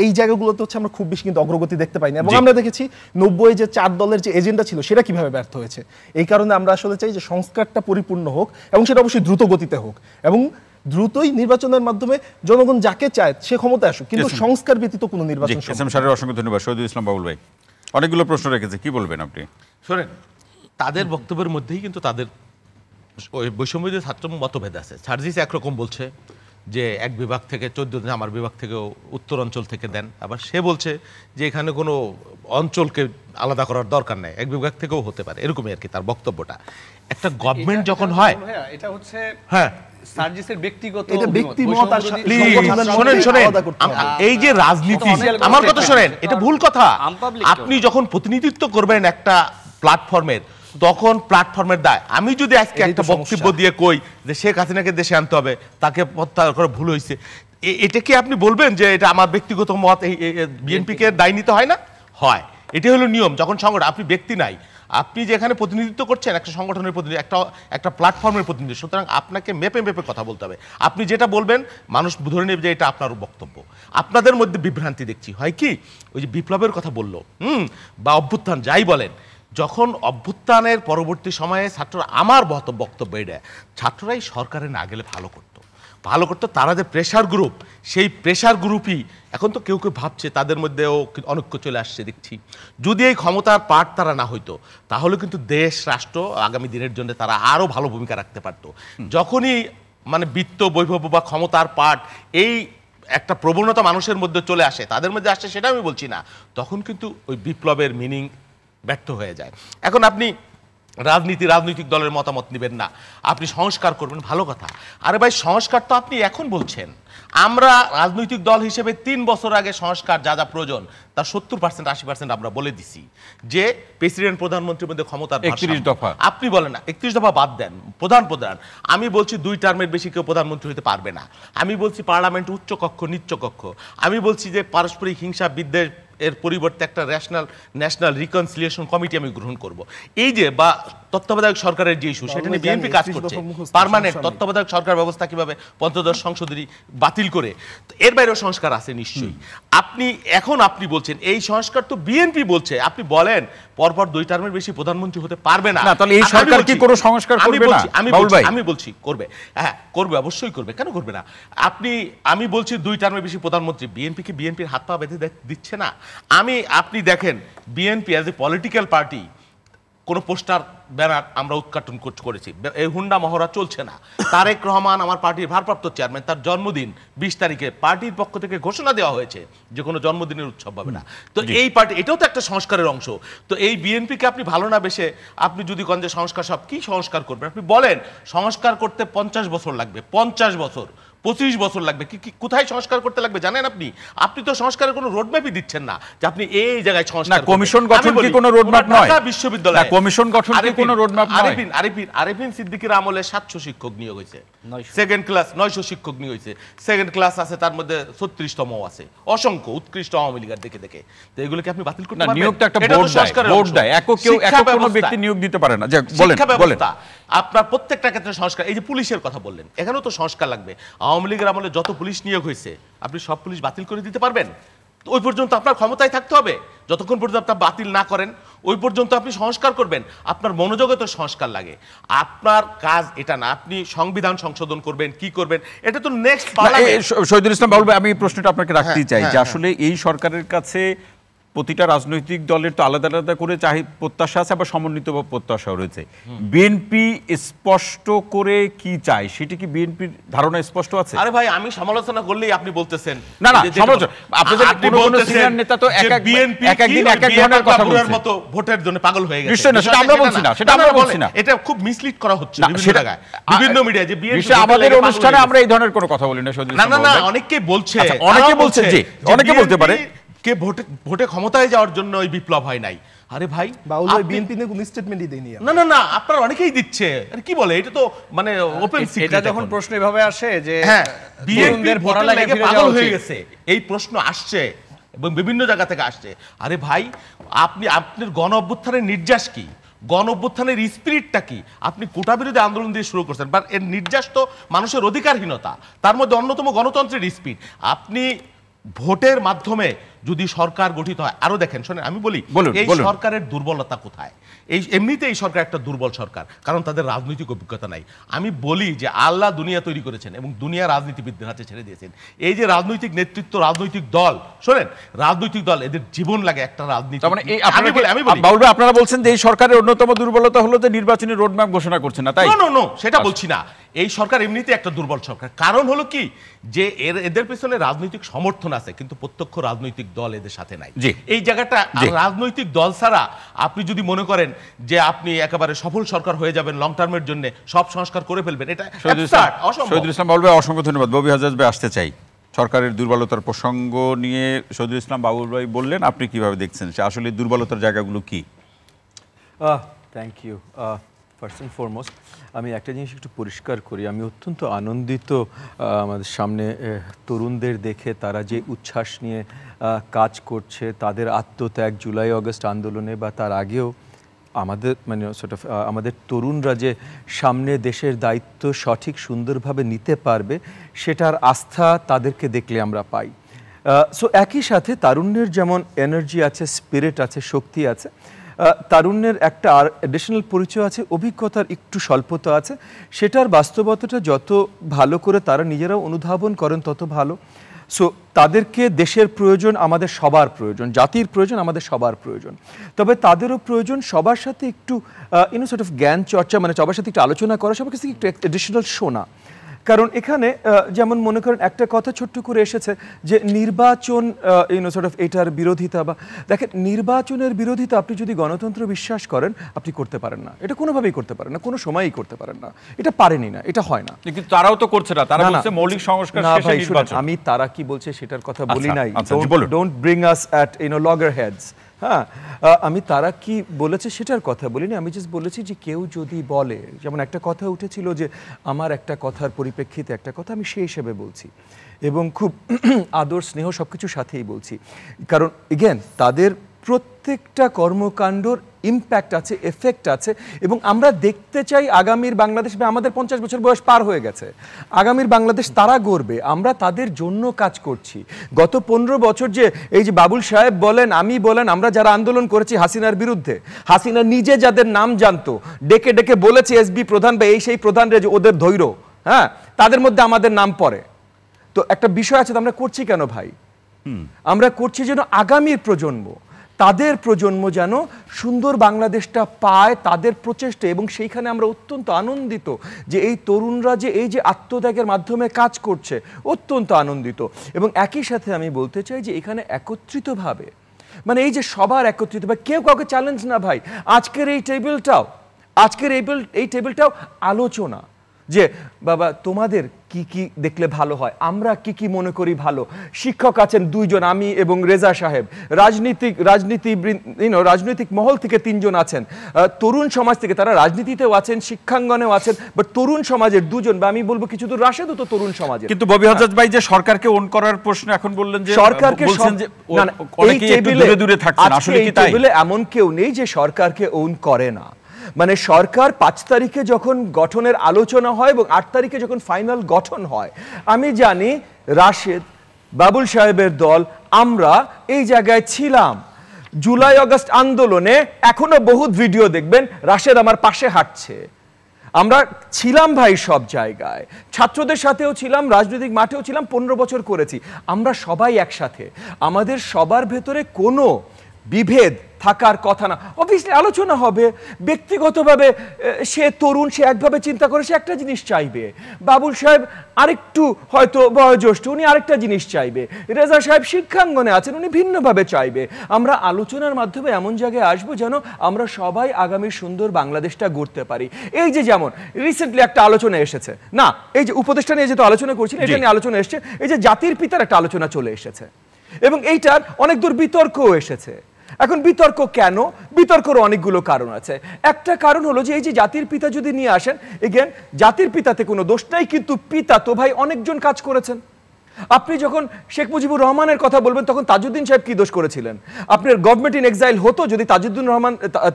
এই জায়গাগুলোতে হচ্ছে আমরা খুব বেশি কিন্তু অগ্রগতি দেখতে পাইনি। এবং আমরা দেখেছি 90 যে 4 দলের যে এজেন্ডা ছিল সেটা কিভাবে ব্যর্থ হয়েছে। এই কারণে আমরা আসলে চাই যে সংস্কারটা পরিপূর্ণ হোক, এবং সেটা অবশ্যই দ্রুত গতিতে হোক, এবং দ্রুতই নির্বাচনের মাধ্যমে জনগণ যাকে চায় সে ক্ষমতায় আসুক, কিন্তু সংস্কার ব্যতীত কোনো নির্বাচন। অসংখ্য ধন্যবাদ শহীদুল ইসলাম বাবুল ভাই, অনেকগুলো প্রশ্ন রেখেছে, কি বলবেন আপনি? শোনেন, তাদের বক্তব্যের মধ্যেই কিন্তু তাদের বৈষম্যবিরোধী ছাত্র মতভেদ আছে। সার্জিস একরকম বলছে যে এক বিভাগ থেকে 14 দিন, আমার বিভাগ থেকেও উত্তর অঞ্চল থেকে দেন। আবার সে বলছে যে এখানে কোনো অঞ্চলকে আলাদা করার দরকার নেই, এক বিভাগ থেকেও হতে পারে, এরকমই আর কি তার বক্তব্যটা। একটা গভর্নমেন্ট যখন হয়, এটা হচ্ছে হ্যাঁ সার্জিসের ব্যক্তিগত, এটা ব্যক্তিমত। এই যে রাজনীতি, আমার কথা শোনেন, এটা ভুল কথা। আপনি যখন প্রতিনিধিত্ব করবেন একটা প্ল্যাটফর্মের, তখন প্ল্যাটফর্মের দায়। আমি যদি আজকে একটা বক্তব্য দিয়ে কই যে শেখ হাসিনাকে দেশে আনতে হবে, তাকে প্রত্যাহার করে ভুল হয়েছে, এটা কি আপনি বলবেন যে এটা আমার ব্যক্তিগত মত, এই বিএনপিকে দায় নিতে হয় না? হয়, এটি হলো নিয়ম। যখন সংগঠন, আপনি ব্যক্তি নাই, আপনি যেখানে প্রতিনিধিত্ব করছেন একটা সংগঠনের প্রতিনিধি, একটা প্ল্যাটফর্মের প্রতিনিধি, সুতরাং আপনাকে মেপে মেপে কথা বলতে হবে। আপনি যেটা বলবেন মানুষ ধরে নেবে যে এটা আপনার বক্তব্য। আপনাদের মধ্যে বিভ্রান্তি দেখছি, হয় কি ওই যে বিপ্লবের কথা বললো বা অভ্যুত্থান যাই বলেন, যখন অভ্যুত্থানের পরবর্তী সময়ে ছাত্ররা, আমার বক্তব্য এটা, ছাত্ররাই সরকারে না গেলে ভালো করতো। তারা যে প্রেশার গ্রুপ, সেই প্রেশার গ্রুপই এখন তো কেউ কেউ ভাবছে তাদের মধ্যেও অনৈক্য চলে আসছে দেখছি। যদি এই ক্ষমতার পার্ট তারা না হইতো, তাহলে কিন্তু দেশ রাষ্ট্র আগামী দিনের জন্য তারা আরো ভালো ভূমিকা রাখতে পারতো। যখনই মানে বিত্ত বৈভব বা ক্ষমতার পার্ট এই একটা প্রবণতা মানুষের মধ্যে চলে আসে, তাদের মধ্যে আসছে, সেটা আমি বলছি না, তখন কিন্তু ওই বিপ্লবের মিনিং ব্যর্থ হয়ে যায়। এখন আপনি রাজনৈতিক দলের মতামত নেবেন না, আপনি সংস্কার করবেন, ভালো কথা। আরে ভাই, সংস্কার তো আপনি এখন বলছেন। আমরা রাজনৈতিক দল হিসেবে 3 বছর আগে সংস্কার যা যা প্রয়োজন তার 70% 80% আমরা বলে দিছি, যে প্রেসিডেন্ট প্রধানমন্ত্রীর মধ্যে ক্ষমতার 31 দফা। আপনি বলেন না 31 দফা বাদ দেন, প্রধান আমি বলছি 2 টার্মের বেশি কেউ প্রধানমন্ত্রী হতে পারবে না। আমি বলছি পার্লামেন্ট উচ্চ কক্ষ নিচ্চ কক্ষ। আমি বলছি যে পারস্পরিক হিংসা বিদ্বেষ এর পরিবর্তে একটা ন্যাশনাল রিকনসিলিয়েশন কমিটি আমি গ্রহণ করব। এই যে বা তত্ত্বাবধায়ক সরকারের যে ইস্যু, সেটা নিয়ে বিএনপি কাজ করছে। পার্মানেন্ট তত্ত্বাবধায়ক সরকার ব্যবস্থা কিভাবে পঞ্চদশ সংশোধনী বাতিল করে, এর বাইরেও সংস্কার আছে নিশ্চয়ই। আপনি বলছেন এই সংস্কার তো বিএনপি বলছে, আপনি বলেন পরপর 2 টার্মের বেশি প্রধানমন্ত্রী হতে পারবে না। তাহলে এই সরকার কি কোনো সংস্কার করবে না? আমি বলছি করবে, হ্যাঁ করবে, অবশ্যই করবে, কেন করবে না? আমি বলছি 2 টার্মের বেশি প্রধানমন্ত্রী, বিএনপির হাত পা বেঁধে দিচ্ছে না। আপনি দেখেন BNP as a political party কোনো পোস্টার ব্যানার আমরা উৎঘাটন করেছি, এই হুন্ডা মহড়া চলছে না। তারেক রহমান আমার পার্টির ভারপ্রাপ্ত চেয়ারম্যান, তার জন্মদিন 20 তারিখে পার্টির পক্ষ থেকে ঘোষণা দেওয়া হয়েছে যে কোনো জন্মদিনের উৎসব হবে না। তো এই পার্টি, এটাও তো একটা সংস্কারের অংশ। তো এই বিএনপিকে আপনি ভালো না বেশে আপনি যদি কোন যে সংস্কার, সব কি সংস্কার করবেন? আপনি বলেন সংস্কার করতে 50 বছর লাগবে, 50 বছর, 25 বছর লাগবে। কোথায় সংস্কার করতে লাগবে জানেন? আপনি তো সংস্কারের কোনো রোডম্যাপই দিচ্ছেন না যে আপনি এই জায়গায় সংস্কার। কমিশন গঠন কি কোনো রোডম্যাপ নয়? বিশ্ববিদ্যালয় কমিশন গঠন কি কোনো রোডম্যাপ নয়? আরিফিন সিদ্দিকীর আমলে 700 শিক্ষক নিয়োগ হয়েছে, সেকেন্ড ক্লাস 900 শিক্ষক নিয়োগ হয়েছে, সেকেন্ড ক্লাস আছে, তার মধ্যে 36তম আছে, অসংখ্য উৎকৃষ্ট আওয়ামী লীগের দেখে। তো এগুলো কি আপনি বাতিল করতে পারবেন? নিয়োগটা একটা বোর্ড দেয়, একক কোনো ব্যক্তি নিয়োগ দিতে পারে না। বলেন আপনার প্রত্যেকটা ক্ষেত্রে সংস্কার। এই যে পুলিশের কথা বললেন, এখানেও তো সংস্কার লাগবে। আওয়ামী লীগের আমলে যত পুলিশ নিয়োগ হয়েছে, আপনি সব পুলিশ বাতিল করে দিতে পারবেন? ওই পর্যন্ত আপনার ক্ষমতায় থাকতে হবে। যতক্ষণ পর্যন্ত আপনার বাতিল না করেন, ওই পর্যন্ত আপনি সংস্কার করবেন। আপনার মনোযোগে তো সংস্কার লাগে, আপনার কাজ এটা না। আপনি সংবিধান সংশোধন করবেন, কি করবেন, এটা তো নেক্সট পার্লামেন্ট। শহীদুল ইসলাম বাবুল, আমি এই প্রশ্নটা আপনাকে রাখতেই চাই যে আসলে এই সরকারের কাছে প্রতিটা রাজনৈতিক দলের তো আলাদা আলাদা করে প্রত্যাশা আছে, আবার সমন্বিত প্রত্যাশাও রয়েছে। বিএনপি স্পষ্ট করে কি চায়, সেটা কি বিএনপির ধারণা স্পষ্ট আছে? আরে ভাই, আমি সমালোচনা করলেই আপনি বলতেছেন না না, সমালোচনা আপনাদের কোন সিনিয়র নেতা তো বিএনপি এক একদিন এক এক ধরনের কথা বলছেন, মতো ভোটের জন্য পাগল হয়ে গেছে। নিশ্চয় না, সেটা আমরা বলছি না, সেটা আমরা বলছি না। এটা খুব মিসলিড করা হচ্ছে বিভিন্ন জায়গায়, বিভিন্ন মিডিয়ায়, যে বিএনপি আমাদের অনুষ্ঠানে আমরা এই ধরনের কোনো কথা বলি না। না না না, অনেকেই বলছে, অনেকে বলছে যে অনেকে বলতে পারে কে ভোটে ক্ষমতায় যাওয়ার জন্য ওই বিপ্লব হয় নাই। আরে ভাই, বিএনপি নিয়ে কোনো স্টেটমেন্টই দেয়নি। না না না, আপনারা অনেকেই দিচ্ছে। আরে কি বলে, এটা তো মানে ওপেন সিক্রেট। এটা যখন প্রশ্ন এভাবে আসে যে বিএনপির পড়ালেখা পাগল হয়ে গেছে, এই প্রশ্ন আসছে এবং বিভিন্ন জায়গা থেকে আসছে। আরে ভাই, আপনার গণ অভ্যুত্থানের নির্যাস কি, গণ অভ্যুত্থানের স্পিরিটটা কি? আপনি কোটা বিরোধী আন্দোলন দিয়ে শুরু করছেন, বাট এর নির্যাস তো মানুষের অধিকারহীনতা, তার মধ্যে অন্যতম গণতন্ত্রের স্পিরিট। আপনি ভোটের মাধ্যমে যদি সরকার গঠিত হয়, আরো দেখেন, শোনেন আমি বলি, এই সরকারের দুর্বলতা কোথায়? এমনিতে এই সরকার একটা দুর্বল সরকার, কারণ তাদের রাজনৈতিক অভিজ্ঞতা নাই। আমি বলি যে আল্লাহ দুনিয়া তৈরি করেছেন এবং দুনিয়া রাজনীতিবিদদের হাতে ছেড়ে দিয়েছেন। এই যে রাজনৈতিক নেতৃত্ব, রাজনৈতিক দল, শোনেন, রাজনৈতিক দল, এদের জীবন লাগে একটা রাজনীতি। আমি বলি, আপনারা বলছেন যে এই সরকারের অন্যতম দুর্বলতা হলো যে নির্বাচনী রোডম্যাপ ঘোষণা করছে না, তাই? নো, সেটা বলছি না। এই সরকার এমনিতে একটা দুর্বল সরকার। কারণ হলো কি, যে এদের পেছনে রাজনৈতিক সমর্থন আছে, কিন্তু প্রত্যক্ষ রাজনৈতিক দল এদের সাথে নাই। এই জায়গাটা, রাজনৈতিক দল ছাড়া আপনি যদি মনে করেন যে আপনি একেবারে সফল সরকার হয়ে যাবেন লং টার্মের জন্য, সব সংস্কার করে ফেলবেন, এটা অসম্ভব। শহীদুল ইসলাম বাবুল ভাই, অসংখ্য ধন্যবাদ। ববি হাজাজ ভাই আসতে চাই। সরকারের দুর্বলতার প্রসঙ্গ নিয়ে শহীদুল ইসলাম বাবুল ভাই বললেন, আপনি কিভাবে দেখছেন সে আসলে দুর্বলতার জায়গাগুলো কি? Thank you. First and foremost আমি একটা জিনিস একটু পরিষ্কার করি, আমি অত্যন্ত আনন্দিত আমাদের সামনে তরুণদের দেখে, তারা যে উচ্ছ্বাস নিয়ে কাজ করছে, তাদের আত্মত্যাগ জুলাই অগস্ট আন্দোলনে বা তার আগেও আমাদের মানে আমাদের তরুণরা যে সামনে দেশের দায়িত্ব সঠিক সুন্দরভাবে নিতে পারবে সেটার আস্থা তাদেরকে দেখলে আমরা পাই। সো একই সাথে তারুণ্যের যেমন এনার্জি আছে, স্পিরিট আছে, শক্তি আছে, তারুণ্যের একটা আর অ্যাডিশনাল পরিচয় আছে, অভিজ্ঞতার একটু স্বল্পতা আছে। সেটার বাস্তবতাটা যত ভালো করে তারা নিজেরাও অনুধাবন করেন তত ভালো। সো তাদেরকে দেশের প্রয়োজন, আমাদের সবার প্রয়োজন, জাতির প্রয়োজন, আমাদের সবার প্রয়োজন। তবে তাদেরও প্রয়োজন সবার সাথে একটু জ্ঞান চর্চা, মানে সবার সাথে একটু আলোচনা করা, সবার কাছে একটু অ্যাডিশনাল শোনা। কারণ এখানে যেমন মনে করেন একটা কথা ছোট্ট করে এসেছে যে নির্বাচন এটার বিরোধিতা, বা দেখেন নির্বাচনের বিরোধিতা আপনি যদি গণতন্ত্র বিশ্বাস করেন আপনি করতে পারেন না, এটা কোনোভাবেই করতে পারেন না, কোনো সময়ই করতে পারেন না, এটা পারেনি না, এটা হয় না। কিন্তু তারাও তো করছে না, তারা বলছে মৌলিক সংস্কার শেষে নির্বাচন। আমি তারা কি বলছে সেটার কথা বলি নাই, don't bring us at loggerheads. হ্যাঁ, আমি তারা কি বলেছে সেটার কথা বলিনি, আমি জাস্ট বলেছি যে কেউ যদি বলে, যেমন একটা কথা উঠেছিল যে আমার একটা কথার পরিপ্রেক্ষিতে একটা কথা, আমি সেই হিসেবে বলছি এবং খুব আদর স্নেহ সব কিছুর সাথেই বলছি। কারণ এগেন তাদের প্রত্যেকটা কর্মকাণ্ডর ইম্প্যাক্ট আছে, এফেক্ট আছে, এবং আমরা দেখতে চাই আগামীর বাংলাদেশ, আমাদের 50 বছর বয়স পার হয়ে গেছে, আগামীর বাংলাদেশ তারা গড়বে, আমরা তাদের জন্য কাজ করছি। গত 15 বছর যে এই যে বাবুল সাহেব বলেন, আমি বলেন, আমরা যারা আন্দোলন করেছি হাসিনার বিরুদ্ধে, হাসিনা নিজে যাদের নাম জানতো ডেকে ডেকে বলেছে এসবি প্রধান বা এই সেই প্রধান রে, ওদের ধৈর্য, হ্যাঁ, তাদের মধ্যে আমাদের নাম পড়ে। তো একটা বিষয় আছে, আমরা করছি কেন ভাই? আমরা করছি যেন আগামীর প্রজন্ম, তাদের প্রজন্ম যেন সুন্দর বাংলাদেশটা পায়, তাদের প্রচেষ্টা। এবং সেইখানে আমরা অত্যন্ত আনন্দিত যে এই তরুণরা যে এই যে আত্মত্যাগের মাধ্যমে কাজ করছে, অত্যন্ত আনন্দিত। এবং একই সাথে আমি বলতে চাই যে এখানে একত্রিতভাবে, মানে এই যে সবার একত্রিত, বা কেউ কাউকে চ্যালেঞ্জ না ভাই, আজকের এই টেবিলটাও আলোচনা যে বাবা তোমাদের কি কি দেখলে ভালো হয়, আমরা কি কি মনে করি ভালো। শিক্ষক আছেন 2 জন, আমি এবং রেজা সাহেব, রাজনৈতিক মহল থেকে 3 জন আছেন, তরুণ সমাজ থেকে, তারা রাজনীতিতেও আছেন, শিক্ষাঙ্গনেও আছেন, বাট তরুণ সমাজের 2 জন, বা আমি বলবো কিছু দূর রাশেদও তো তরুণ সমাজের। কিন্তু ববি হাজাজ ভাই যে সরকারকে ওন করার প্রশ্ন এখন বললেন যে সরকারকে বলছেন যে অনেকেই একটু দূরে দূরে থাকছেন, আসলে কি তাই? এমন কেউ নেই যে সরকারকে ওন করে না। মানে সরকার 5 তারিখে যখন গঠনের আলোচনা হয় এবং 8 তারিখে যখন ফাইনাল গঠন হয়, আমি জানি রাশেদ, বাবুল সাহেবের দল, আমরা এই জায়গায় ছিলাম। জুলাই আগস্ট আন্দোলনে এখনো বহুত ভিডিও দেখবেন, রাশেদ আমার পাশে হাঁটছে, আমরা ছিলাম ভাই সব জায়গায়, ছাত্রদের সাথেও ছিলাম, রাজনৈতিক মাঠেও ছিলাম, 15 বছর করেছি, আমরা সবাই একসাথে। আমাদের সবার ভেতরে কোনো বিভেদ থাকার কথা না। অবভিয়াসলি আলোচনা হবে, ব্যক্তিগতভাবে সে তরুণ, সে একভাবে চিন্তা করে, সে একটা জিনিস চাইবে, বাবুল সাহেব আরেকটু হয়তো বয়োজ্যেষ্ঠ, উনি আরেকটা জিনিস চাইবে, রেজা সাহেব শিক্ষাঙ্গনে আছেন, উনি ভিন্নভাবে চাইবে। আমরা আলোচনার মাধ্যমে এমন জায়গায় আসবো যেন আমরা সবাই আগামী সুন্দর বাংলাদেশটা গড়তে পারি। এই যে যেমন রিসেন্টলি একটা আলোচনা এসেছে না, এই যে উপদেষ্টা নিয়ে যেহেতু আলোচনা করছিলেন, এটা নিয়ে আলোচনা এসছে, এই যে জাতির পিতার একটা আলোচনা চলে এসেছে এবং এইটার অনেক দূর বিতর্কও এসেছে। এখন বিতর্ক কেন? বিতর্কের অনেকগুলো কারণ আছে। একটা কারণ হলো যে এই যে জাতির পিতা যদি নিয়ে আসেন, এগেন জাতির পিতাতে কোনো দোষ নাই, কিন্তু পিতা তো ভাই অনেকজন কাজ করেছেন। আপনি যখন শেখ মুজিবুর রহমানের কথা বলবেন তখন তাজউদ্দিন সাহেব কি দোষ করেছিলেন? আপনার গভর্নমেন্ট ইন এক্সাইল হতো যদি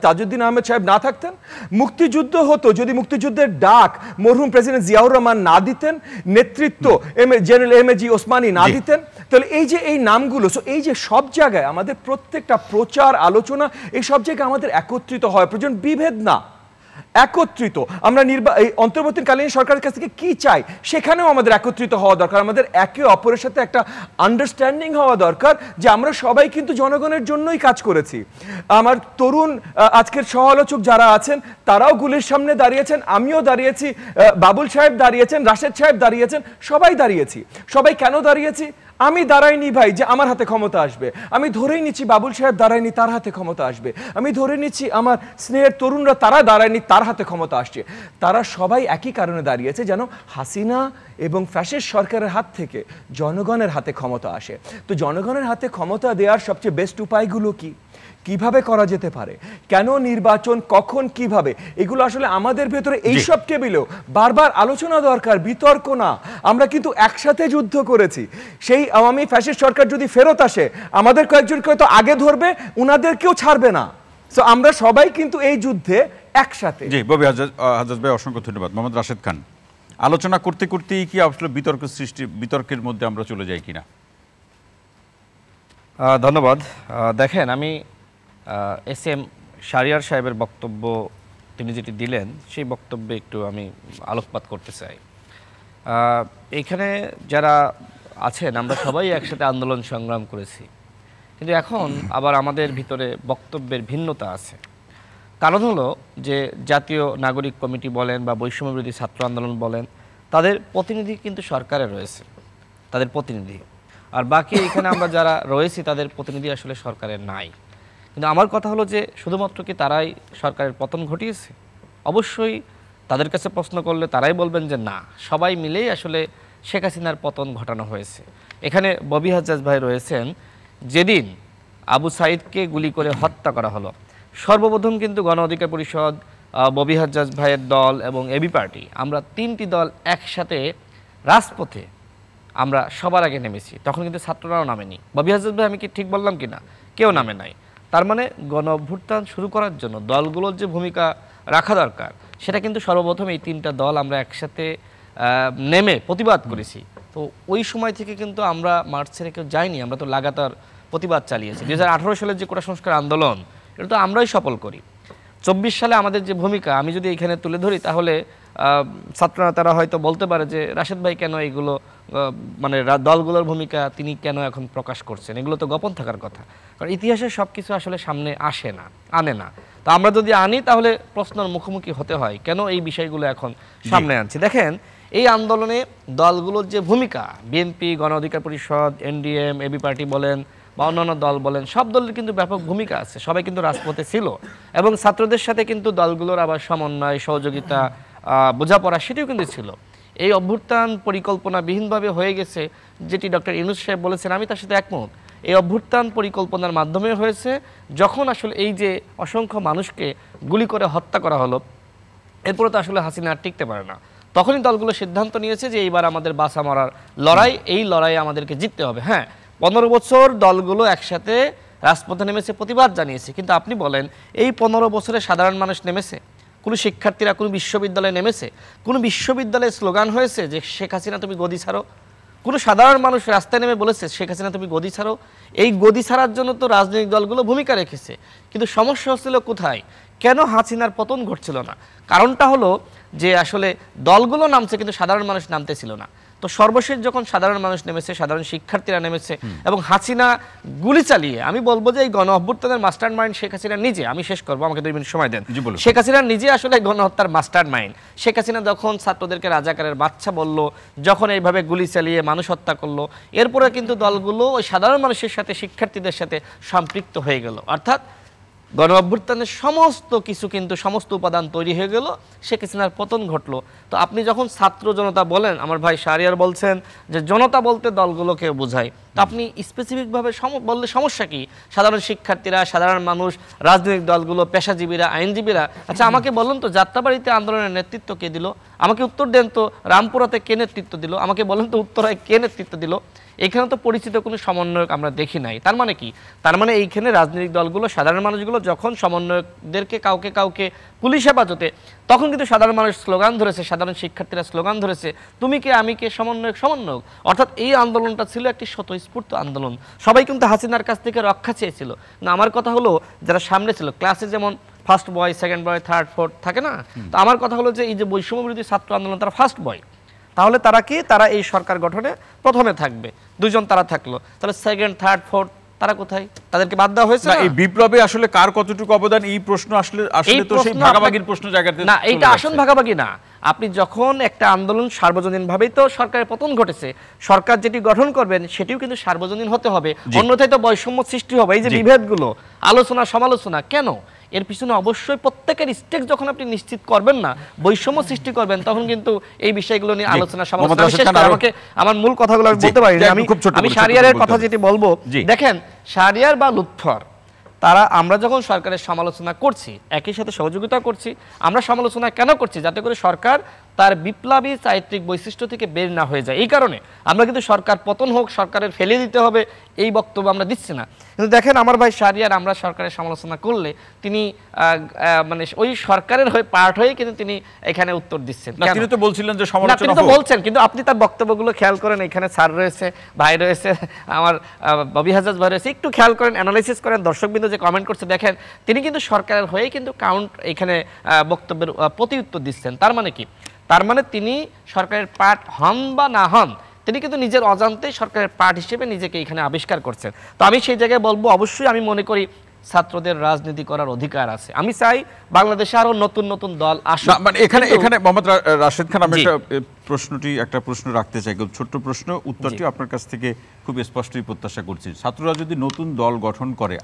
তাজউদ্দিন আহমেদ সাহেব না থাকতেন? মুক্তিযুদ্ধ হতো যদি মুক্তিযুদ্ধের ডাক মরহুম প্রেসিডেন্ট জিয়াউর রহমান না দিতেন, নেতৃত্ব জেনারেল এম.এ. জি. ওসমানী না দিতেন? তাহলে এই যে এই নামগুলো, এই যে সব জায়গায় আমাদের প্রত্যেকটা প্রচার আলোচনা, এই সব জায়গায় আমাদের একত্রিত হয় প্রয়োজন, বিভেদ না, একত্রিত। আমরা অন্তর্বর্তীকালীন সরকারের কাছ থেকে কি চাই সেখানেও আমাদের একত্রিত হওয়া দরকার, আমাদের একে অপরের সাথে একটা আন্ডারস্ট্যান্ডিং হওয়া দরকার যে আমরা সবাই কিন্তু জনগণের জন্যই কাজ করেছি। আমার তরুণ আজকের সহ-আলোচক যারা আছেন তারাও গুলির সামনে দাঁড়িয়েছেন, আমিও দাঁড়িয়েছি, বাবুল সাহেব দাঁড়িয়েছেন, রাশেদ সাহেব দাঁড়িয়েছেন, সবাই দাঁড়িয়েছি। সবাই কেন দাঁড়িয়েছি? আমি দাঁড়াইনি ভাই যে আমার হাতে ক্ষমতা আসবে, আমি ধরেই নিচ্ছি বাবুল সাহেব দাঁড়ায়নি তার হাতে ক্ষমতা আসবে, আমি ধরে নিচ্ছি আমার স্নেহের তরুণরা তারা দাঁড়ায়নি তার হাতে ক্ষমতা আসছে। তারা সবাই একই কারণে দাঁড়িয়েছে যেন হাসিনা এবং ফ্যাসিস্ট সরকারের হাত থেকে জনগণের হাতে ক্ষমতা আসে। তো জনগণের হাতে ক্ষমতা দেওয়ার সবচেয়ে বেস্ট উপায়গুলো কি? কিভাবে করা যেতে পারে, কেন নির্বাচন, কখন, কিভাবে, এগুলো আসলে আমাদের ভেতরে এইসব টেবিলেও বারবার আলোচনা দরকার, বিতর্ক না। আমরা কিন্তু একসাথে যুদ্ধ করেছি। সেই আওয়ামী ফ্যাসিস্ট সরকার যদি ফেরত আসে, আমাদের কয়েকজনকে তো আগে ধরবে, উনাদেরকেও ছাড়বে না। তো আমরা সবাই কিন্তু এই যুদ্ধে একসাথে। জি ববি হাজাজ ভাই, অসংখ্য ধন্যবাদ। মোহাম্মদ রাশেদ খান, আলোচনা করতে করতেই কি আসলে বিতর্কের মধ্যে আমরা চলে যাই কিনা? ধন্যবাদ। দেখেন, আমি এসএম শাহরিয়ার সাহেবের বক্তব্য তিনি যেটি দিলেন সেই বক্তব্যে একটু আমি আলোকপাত করতে চাই। এইখানে যারা আছেন আমরা সবাই একসাথে আন্দোলন সংগ্রাম করেছি, কিন্তু এখন আবার আমাদের ভিতরে বক্তব্যের ভিন্নতা আছে। কারণ হলো যে জাতীয় নাগরিক কমিটি বলেন বা বৈষম্যবিরোধী ছাত্র আন্দোলন বলেন, তাদের প্রতিনিধি কিন্তু সরকারে রয়েছে, তাদের প্রতিনিধি। আর বাকি এখানে আমরা যারা রয়েছি তাদের প্রতিনিধি আসলে সরকারের নাই। কিন্তু আমার কথা হলো যে শুধুমাত্র কি তারাই সরকারের পতন ঘটিয়েছে? অবশ্যই তাদের কাছে প্রশ্ন করলে তারাই বলবেন যে না, সবাই মিলেই আসলে শেখ হাসিনার পতন ঘটানো হয়েছে। এখানে ববি হাজ্জাজ ভাই রয়েছেন, যেদিন আবু সাইদকে গুলি করে হত্যা করা হলো, সর্বপ্রথম কিন্তু গণ অধিকার পরিষদ, ববি হাজ্জাজ ভাইয়ের দল এবং এবি পার্টি, আমরা তিনটি দল একসাথে রাজপথে আমরা সবার আগে নেমেছি। তখন কিন্তু ছাত্ররাও নামেনি। ববি হাজ্জাজ ভাই, আমি কি ঠিক বললাম কি না? কেউ নামে নাই। তার মানে গণ অভ্যুত্থান শুরু করার জন্য দলগুলোর যে ভূমিকা রাখা দরকার, সেটা কিন্তু সর্বপ্রথম এই তিনটা দল আমরা একসাথে নেমে প্রতিবাদ করেছি। তো ওই সময় থেকে কিন্তু আমরা মাঠ ছেড়ে কেউ যাইনি, আমরা তো লাগাতার প্রতিবাদ চালিয়েছি। 2018 সালের যে কোটা সংস্কার আন্দোলন, এটা তো আমরাই সফল করি। 24 সালে আমাদের যে ভূমিকা আমি যদি এখানে তুলে ধরি, তাহলে ছাত্রনেতারা হয়তো বলতে পারে যে রাশেদ ভাই কেন এগুলো, মানে দলগুলোর ভূমিকা তিনি কেন এখন প্রকাশ করছেন, এগুলো তো গোপন থাকার কথা। কারণ ইতিহাসের সব কিছু আসলে সামনে আসে না, আনে না। তো আমরা যদি আনি তাহলে প্রশ্নের মুখোমুখি হতে হয়, কেন এই বিষয়গুলো এখন সামনে আনছি। দেখেন, এই আন্দোলনে দলগুলোর যে ভূমিকা, বিএনপি, গণ অধিকার পরিষদ, এনডিএম, এবি পার্টি বলেন বা অন্যান্য দল বলেন, সব দলের কিন্তু ব্যাপক ভূমিকা আছে। সবাই কিন্তু রাজপথে ছিল এবং ছাত্রদের সাথে কিন্তু দলগুলোর আবার সমন্বয়, সহযোগিতা, বোঝাপড়া সেটিও কিন্তু ছিল। এই অভ্যুত্থান পরিকল্পনাবিহীনভাবে হয়ে গেছে, যেটি ডক্টর ইউনূস সাহেব বলেছেন, আমি তার সাথে একমত। এই অভ্যুত্থান পরিকল্পনার মাধ্যমে হয়েছে, যখন আসলে এই যে অসংখ্য মানুষকে গুলি করে হত্যা করা হলো, এরপরে তো আসলে হাসিনা আর টিকতে পারে না। তখনই দলগুলো সিদ্ধান্ত নিয়েছে যে এইবার আমাদের বাঁচা মরার লড়াই, এই লড়াইয়ে আমাদেরকে জিততে হবে। হ্যাঁ, 15 বছর দলগুলো একসাথে রাজপথে নেমেছে, প্রতিবাদ জানিয়েছে। কিন্তু আপনি বলেন, এই 15 বছরে সাধারণ মানুষ নেমেছে? কোনো শিক্ষার্থীরা কোনো বিশ্ববিদ্যালয়ে নেমেছে? কোনো বিশ্ববিদ্যালয়ে স্লোগান হয়েছে যে শেখ হাসিনা তুমি গদি ছাড়ো? কোনো সাধারণ মানুষ রাস্তায় নেমে বলেছে শেখ হাসিনা তুমি গদি ছাড়ো? এই গদি ছাড়ার জন্য তো রাজনৈতিক দলগুলো ভূমিকা রেখেছে, কিন্তু সমস্যা হচ্ছিল কোথায়? কেন হাসিনার পতন ঘটছিল না? কারণটা হলো যে আসলে দলগুলো নামছে কিন্তু সাধারণ মানুষ নামতেছিল না। তো সর্বশেষ যখন সাধারণ মানুষ নেমেছে, সাধারণ শিক্ষার্থীরা নেমেছে এবং হাসিনা গুলি চালিয়ে, আমি বলবো যে এই গণ অভ্যুত্থানের মাস্টার মাইন্ড শেখ হাসিনা নিজে। আমি শেষ করবো, আমাকে 2 মিনিট সময় দেন। শেখ হাসিনা নিজে আসলে গণহত্যার মাস্টার মাইন্ড। শেখ হাসিনা যখন ছাত্রদেরকে রাজাকারের বাচ্চা বলল, যখন এইভাবে গুলি চালিয়ে মানুষ হত্যা করলো, এরপরে কিন্তু দলগুলো ওই সাধারণ মানুষের সাথে, শিক্ষার্থীদের সাথে সম্পৃক্ত হয়ে গেল। অর্থাৎ গণ অভ্যুত্থানের সমস্ত কিছু কিন্তু, সমস্ত উপাদান তৈরি হয়ে গেল, শেখ হাসিনার পতন ঘটলো। তো আপনি যখন ছাত্র জনতা বলেন, আমার ভাই শাহরিয়ার বলছেন যে জনতা বলতে দলগুলোকে বোঝায়, তো আপনি স্পেসিফিকভাবে বললে সমস্যা কি? সাধারণ শিক্ষার্থীরা, সাধারণ মানুষ, রাজনৈতিক দলগুলো, পেশাজীবীরা, আইনজীবীরা। আচ্ছা, আমাকে বলুন তো, যাত্রাবাড়িতে আন্দোলনের নেতৃত্ব কে দিল? আমাকে উত্তর দেন তো। রামপুরাতে কে নেতৃত্ব দিল? আমাকে বলেন তো, উত্তরায় কে নেতৃত্ব দিল? এখানে তো পরিচিত কোনো সমন্বয়ক আমরা দেখি নাই। তার মানে কি? তার মানে এইখানে রাজনৈতিক দলগুলো, সাধারণ মানুষগুলো যখন সমন্বয়কদেরকে কাউকে কাউকে পুলিশ হেফাজতে, তখন কিন্তু সাধারণ মানুষ স্লোগান ধরেছে, সাধারণ শিক্ষার্থীরা স্লোগান ধরেছে, তুমি কে, আমি কে, সমন্বয়ক সমন্বয়ক। অর্থাৎ এই আন্দোলনটা ছিল একটি স্বতঃস্ফূর্ত আন্দোলন। সবাই কিন্তু হাসিনার কাছ থেকে রক্ষা চেয়েছিল। না, আমার কথা হলো যারা সামনে ছিল, ক্লাসে যেমন first boy, second boy, third, fourth থাকে না, তো আমার কথা হলো যে এই যে বৈষম্যবিরোধী ছাত্র আন্দোলন, তারা ফার্স্ট বয়। তাহলে তারা কি? তারা এই সরকার গঠনে প্রথমে থাকবে। 2 জন তারা থাকলো, তাহলে সেকেন্ড, থার্ড, ফোর্থ তারা কোথায়? তাদেরকে বাদ দেওয়া হয়েছে না? এই বিপ্লবে আসলে কার কতটুকু অবদান, এই প্রশ্ন আসলে তো সেই ভাগাভাগির প্রশ্ন জায়গাতে না, এইটা আসন ভাগাভাগি না। আপনি যখন একটা আন্দোলন সার্বজনীনভাবেই তো সরকারের পতন ঘটেছে, সরকার যেটি গঠন করবেন সেটিও কিন্তু সার্বজনীন হতে হবে, অন্যথায় তো বৈষম্য সৃষ্টি হবে। এই যে বিভেদগুলো, আলোচনা সমালোচনা, কেন? এর পিছনে অবশ্যই প্রত্যেকের স্টেক যখন আপনি নিশ্চিত করবেন না, বৈষম্য সৃষ্টি করবেন, তখন কিন্তু এই বিষয়গুলো নিয়ে আলোচনা সমালোচনা। আমাকে আমার মূল কথাগুলো আমি বলতে পারি, আমি শাহরিয়ারের কথা যেটি বলবো, দেখেন শাহরিয়ার বা লুৎফর আমরা যখন সরকারের সমালোচনা করছি, একই সাথে সহযোগিতা করছি, আমরা সমালোচনা কেন করছি? যাতে করে সরকার তার বিপ্লবী চারিত্রিক বৈশিষ্ট্য থেকে বের না হয়ে যায়। এই কারণে আমরা কিন্তু সরকার পতন হোক, সরকারের ফেলে দিতে হবে এই বক্তব্য আমরা দিচ্ছি না। কিন্তু দেখেন আমার ভাই শাহরিয়ার আমরা সরকারের সমালোচনা করলে তিনি মানে ওই সরকারের হয়ে পার্ট হয়ে কিন্তু তিনি এখানে উত্তর দিচ্ছেন। তিনি তো বলছিলেন যে সমালোচনা তিনি তো বলছেন, কিন্তু আপনি তার বক্তব্যগুলো খেয়াল করেন, এখানে স্যার রয়েছে, ভাই রয়েছে, আমার ববি হাজাজ ভাই রয়েছে, একটু খেয়াল করেন, অ্যানালাইসিস করেন, দর্শকবৃন্দ যে কমেন্ট করছে দেখেন, তিনি কিন্তু সরকারের হয়ে কিন্তু এখানে বক্তব্যের প্রতি উত্তর দিচ্ছেন। তার মানে কি? তার মানে তিনি সরকারের পার্ট হন বা না হন, তিনি কিন্তু নিজের অজান্তে সরকারের পার্ট হিসেবে নিজেকে এখানে আবিষ্কার করছেন। তো আমি সেই জায়গায় বলবো, অবশ্যই আমি মনে করি ছাত্রদের রাজনীতি করার অধিকার আছে। আমি চাই বাংলাদেশে আরো নতুন নতুন দল আসুক। মানে এখানে মোহাম্মদ রাশেদ খান, আমি একটা প্রশ্ন রাখতে চাই, খুব ছোট্ট প্রশ্ন, উত্তরটি আপনার কাছ থেকে খুব স্পষ্টই প্রত্যাশা করছি। ছাত্ররা যদি নতুন দল গঠন করে,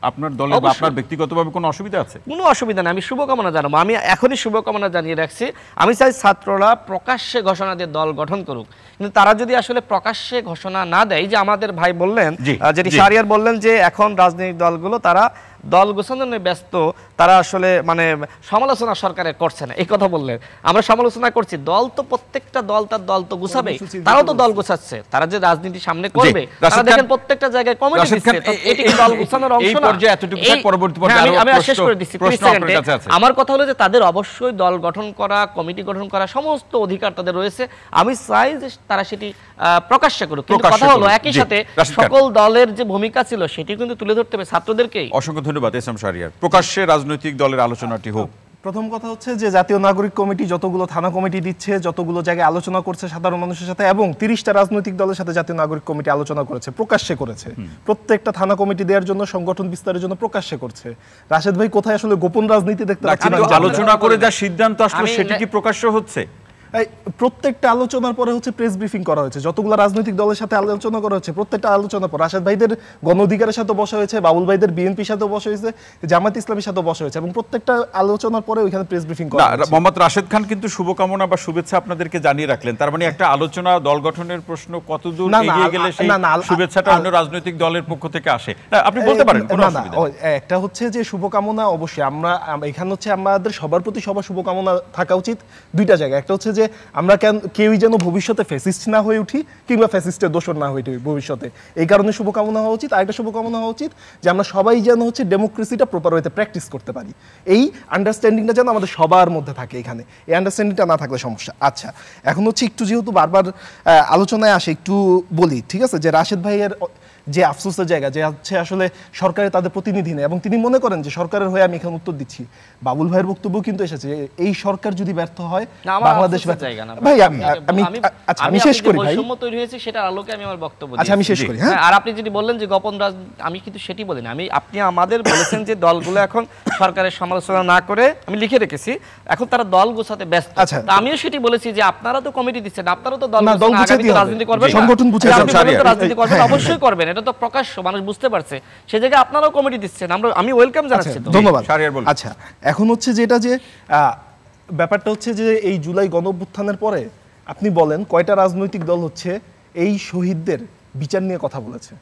আপনার দলে বা আপনার ব্যক্তিগতভাবে কোনো অসুবিধা আছে? কোনো অসুবিধা নেই, আমি শুভকামনা জানাবো। আমি এখনই শুভকামনা জানিয়ে রাখছি। আমি চাই ছাত্ররা প্রকাশ্যে ঘোষণা দিয়ে দল গঠন করুক, কিন্তু তারা যদি আসলে প্রকাশ্যে ঘোষণা না দেয়, যে আমাদের ভাই বললেন, যেটি শাহরিয়ার বললেন যে এখন রাজনৈতিক দলগুলো তারা দল গোছানোর ব্যস্ত, তারা আসলে মানে সমালোচনা সরকারের করছে না, এই কথা বললেন। আমরা সমালোচনা করছি, দল তো প্রত্যেকটা দল তার দল তো গোছাবে, তারাও তো দল গোছাচ্ছে, তারা যে রাজনীতি সামনে করবে, তারা দেখেন প্রত্যেকটা জায়গায় কমিটি দিচ্ছে, এটি দল গোছানোর অংশ না। আমি শেষ করে দিচ্ছি 30 সেকেন্ডে। আমার কথা হলো যে তাদের অবশ্যই দল গঠন করা, কমিটি গঠন করা সমস্ত অধিকার তাদের রয়েছে। আমি চাই যে তারা সেটি প্রকাশ্য করুক, কিন্তু কথা হলো একই সাথে সকল দলের যে ভূমিকা ছিল সেটি কিন্তু তুলে ধরতে হবে ছাত্রদেরকেই। অসংখ্য ধন্যবাদ এস এম শাহরিয়ার। প্রকাশ্যে রাজনৈতিক দলের আলোচনাটি হোক। প্রথম কথা হচ্ছে যে জাতীয় নাগরিক কমিটি যতগুলো থানা কমিটি দিচ্ছে, যতগুলো জায়গায় আলোচনা করছে সাধারণ মানুষের সাথে, এবং 30টা রাজনৈতিক দলের সাথে জাতীয় নাগরিক কমিটি আলোচনা করেছে, প্রকাশ্যে করেছে। প্রত্যেকটা থানা কমিটি দেওয়ার জন্য, সংগঠন বিস্তারের জন্য প্রকাশ্যে করছে। রাশেদ ভাই কোথায় আসলে গোপন রাজনীতি দেখতে পাচ্ছেন? আলোচনা করে যা সিদ্ধান্ত আসলো সেটি কি প্রকাশ্য হচ্ছে? প্রত্যেকটা আলোচনার পরে হচ্ছে প্রেস ব্রিফিং করা হয়েছে, যতগুলো রাজনৈতিক দলের সাথে আলোচনা করা হচ্ছে, প্রত্যেকটা আলোচনার পর রাশেদ ভাইদের গণ অধিকারের সাথে বসা হয়েছে, বাবুল ভাইদের বিএনপির সাথে বসা হয়েছে, জামাত ইসলামের সাথে বসা হয়েছে, এবং প্রত্যেকটা আলোচনার পরে ওইখানে প্রেস ব্রিফিং করা হয়েছে। মোহাম্মদ রাশেদ খান কিন্তু শুভকামনা বা শুভেচ্ছা আপনাদেরকে জানিয়ে রাখলেন। তার মানে একটা আলোচনা, দল গঠনের প্রশ্ন কতদূর এগিয়ে গেলে সেই শুভেচ্ছাটা অন্য রাজনৈতিক দলের পক্ষ থেকে আসে, আপনি বলতে পারেন। একটা হচ্ছে যে শুভকামনা, অবশ্যই আমরা এখানে হচ্ছে আমাদের সবার প্রতি সবার শুভকামনা থাকা উচিত দুইটা জায়গায়। একটা হচ্ছে যে আমরা কেউই যেন ভবিষ্যতে ফ্যাসিস্ট না হয়ে উঠি, কিংবা ফ্যাসিস্টের দোষর না হয়ে উঠি ভবিষ্যতে, এই কারণে শুভকামনা হওয়া উচিত। আরেকটা শুভকামনা হওয়া উচিত যে আমরা সবাই যেন হচ্ছে ডেমোক্রেসিটা প্রপার ওয়েতে প্র্যাকটিস করতে পারি, এই আন্ডারস্ট্যান্ডিংটা যেন আমাদের সবার মধ্যে থাকে। এখানে এই আন্ডারস্ট্যান্ডিংটা না থাকলে সমস্যা। আচ্ছা, এখন হচ্ছে একটু যেহেতু বারবার আলোচনায় আসে, একটু বলি, ঠিক আছে, যে রাশেদ ভাইয়ের যে আফসোসের জায়গা, যে হচ্ছে আসলে সরকারের তাদের প্রতিনিধি নেই, এবং তিনি মনে করেন যে সরকারের হয়ে আমি এখানে উত্তর দিচ্ছি। বাবুল ভাইয়ের বক্তব্য কিন্তু এসেছে, এই সরকার যদি ব্যর্থ হয়, বাংলাদেশ ভাই, আমি শেষ করি ভাই, বৈষম্য তৈরি হয়েছে সেটার আলোকে আমি আমার বক্তব্য দিই। আচ্ছা, আমি শেষ করি। হ্যাঁ, আর আপনি যদি বললেন যে গোপন আমি কিন্তু সেটি বলি না। আপনি আমাদের বলেছেন যে দলগুলো এখন সরকারের সমালোচনা না করে, আমি লিখে রেখেছি, এখন তারা দল গোছাতে ব্যস্ত। আচ্ছা, আমিও সেটি বলেছি যে আপনারা তো কমিটি দিচ্ছেন, আপনারাও তো দল রাজনীতি করবেন, সংগঠন বুঝে রাজনীতি করবেন, অবশ্যই করবেন, এটা তো প্রকাশ্য, মানুষ বুঝতে পারছে। সেই জায়গায় আপনারাও কমিটি দিচ্ছেন, আমি ওয়েলকাম জানাচ্ছি। ধন্যবাদ। আচ্ছা, এখন হচ্ছে যেটা যে ব্যাপারটা হচ্ছে যে এই জুলাই গণঅভ্যুত্থানের পরে আপনি বলেন কয়টা রাজনৈতিক দল হচ্ছে এই শহীদদের বিচার নিয়ে কথা বলেছে?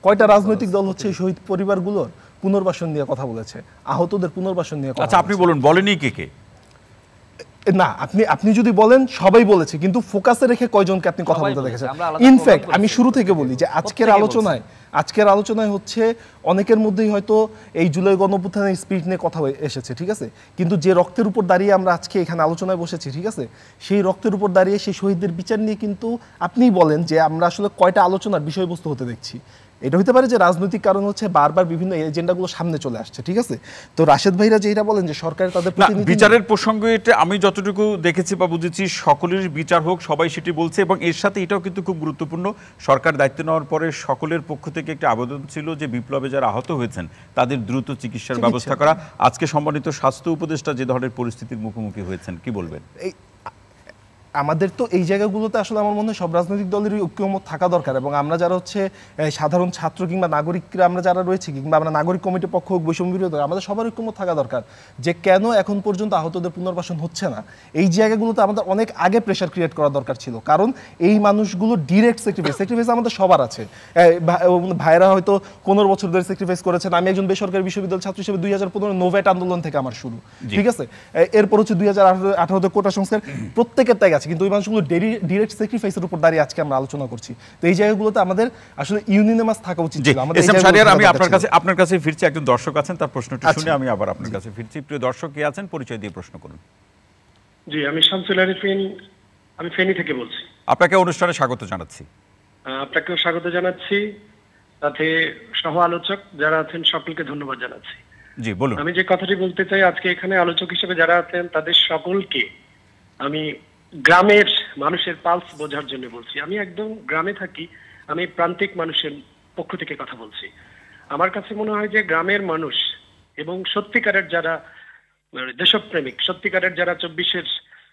কয়টা রাজনৈতিক দল হচ্ছে এই শহীদ পরিবারগুলোর পুনর্বাসন নিয়ে কথা বলেছে, আহতদের পুনর্বাসন নিয়ে কথা? আচ্ছা, আপনি বলুন, বলেনি কে? না, আপনি যদি বলেন সবাই বলেছে, কিন্তু ফোকাসে রেখে কয়জনকে আপনি কথা বলতে দেখেছেন? ইনফ্যাক্ট আমি শুরু থেকে বলি যে আজকের আলোচনায় হচ্ছে অনেকের মধ্যেই হয়তো এই জুলাই গণঅভ্যুত্থানের স্পিরিট নিয়ে কথা এসেছে, ঠিক আছে, কিন্তু যে রক্তের উপর দাঁড়িয়ে আমরা আজকে এখানে আলোচনায় বসেছি, ঠিক আছে, সেই রক্তের উপর দাঁড়িয়ে সেই শহীদদের বিচার নিয়ে কিন্তু আপনিই বলেন যে আমরা আসলে কয়টা আলোচনার বিষয়বস্তু হতে দেখছি। এটা হতে পারে যে রাজনৈতিক কারণ হচ্ছে বারবার বিভিন্ন এজেন্ডাগুলো সামনে চলে আসছে, ঠিক আছে। তো রাশেদ ভাইরা যেটা বলেন যে সরকারের তাদের বিচারের প্রসঙ্গে, এটা আমি যতটুকু দেখেছি বা বুঝেছি, সকলের বিচার হোক, সবাই সেটি বলছে, এবং এর সাথে এটাও কিন্তু খুব গুরুত্বপূর্ণ, সরকার দায়িত্ব নেওয়ার পরে সকলের পক্ষ থেকে একটা আবেদন ছিল যে বিপ্লবে যারা আহত হয়েছেন তাদের দ্রুত চিকিৎসার ব্যবস্থা করা। আজকে সম্মানিত স্বাস্থ্য উপদেষ্টা যে ধরনের পরিস্থিতির মুখোমুখি হয়েছেন, কি বলবেন? আমাদের তো এই জায়গাগুলোতে আসলে আমার মনে হয় সব রাজনৈতিক দলেরই ঐক্যমত থাকা দরকার, এবং আমরা যারা হচ্ছে সাধারণ ছাত্র কিংবা নাগরিকরা আমরা যারা রয়েছে, কিংবা আমরা নাগরিক কমিটির পক্ষ হোক, বৈষম্য বিরোধী, আমাদের সবার ঐক্যমত থাকা দরকার যে কেন এখন পর্যন্ত আহতদের পুনর্বাসন হচ্ছে না। এই জায়গাগুলোতে আমাদের অনেক আগে প্রেশার ক্রিয়েট করা দরকার ছিল, কারণ এই মানুষগুলো ডিরেক্ট স্যাক্রিফাইস আমাদের সবার আছে। ভাইরা হয়তো 15 বছর ধরে স্যাক্রিফাইস করেছেন। আমি একজন বেসরকারি বিশ্ববিদ্যালয় ছাত্র হিসেবে 2015 নোভেট আন্দোলন থেকে আমার শুরু, ঠিক আছে। এরপর হচ্ছে 2018 কোটা সংস্কার, প্রত্যেকের ত্যাগ আছে, কিন্তু ওই মানুষগুলো ডিরেক্ট স্যাক্রিফাইসের উপর দাঁড়িয়ে আজকে আমরা আলোচনা করছি। তো এই জায়গাগুলোতে আমাদের আসলে ইউনিনামাস থাকা উচিত ছিল। আমি আপনার কাছে ফিরছি, একজন দর্শক আছেন, তার প্রশ্নটি শুনে আমি আবার আপনার কাছে ফিরছি। প্রিয় দর্শক কে আছেন, পরিচয় দিয়ে প্রশ্ন করুন। জি, আমি শামসুল আরিফিন, আমি ফেনী থেকে বলছি। আপনাকে অনুষ্ঠানে স্বাগত জানাচ্ছি। আপনাকেও স্বাগত জানাচ্ছি, সাথে সহ আলোচক যারা আছেন সকলকে ধন্যবাদ জানাচ্ছি। জি বলুন। আমি যে কথাটি বলতে চাই, আজকে এখানে আলোচক হিসেবে যারা আছেন তাদের সকলকে আমি গ্রামের মানুষের পালস বোঝার জন্য বলছি। আমি একদম গ্রামে থাকি, আমি প্রান্তিক মানুষের পক্ষ থেকে কথা বলছি। আমার কাছে মনে হয় যে গ্রামের মানুষ এবং সত্যিকারের যারা দেশপ্রেমিক, সত্যিকারের যারা 24-এর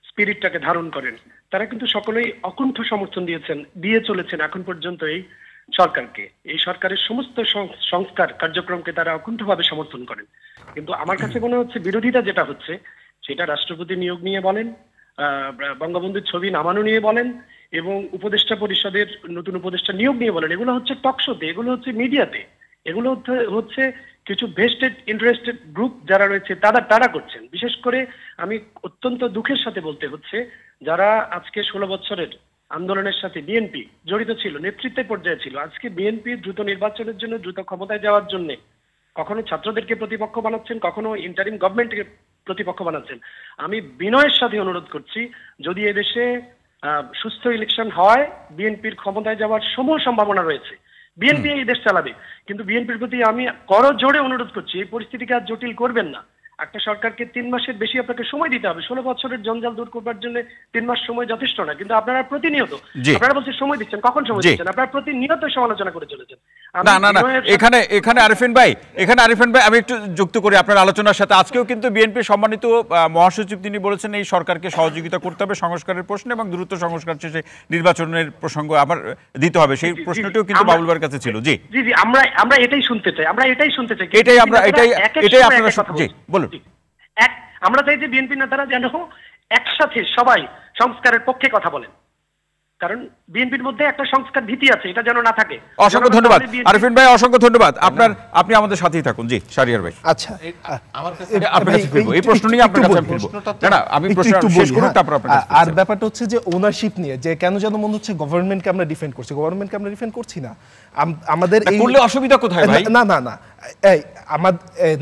স্পিরিটটাকে ধারণ করেন, তারা কিন্তু সকলেই অকুণ্ঠ সমর্থন দিয়ে চলেছেন এখন পর্যন্ত এই সরকারকে। এই সরকারের সমস্ত সংস্কার কার্যক্রমকে তারা অকুণ্ঠভাবে সমর্থন করেন। কিন্তু আমার কাছে মনে হচ্ছে বিরোধিতা যেটা হচ্ছে, সেটা রাষ্ট্রপতি নিয়োগ নিয়ে বলেন, বঙ্গবন্ধুর ছবি নামানো নিয়ে বলেন, এবং উপদেষ্টা পরিষদের নতুন উপদেষ্টা নিয়োগ নিয়ে বলেন, এগুলো হচ্ছে টকশোতে, এগুলো হচ্ছে মিডিয়াতে, এগুলো হচ্ছে কিছু ভেস্টেড ইন্টারেস্টেড গ্রুপ যারা রয়েছে তারা করছেন। বিশেষ করে আমি অত্যন্ত দুঃখের সাথে বলতে হচ্ছে, যারা আজকে 16 বছরের আন্দোলনের সাথে বিএনপি জড়িত ছিল, নেতৃত্বের পর্যায়ে ছিল, আজকে বিএনপি দ্রুত নির্বাচনের জন্য, দ্রুত ক্ষমতায় যাওয়ার জন্য কখনো ছাত্রদেরকে প্রতিপক্ষ বানাচ্ছেন, কখনো ইন্টারিম গভর্নমেন্টকে প্রতিপক্ষ বানাচ্ছেন। আমি বিনয়ের সাথে অনুরোধ করছি, যদি এদেশে সুস্থ ইলেকশন হয়, বিএনপির ক্ষমতায় যাওয়ার সমূহ সম্ভাবনা রয়েছে, বিএনপি এই দেশ চালাবে। কিন্তু বিএনপির প্রতি আমি করজোড়ে অনুরোধ করছি, এই পরিস্থিতিকে আর জটিল করবেন না। একটা সরকারকে 3 মাসের বেশি আপনাকে সময় দিতে হবে। 16 বছরের জঞ্জাল দূর করবার জন্য 3 মাস সময় যথেষ্ট না। কিন্তু আপনারা প্রতিনিয়ত, আপনারা বলছেন সময় দিচ্ছেন, কখন সময় দিচ্ছেন? আপনারা প্রতিনিয়ত সমালোচনা করে চলেছেন। না, এখানে আরিফিন ভাই, আমি একটু যুক্ত করি আপনার আলোচনার সাথে। আজকেও কিন্তু বিএনপি সম্মানিত মহাসচিব তিনি বলেছেন এই সরকারকে সহযোগিতা করতে হবে সংস্কারের প্রশ্নে, এবং দ্রুত সংস্কার শেষে নির্বাচনের প্রসঙ্গ আবার দিতে হবে। সেই প্রশ্নটিও কিন্তু বাবুল ভাইয়ের কাছে ছিল। জি, আমরা এটাই শুনতে চাই, এটাই আপনারা জি বলুন। আমরা চাই যে বিএনপি নেতারা যেন একসাথে সবাই সংস্কারের পক্ষে কথা বলেন, কারণ বিএনপির মধ্যে একটা সংস্কার ভীতি আছে, এটা যেন না থাকে। অসংখ্য ধন্যবাদ আরিফিন ভাই, অসংখ্য ধন্যবাদ। আপনি আমাদের সাথেই থাকুন। জি শাহরিয়ার ভাই। আচ্ছা, আমার কাছে এই প্রশ্ন নিয়ে আপনার কাছে আমি প্রশ্ন শেষ করব, তারপর আপনার কাছে। আর ব্যাপারটা হচ্ছে যে ওনারশিপ নিয়ে, যে কেন যেন মনে হচ্ছে গভর্নমেন্টকে আমরা ডিফেন্ড করছি। গভর্নমেন্টকে আমরা ডিফেন্ড করছি না। আমাদের এই করলে অসুবিধা কোথায় ভাই? না এই আমার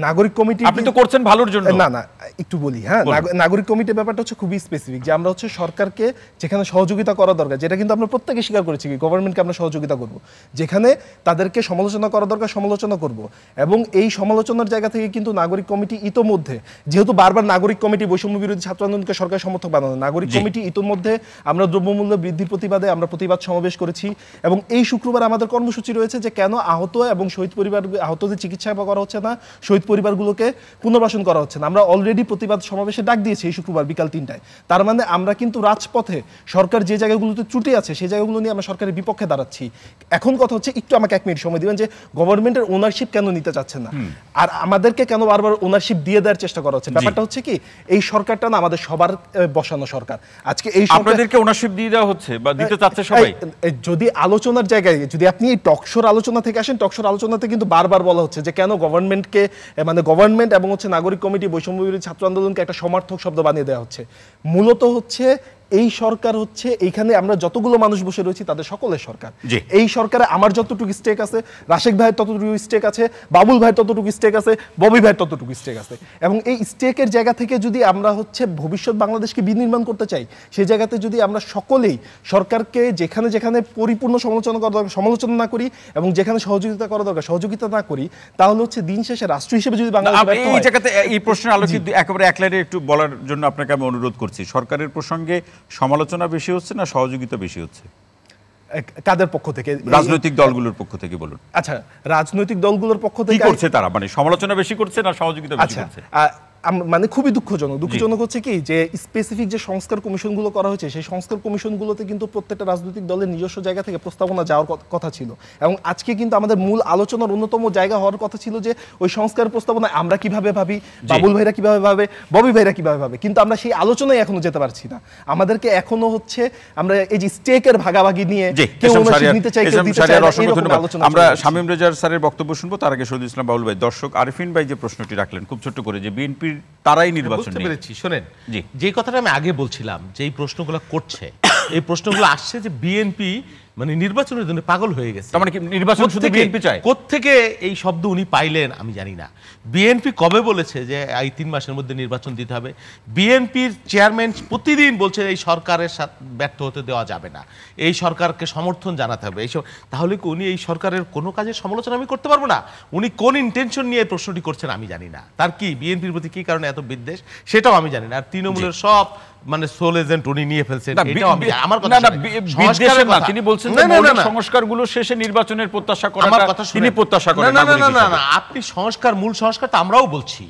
নাগরিক কমিটি, আপনি তো করছেন ভালোর জন্য। না একটু বলি, হ্যাঁ, নাগরিক কমিটির ব্যাপারটা হচ্ছে খুবই স্পেসিফিক, যে আমরা হচ্ছে সরকারকে যেখানে সহযোগিতা করা দরকার, যেটা কিন্তু আমরা প্রত্যেকে স্বীকার করেছি, গভর্নমেন্টকে আমরা সহযোগিতা করব, যেখানে তাদেরকে সমালোচনা করা দরকার সমালোচনা করব। এবং এই সমালোচনার জায়গা থেকে কিন্তু নাগরিক কমিটি ইতোমধ্যে, যেহেতু বারবার নাগরিক কমিটি বৈষম্য বিরোধী ছাত্র আন্দোলনকে সরকার সমর্থক বানানো, নাগরিক কমিটি ইতোমধ্যে আমরা দ্রব্যমূল্য বৃদ্ধির প্রতিবাদে আমরা প্রতিবাদ সমাবেশ করেছি, এবং এই শুক্রবার আমাদের কর্মসূচি রয়েছে যে কেন আহত এবং শহীদ পরিবার, আহতদের চিকিৎসা করা হচ্ছে না, শহীদ পরিবারগুলোকে পুনর্বাসন করা হচ্ছে না। আমরা অলরেডি প্রতিবাদ সমাবেশে ডাক দিয়েছি এই শুক্রবার বিকাল 3টায়। তার মানে আমরা কিন্তু রাজপথে সরকার যে জায়গাগুলোতে ত্রুটি আছে সেই জায়গাগুলো নিয়ে আমরা সরকারের বিপক্ষে দাঁড়াচ্ছি। এখন কথা হচ্ছে, একটু আমাকে 1 মিনিট সময় দিবেন, যে গভর্নমেন্টের ওনারশিপ কেন নিতে চাচ্ছেন না, আর আমাদেরকে কেন বারবার ওনারশিপ দিয়ে দেওয়ার চেষ্টা করা হচ্ছে? ব্যাপারটা হচ্ছে কি, এই সরকারটা না আমাদের সবার বসানো সরকার। আজকে এই আপনাদেরকে ওনারশিপ দিয়ে দেওয়া হচ্ছে বা দিতে চাচ্ছে সবাই। যদি আলোচনার জায়গায়, যদি আপনি এই টকশোর আলোচনা থেকে আসেন, টকশোর আলোচনাতে কিন্তু বারবার বলা হচ্ছে যে কেন গভর্নমেন্টকে, মানে গভর্নমেন্ট এবং হচ্ছে নাগরিক কমিটি বৈষম্য বিরোধী ছাত্র আন্দোলনকে একটা সমার্থক শব্দ বানিয়ে দেওয়া হচ্ছে। মূলত হচ্ছে এই সরকার হচ্ছে, এইখানে আমরা যতগুলো মানুষ বসে রয়েছি তাদের সকলের সরকার। এই সরকারে আমার যতটুকু স্টেক আছে, রাশেক ভাইয়ের ততটুকু স্টেক আছে, বাবুল ভাইয়ের ততটুকু স্টেক আছে, ববি ভাইয়ের ততটুকু স্টেক আছে। এবং এই স্টেকের জায়গা থেকে যদি আমরা হচ্ছে ভবিষ্যৎ বাংলাদেশকে বিনির্মাণ করতে চাই, সেই জায়গাতে যদি আমরা সকলেই সরকারকে যেখানে যেখানে পরিপূর্ণ সমালোচনা করা দরকার সমালোচনা না করি, এবং যেখানে সহযোগিতা করা দরকার সহযোগিতা না করি, তাহলে হচ্ছে দিন শেষে রাষ্ট্র হিসেবে যদি বাংলাদেশ, এই জায়গাতে এই প্রশ্নের আলোকে একেবারে এক লাইনে একটু বলার জন্য আপনাকে আমি অনুরোধ করছি। সরকারের প্রসঙ্গে সমালোচনা বেশি হচ্ছে না সহযোগিতা বেশি হচ্ছে? কাদের পক্ষ থেকে? রাজনৈতিক দলগুলোর পক্ষ থেকে বলুন। আচ্ছা, রাজনৈতিক দলগুলোর পক্ষ থেকে কি করছে তারা, মানে সমালোচনা বেশি করছে না সহযোগিতা বেশি করছে? মানে খুবই দুঃখজনক হচ্ছে কি যে স্পেসিফিক যে সংস্কার কমিশনগুলো করা হয়েছে সেই সংস্কার কমিশনগুলোতে কিন্তু প্রত্যেকটা রাজনৈতিক দলের নিজস্ব জায়গা থেকে প্রস্তাবনা যাওয়ার কথা ছিল এবং আজকে কিন্তু আমাদের মূল আলোচনার অন্যতম জায়গা হওয়ার কথা ছিল যে ওই সংস্কার প্রস্তাবনা আমরা কিভাবে ভাবি, বাবুল ভাইরা কিভাবে ভাবে, ববি ভাইরা কিভাবে ভাবে, কিন্তু আমরা সেই আলোচনায় এখনো যেতে পারছি না। আমাদেরকে এখনো হচ্ছে আমরা এই যে স্টেকের ভাগাভাগি নিয়ে কেউ নিতে চাই, কেউ দিতে চায় না, এরকম আলোচনা। আমরা শামীম রেজার স্যারের বক্তব্য শুনবো, তার আগে শহীদুল ইসলাম বাবুল ভাই। দর্শক আরিফিন ভাই যে প্রশ্নটি রাখলেন খুব ছোট্ট করে, যে বিএনপির তারাই নির্বাচন বুঝতে পেরেছি। শোনেন, যে কথাটা আমি আগে বলছিলাম যে এই প্রশ্নগুলো করছে, এই প্রশ্নগুলো আসছে যে বিএনপি মানে নির্বাচনের জন্য পাগল হয়ে গেছে। মানে কি নির্বাচন শুধু বিএনপি চায়? কোত্থেকে এই শব্দ উনি পাইলেন আমি জানি না। বিএনপি কবে বলেছে যে এই 3 মাসের মধ্যে নির্বাচন দিতে হবে? বিএনপির চেয়ারম্যান প্রতিদিন বলছে এই সরকারের সাথে ব্যর্থ হতে দেওয়া যাবে না, এই সরকারকে সমর্থন জানাতে হবে এইসব। তাহলে কি উনি এই সরকারের কোনো কাজের সমালোচনা আমি করতে পারবো না? উনি কোন ইন্টেনশন নিয়ে এই প্রশ্নটি করছেন আমি জানি না। তার কি বিএনপির প্রতি কি কারণে এত বিদ্বেষ সেটাও আমি জানি না। আর তৃণমূলের সব মানে সোল এজেন্ট উনি নিয়ে ফেলছেন, এটাও আমি আমার কথা না। বিদ্বেষের না, তিনি বলছেন যে মৌলিক সংস্কারগুলো শেষে নির্বাচনের প্রত্যাশা করাটা তিনি প্রত্যাশা করেন না। না, আপনি সংস্কার, মূল সংস্কার তো আমরাও বলছি,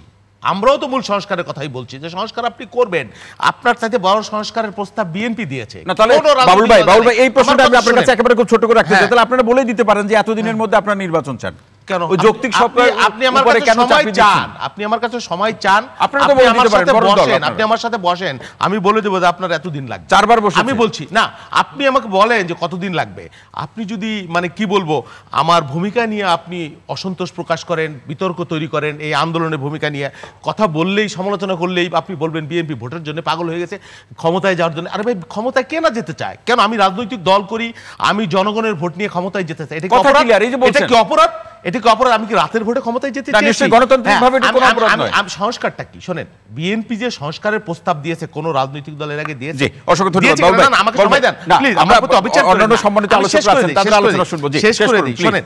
আমরাও তো মূল সংস্কারের কথাই বলছি যে সংস্কার আপনি করবেন। আপনার চাইতে বড় সংস্কারের প্রস্তাব বিএনপি দিয়েছে। না তাহলে বাবুল ভাই এই প্রশ্নটা আমি আপনার কাছে একেবারে খুব ছোট করে রাখতে চাই, তাহলে আপনারা বলেই দিতে পারেন যে এতদিনের মধ্যে আপনারা নির্বাচন চান কেন? ওই যৌক্তিক সরকার আপনি আমার কাছে সময় চান, আপনি আমার কাছে সময় চান, আপনারা তো বলে দিতে পারেন, আপনি আমার সাথে বসেন, আমি বলে দেব যে আপনার এতদিন লাগবে। 4 বার বসে আমি বলছি না, আপনি আমাকে বলেন যে কতদিন লাগবে। আপনি যদি মানে কি বলবো আমার ভূমিকা নিয়ে আপনি অসন্তোষ প্রকাশ করেন, বিতর্ক তৈরি করেন, এই আন্দোলনের ভূমিকা নিয়ে কথা বললেই, সমালোচনা করলেই আপনি বলবেন বিএনপি ভোটের জন্য পাগল হয়ে গেছে, ক্ষমতায় যাওয়ার জন্য। আরে ভাই, ক্ষমতায় কে না যেতে চায়? কেন? আমি রাজনৈতিক দল করি, আমি জনগণের ভোট নিয়ে ক্ষমতায় যেতে চাই। এটা কি অপরাধ? এটা কি অপরাধ? এটা কি অপরাধ? আমি কি রাতের ভোটে ক্ষমতায় যেতে চাই? নিশ্চয়ই গণতান্ত্রিকভাবে এটা কোনো অপরাধ নয়। সংস্কারটা কি শোনেন, বিএনপি যে সংস্কারের প্রস্তাব দিয়েছে কোন রাজনৈতিক দলের আগে দিয়েছে? জি, অসংখ্য ধন্যবাদ। আমাকে সময় দেন প্লিজ, আমরা প্রতি অবিচার করেন না। অন্যান্য সম্মানিত আলোচক আছেন, তাদের আলোচনা শুনবো। জি, শেষ করে দিই। শোনেন,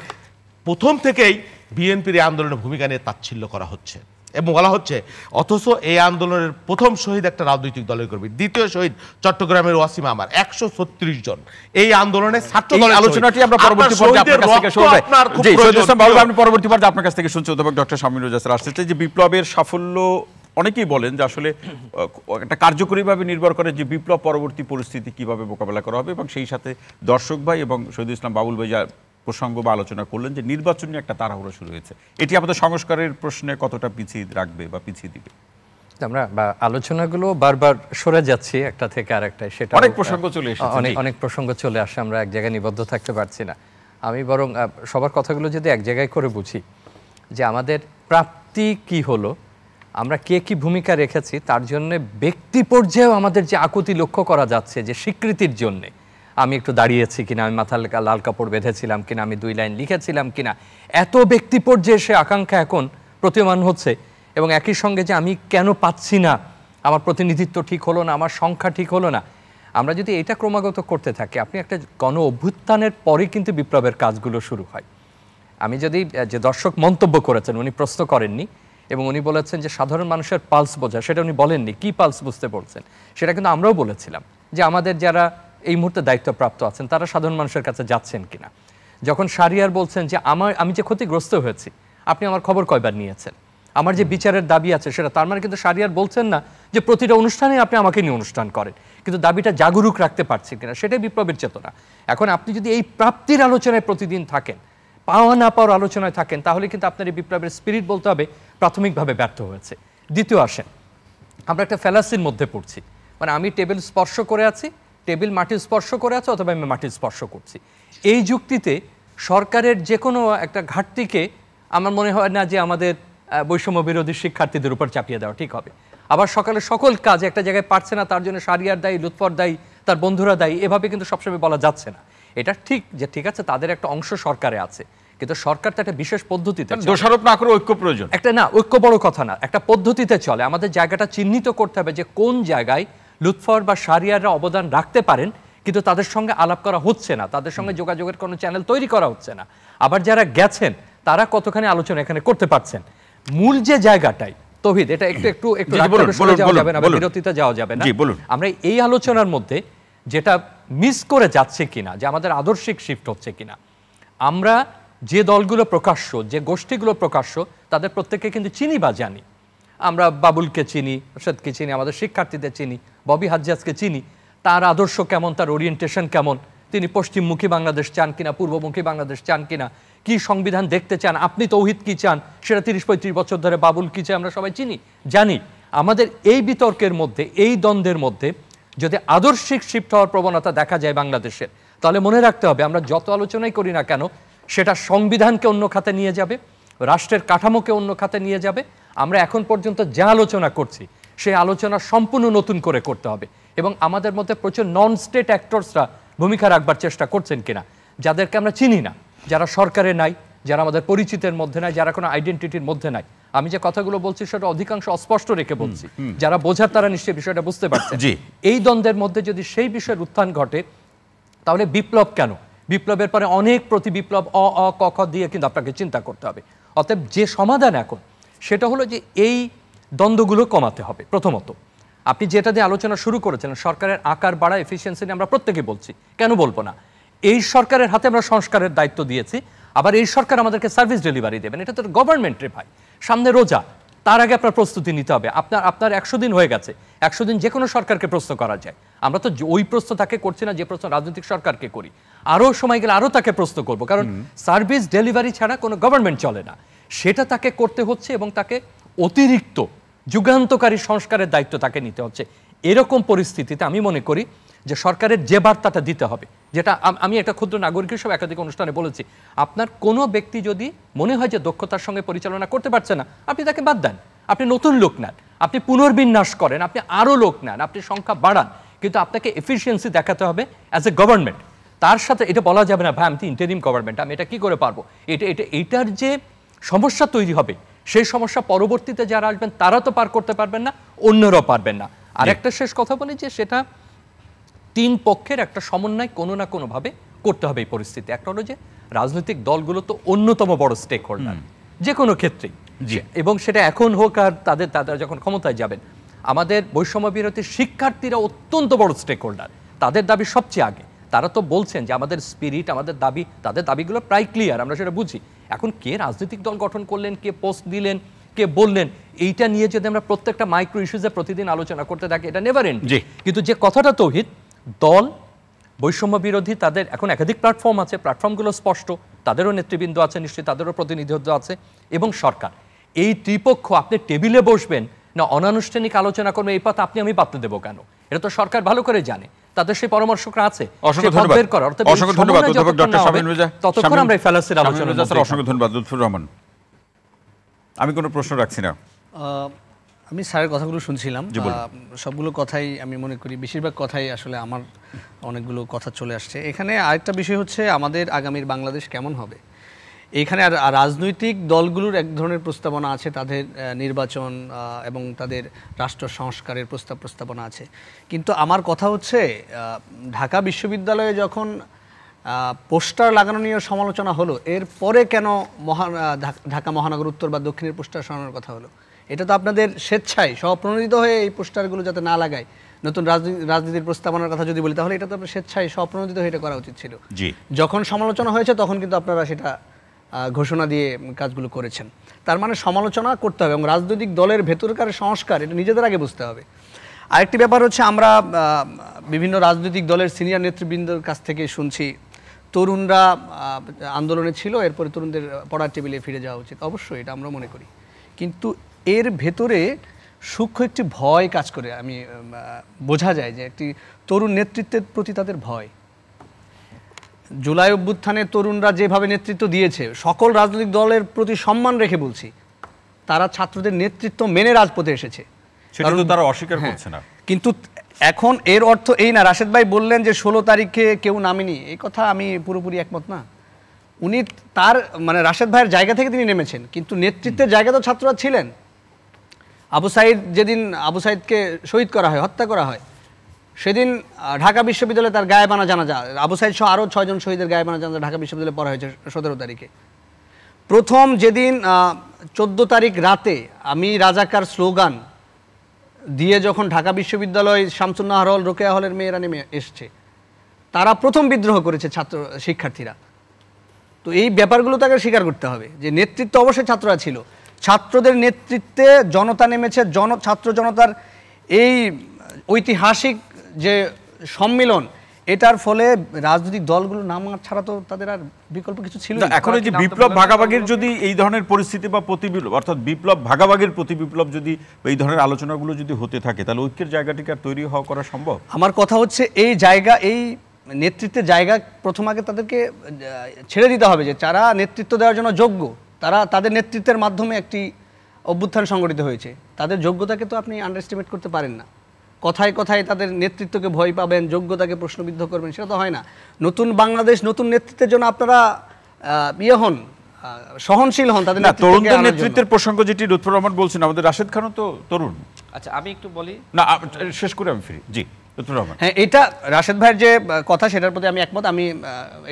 প্রথম থেকেই বিএনপির এই আন্দোলনের ভূমিকা নিয়ে তাচ্ছিল্য করা হচ্ছে এবং বলা হচ্ছে, অথচ এই আন্দোলনের প্রথম শহীদ একটা রাজনৈতিক দলের কর্মী, দ্বিতীয় শহীদ চট্টগ্রামের ওয়াসিম আমার, 136 জন এই আন্দোলনে ছাত্র দলের। আলোচনাটি আমরা পরবর্তী পর্যায়ে আপনার কাছ থেকে শুনবো। জি, আমরা পরবর্তী পর্যায়ে আপনার কাছ থেকে শুনছি। অধ্যাপক ডক্টর শামীম রেজা স্যার আসছে যে বিপ্লবের সাফল্য অনেকেই বলেন যে আসলে একটা কার্যকরীভাবে নির্ভর করে যে বিপ্লব পরবর্তী পরিস্থিতি কিভাবে মোকাবেলা করা হবে, এবং সেই সাথে দর্শক ভাই এবং শহীদুল ইসলাম বাবুল ভাই যা প্রসঙ্গ বা আলোচনা করলেন যে নির্বাচন নিয়ে একটা তাড়াহুড়ো শুরু হয়েছে, এটি আমাদের সংস্কারের প্রশ্নে কতটা পিছিয়ে রাখবে বা পিছিয়ে দিবে? আমরা আলোচনাগুলো বারবার সরে যাচ্ছি একটা থেকে আরেকটা, সেটা অনেক প্রসঙ্গ চলে এসেছে, অনেক প্রসঙ্গ চলে আসে, আমরা এক জায়গায় নিবদ্ধ থাকতে পারছি না। আমি বরং সবার কথাগুলো যদি এক জায়গায় করে বুঝি যে আমাদের প্রাপ্তি কি হলো, আমরা কে কি ভূমিকা রেখেছি, তার জন্য ব্যক্তি পর্যায়েও আমাদের যে আকুতি লক্ষ্য করা যাচ্ছে যে স্বীকৃতির জন্যে, আমি একটু দাঁড়িয়েছি কিনা, আমি মাথায় লাল কাপড় বেঁধেছিলাম কিনা, আমি 2 লাইন লিখেছিলাম কিনা, এত ব্যক্তি পর্যায়ে সে আকাঙ্ক্ষা এখন প্রতীয়মান হচ্ছে। এবং একই সঙ্গে যে আমি কেন পাচ্ছি না, আমার প্রতিনিধিত্ব ঠিক হলো না, আমার সংখ্যা ঠিক হলো না, আমরা যদি এটা ক্রমাগত করতে থাকি, আপনি একটা গণ অভ্যুত্থানের পরে কিন্তু বিপ্লবের কাজগুলো শুরু হয়। আমি যদি যে দর্শক মন্তব্য করেছেন, উনি প্রশ্ন করেননি এবং উনি বলেছেন যে সাধারণ মানুষের পালস বোঝা, সেটা উনি বলেননি, কি পালস বুঝতে বলছেন সেটা কিন্তু আমরাও বলেছিলাম যে আমাদের যারা এই মুহূর্তে দায়িত্বপ্রাপ্ত আছেন তারা সাধারণ মানুষের কাছে যাচ্ছেন কিনা। যখন শাহরিয়ার বলছেন যে আমি যে ক্ষতিগ্রস্ত হয়েছি, আপনি আমার খবর কয়বার নিয়েছেন, আমার যে বিচারের দাবি আছে সেটা, তার মানে কিন্তু শাহরিয়ার বলছেন না যে প্রতিটা অনুষ্ঠানে আপনি আমাকে নিয়ে অনুষ্ঠান করেন, কিন্তু দাবিটা জাগরুক রাখতে পারছেন কিনা, সেটাই বিপ্লবের চেতনা। এখন আপনি যদি এই প্রাপ্তির আলোচনায় প্রতিদিন থাকেন, পাওয়া না পাওয়ার আলোচনায় থাকেন, তাহলে কিন্তু আপনার এই বিপ্লবের স্পিরিট বলতে হবে প্রাথমিকভাবে ব্যর্থ হয়েছে। দ্বিতীয় আসেন, আমরা একটা ফ্যালাসির মধ্যে পড়ছি, মানে আমি টেবিল স্পর্শ করে আছি, টেবিল মাটি স্পর্শ করে আছে, অথবা আমি মাটি স্পর্শ করছি। এই যুক্তিতে সরকারের যে কোনো একটা ঘাটতিকে আমার মনে হয় না যে আমাদের বৈষম্য বিরোধী শিক্ষার্থীদের উপর চাপিয়ে দেওয়া ঠিক হবে। আবার সকালে সকল কাজ একটা জায়গায় পারছে না, তার জন্য শাহরিয়ার দায়ী, লুৎফর দায়ী, তার বন্ধুরা দায়ী, এভাবে কিন্তু সবসময় বলা যাচ্ছে না। এটা ঠিক যে ঠিক আছে তাদের একটা অংশ সরকারে আছে, কিন্তু সরকার তো একটা বিশেষ পদ্ধতিতে, দোষারোপ না করে ঐক্য প্রয়োজন। একটা না, ঐক্য বড় কথা না, একটা পদ্ধতিতে চলে। আমাদের জায়গাটা চিহ্নিত করতে হবে যে কোন জায়গায় লুৎফর বা শাহরিয়াররা অবদান রাখতে পারেন, কিন্তু তাদের সঙ্গে আলাপ করা হচ্ছে না, তাদের সঙ্গে যোগাযোগের কোনো চ্যানেল তৈরি করা হচ্ছে না। আবার যারা গেছেন তারা কতখানি আলোচনা এখানে করতে পারছেন। মূল যে জায়গাটাই তৌহিদ, এটা একটু যাওয়া যাবে না, বিরতিতে যাওয়া যাবে না। আমরা এই আলোচনার মধ্যে যেটা মিস করে যাচ্ছে কিনা, যে আমাদের আদর্শিক শিফট হচ্ছে কিনা, আমরা যে দলগুলো প্রকাশ্য, যে গোষ্ঠীগুলো প্রকাশ্য, তাদের প্রত্যেককে কিন্তু চিনি বা জানি। আমরা বাবুলকে চিনি, রাশেদকে চিনি, আমাদের শিক্ষার্থীদের চিনি, ববি হাজ্জাজকে চিনি, তার আদর্শ কেমন, তার ওরিয়েন্টেশন কেমন, তিনি পশ্চিমমুখী বাংলাদেশ চান কিনা, পূর্বমুখী বাংলাদেশ চান কিনা, কি সংবিধান দেখতে চান, আপনি তৌহিদ কি চান, সেটা 30-35 বছর ধরে বাবুল কি চায় আমরা সবাই চিনি জানি। আমাদের এই বিতর্কের মধ্যে, এই দ্বন্দ্বের মধ্যে যদি আদর্শিক শিফট হওয়ার প্রবণতা দেখা যায় বাংলাদেশের, তাহলে মনে রাখতে হবে আমরা যত আলোচনাই করি না কেন সেটা সংবিধানকে অন্য খাতে নিয়ে যাবে, রাষ্ট্রের কাঠামোকে অন্য খাতে নিয়ে যাবে। আমরা এখন পর্যন্ত যা আলোচনা করছি সেই আলোচনা সম্পূর্ণ নতুন করে করতে হবে এবং আমাদের মধ্যে প্রচুর নন স্টেট অ্যাক্টরসরা ভূমিকা রাখবার চেষ্টা করছেন কিনা, যাদেরকে আমরা চিনি না, যারা সরকারে নাই, যারা আমাদের পরিচিতের মধ্যে নাই, যারা কোনো আইডেন্টিটির মধ্যে নাই। আমি যে কথাগুলো বলছি সেটা অধিকাংশ অস্পষ্ট রেখে বলছি, যারা বোঝার তারা নিশ্চয়ই বিষয়টা বুঝতে পারছে। এই দ্বন্দ্বের মধ্যে যদি সেই বিষয়ের উত্থান ঘটে তাহলে বিপ্লব কেন, বিপ্লবের পরে অনেক প্রতি বিপ্লব ক খ দিয়ে কিন্তু আপনাকে চিন্তা করতে হবে। অতএব যে সমাধান এখন সেটা হলো যে এই দ্বন্দ্বগুলো কমাতে হবে। প্রথমত আপনি যেটা দিয়ে আলোচনা শুরু করেছিলেন সরকারের আকার বাড়া, এফিসিয়েন্সি নিয়ে আমরা প্রত্যেকে বলছি, কেন বলবো না। এই সরকারের হাতে আমরা সংস্কারের দায়িত্ব দিয়েছি, আবার এই সরকার আমাদেরকে সার্ভিস ডেলিভারি দেবেন, এটা তো গভর্নমেন্টের ভাই। সামনে রোজা, তার আগে আপনার প্রস্তুতি নিতে হবে। আপনার 100 দিন হয়ে গেছে, 100 দিন যে কোনো সরকারকে প্রশ্ন করা যায়। আমরা তো ওই প্রশ্ন তাকে করছি না যে প্রশ্ন রাজনৈতিক সরকারকে করি, আরও সময় গেলে আরও তাকে প্রশ্ন করব, কারণ সার্ভিস ডেলিভারি ছাড়া কোনো গভর্নমেন্ট চলে না। সেটা তাকে করতে হচ্ছে এবং তাকে অতিরিক্ত যুগান্তকারী সংস্কারের দায়িত্ব তাকে নিতে হচ্ছে। এরকম পরিস্থিতিতে আমি মনে করি যে সরকারের যে বার্তাটা দিতে হবে, যেটা আমি একটা ক্ষুদ্র নাগরিক হিসেবে একাধিক অনুষ্ঠানে বলেছি, আপনার কোনো ব্যক্তি যদি মনে হয় যে দক্ষতার সঙ্গে পরিচালনা করতে পারছে না, আপনি তাকে বাদ দেন, আপনি নতুন লোক নেন, আপনি পুনর্বিন্যাস করেন, আপনি আরও লোক নেন, আপনি সংখ্যা বাড়ান, কিন্তু আপনাকে এফিসিয়েন্সি দেখাতে হবে অ্যাজ এ গভর্নমেন্ট। তার সাথে এটা বলা যাবে না ভাই আমি ইন্টারিম গভর্নমেন্ট, আমি এটা কি করে পারবো। এইটার যে সমস্যা তৈরি হবে, সেই সমস্যা পরবর্তীতে যারা আসবেন তারা তো পার করতে পারবেন না, অন্যরাও পারবেন না। আর একটা শেষ কথা বলি যে সেটা 3 পক্ষের একটা সমন্বয় কোনো না কোনোভাবে করতে হবে এই পরিস্থিতি। একটা হলো যে রাজনৈতিক দলগুলো তো অন্যতম বড় স্টেক হোল্ডার যে কোনো ক্ষেত্রেই, এবং সেটা এখন হোক আর তাদের যখন ক্ষমতায় যাবেন। আমাদের বৈষম্য বিরোধী শিক্ষার্থীরা অত্যন্ত বড় স্টেক হোল্ডার, তাদের দাবি সবচেয়ে আগে। তারা তো বলছেন যে আমাদের স্পিরিট, আমাদের দাবি, তাদের দাবিগুলো প্রায় ক্লিয়ার, আমরা সেটা বুঝি। এখন কে রাজনৈতিক দল গঠন করলেন, কে পোস্ট দিলেন, কে বললেন, এইটা নিয়ে যদি আমরা প্রত্যেকটা মাইক্রো ইস্যুজে প্রতিদিন আলোচনা করতে থাকি এটা নেভার এন্ড। কিন্তু যে কথাটা তৌহিদ, দল বৈষম্য বিরোধী তাদের এখন একাধিক প্ল্যাটফর্ম আছে, প্ল্যাটফর্মগুলো স্পষ্ট, তাদেরও নেতৃবৃন্দ আছে, নিশ্চয়ই তাদেরও প্রতিনিধিত্ব আছে, এবং সরকার, এই ত্রিপক্ষ আপনি টেবিলে বসবেন না অনানুষ্ঠানিক আলোচনা করবেন, এই পথ আপনি আমি পাততে দেবো কেন? এটা তো সরকার ভালো করে জানে, তাদের সেই পরামর্শকরা আছে। অসংখ্য ধন্যবাদ ডক্টর শামীম রেজা। ততক্ষণ আমরা এই ফ্যালাসির আলোচনা। অসংখ্য ধন্যবাদ লুৎফর রহমান। আমি কোনো প্রশ্ন রাখছি না। আমি স্যারের কথাগুলো শুনছিলাম, সবগুলো কথাই আমি মনে করি বেশিরভাগ কথাই আসলে আমার অনেকগুলো কথা চলে আসছে এখানে। আরেকটা বিষয় হচ্ছে আমাদের আগামীর বাংলাদেশ কেমন হবে। এখানে আর রাজনৈতিক দলগুলোর এক ধরনের প্রস্তাবনা আছে, তাদের নির্বাচন এবং তাদের রাষ্ট্র সংস্কারের প্রস্তাবনা আছে। কিন্তু আমার কথা হচ্ছে ঢাকা বিশ্ববিদ্যালয়ে যখন পোস্টার লাগানো নিয়ে সমালোচনা হলো, এরপরে কেন ঢাকা মহানগর উত্তর বা দক্ষিণের পোস্টার সরানোর কথা হলো? এটা তো আপনাদের স্বেচ্ছায় স্বপ্রণোদিত হয়ে এই পোস্টারগুলো যাতে না লাগায়, নতুন রাজনীতির প্রস্তাবনার কথা যদি বলি, তাহলে এটা তো আপনার স্বেচ্ছায় স্বপ্রণোদিত হয়ে এটা করা উচিত ছিল। যখন সমালোচনা হয়েছে তখন কিন্তু আপনারা সেটা ঘোষণা দিয়ে কাজগুলো করেছেন। তার মানে সমালোচনা করতে হবে এবং রাজনৈতিক দলের ভেতরকার সংস্কার এটা নিজেদের আগে বুঝতে হবে। আরেকটি ব্যাপার হচ্ছে আমরা বিভিন্ন রাজনৈতিক দলের সিনিয়র নেতৃবৃন্দর কাছ থেকে শুনছি তরুণরা আন্দোলনে ছিল, এরপরে তরুণদের পড়ার টেবিলে ফিরে যাওয়া উচিত। অবশ্যই এটা আমরা মনে করি, কিন্তু এর ভেতরে সূক্ষ্ম একটি ভয় কাজ করে। আমি বোঝা যায় যে একটি তরুণ নেতৃত্বের প্রতি তাদের ভয়। জুলাই অভ্যুত্থানে তরুণরা যেভাবে নেতৃত্ব দিয়েছে, সকল রাজনৈতিক দলের প্রতি সম্মান রেখে বলছি, তারা ছাত্রদের নেতৃত্ব মেনে রাজপথে এসেছে, তারা অস্বীকার করছে না। কিন্তু এখন এর অর্থ এই না, রাশেদ ভাই বললেন যে 16 তারিখে কেউ নামেনি, এই কথা আমি পুরোপুরি একমত না। উনি তার মানে রাশেদ ভাইয়ের জায়গা থেকে তিনি নেমেছেন, কিন্তু নেতৃত্বের জায়গা তো ছাত্ররা ছিলেন। আবু সাইদ, যেদিন আবু সাইদকে শহীদ করা হয়, হত্যা করা হয়, সেদিন ঢাকা বিশ্ববিদ্যালয়ে তার গায়েবানা জানাজা, আবু সাইদ সহ আরও 6 জন শহীদের গায়েবানা জানাজা ঢাকা বিশ্ববিদ্যালয়ে পড়া হয়েছে 17 তারিখে। প্রথম যেদিন 14 তারিখ রাতে আমি রাজাকার স্লোগান দিয়ে যখন ঢাকা বিশ্ববিদ্যালয় শামসুন্নাহার হল, রোকেয়া হলের মেয়েরা নেমে এসছে, তারা প্রথম বিদ্রোহ করেছে শিক্ষার্থীরা। তো এই ব্যাপারগুলো তাকে স্বীকার করতে হবে যে নেতৃত্ব অবশ্যই ছাত্ররা ছিল, ছাত্রদের নেতৃত্বে জনতা নেমেছে, ছাত্র জনতার এই ঐতিহাসিক যে সম্মিলন, এটার ফলে রাজনৈতিক দলগুলো নামার ছাড়া তো তাদের আর বিকল্প কিছু ছিল না। এখন এই যে বিপ্লব ভাগাভাগির যদি এই ধরনের পরিস্থিতি বা প্রতিবিপ্লব, অর্থাৎ বিপ্লব ভাগাভাগির প্রতিবিপ্লব যদি এই ধরনের আলোচনাগুলো যদি হতে থাকে, তাহলে ঐক্যের জায়গাটিকে আর তৈরি হওয়া করা সম্ভব? আমার কথা হচ্ছে এই জায়গা, এই নেতৃত্বের জায়গা প্রথম আগে তাদেরকে ছেড়ে দিতে হবে যে যারা নেতৃত্ব দেওয়ার জন্য যোগ্য, তারা তাদের নেতৃত্বের মাধ্যমে একটি অভ্যুত্থান সংগঠিত হয়েছে, তাদের যোগ্যতাকে তো আপনি আন্ডারএস্টিমেট করতে পারেন না। কথায় কথায় তাদের নেতৃত্বকে ভয় পাবেন, যোগ্যতাকে প্রশ্নবিদ্ধ করবেন, সেটা তো হয় না। নতুন বাংলাদেশ, নতুন নেতৃত্বের জন্য আপনারা সহনশীল হন। তাদের তরুণদের নেতৃত্বের প্রসঙ্গ যেটি লুৎফর রহমান বলছেন, আমাদের রাশেদ খানও তো তরুণ। আচ্ছা আমি একটু বলি না, শেষ করে আমি ফিরি। জি লুৎফর রহমান। হ্যাঁ, এটা রাশেদ ভাইয়ের যে কথা সেটার প্রতি আমি একমত। আমি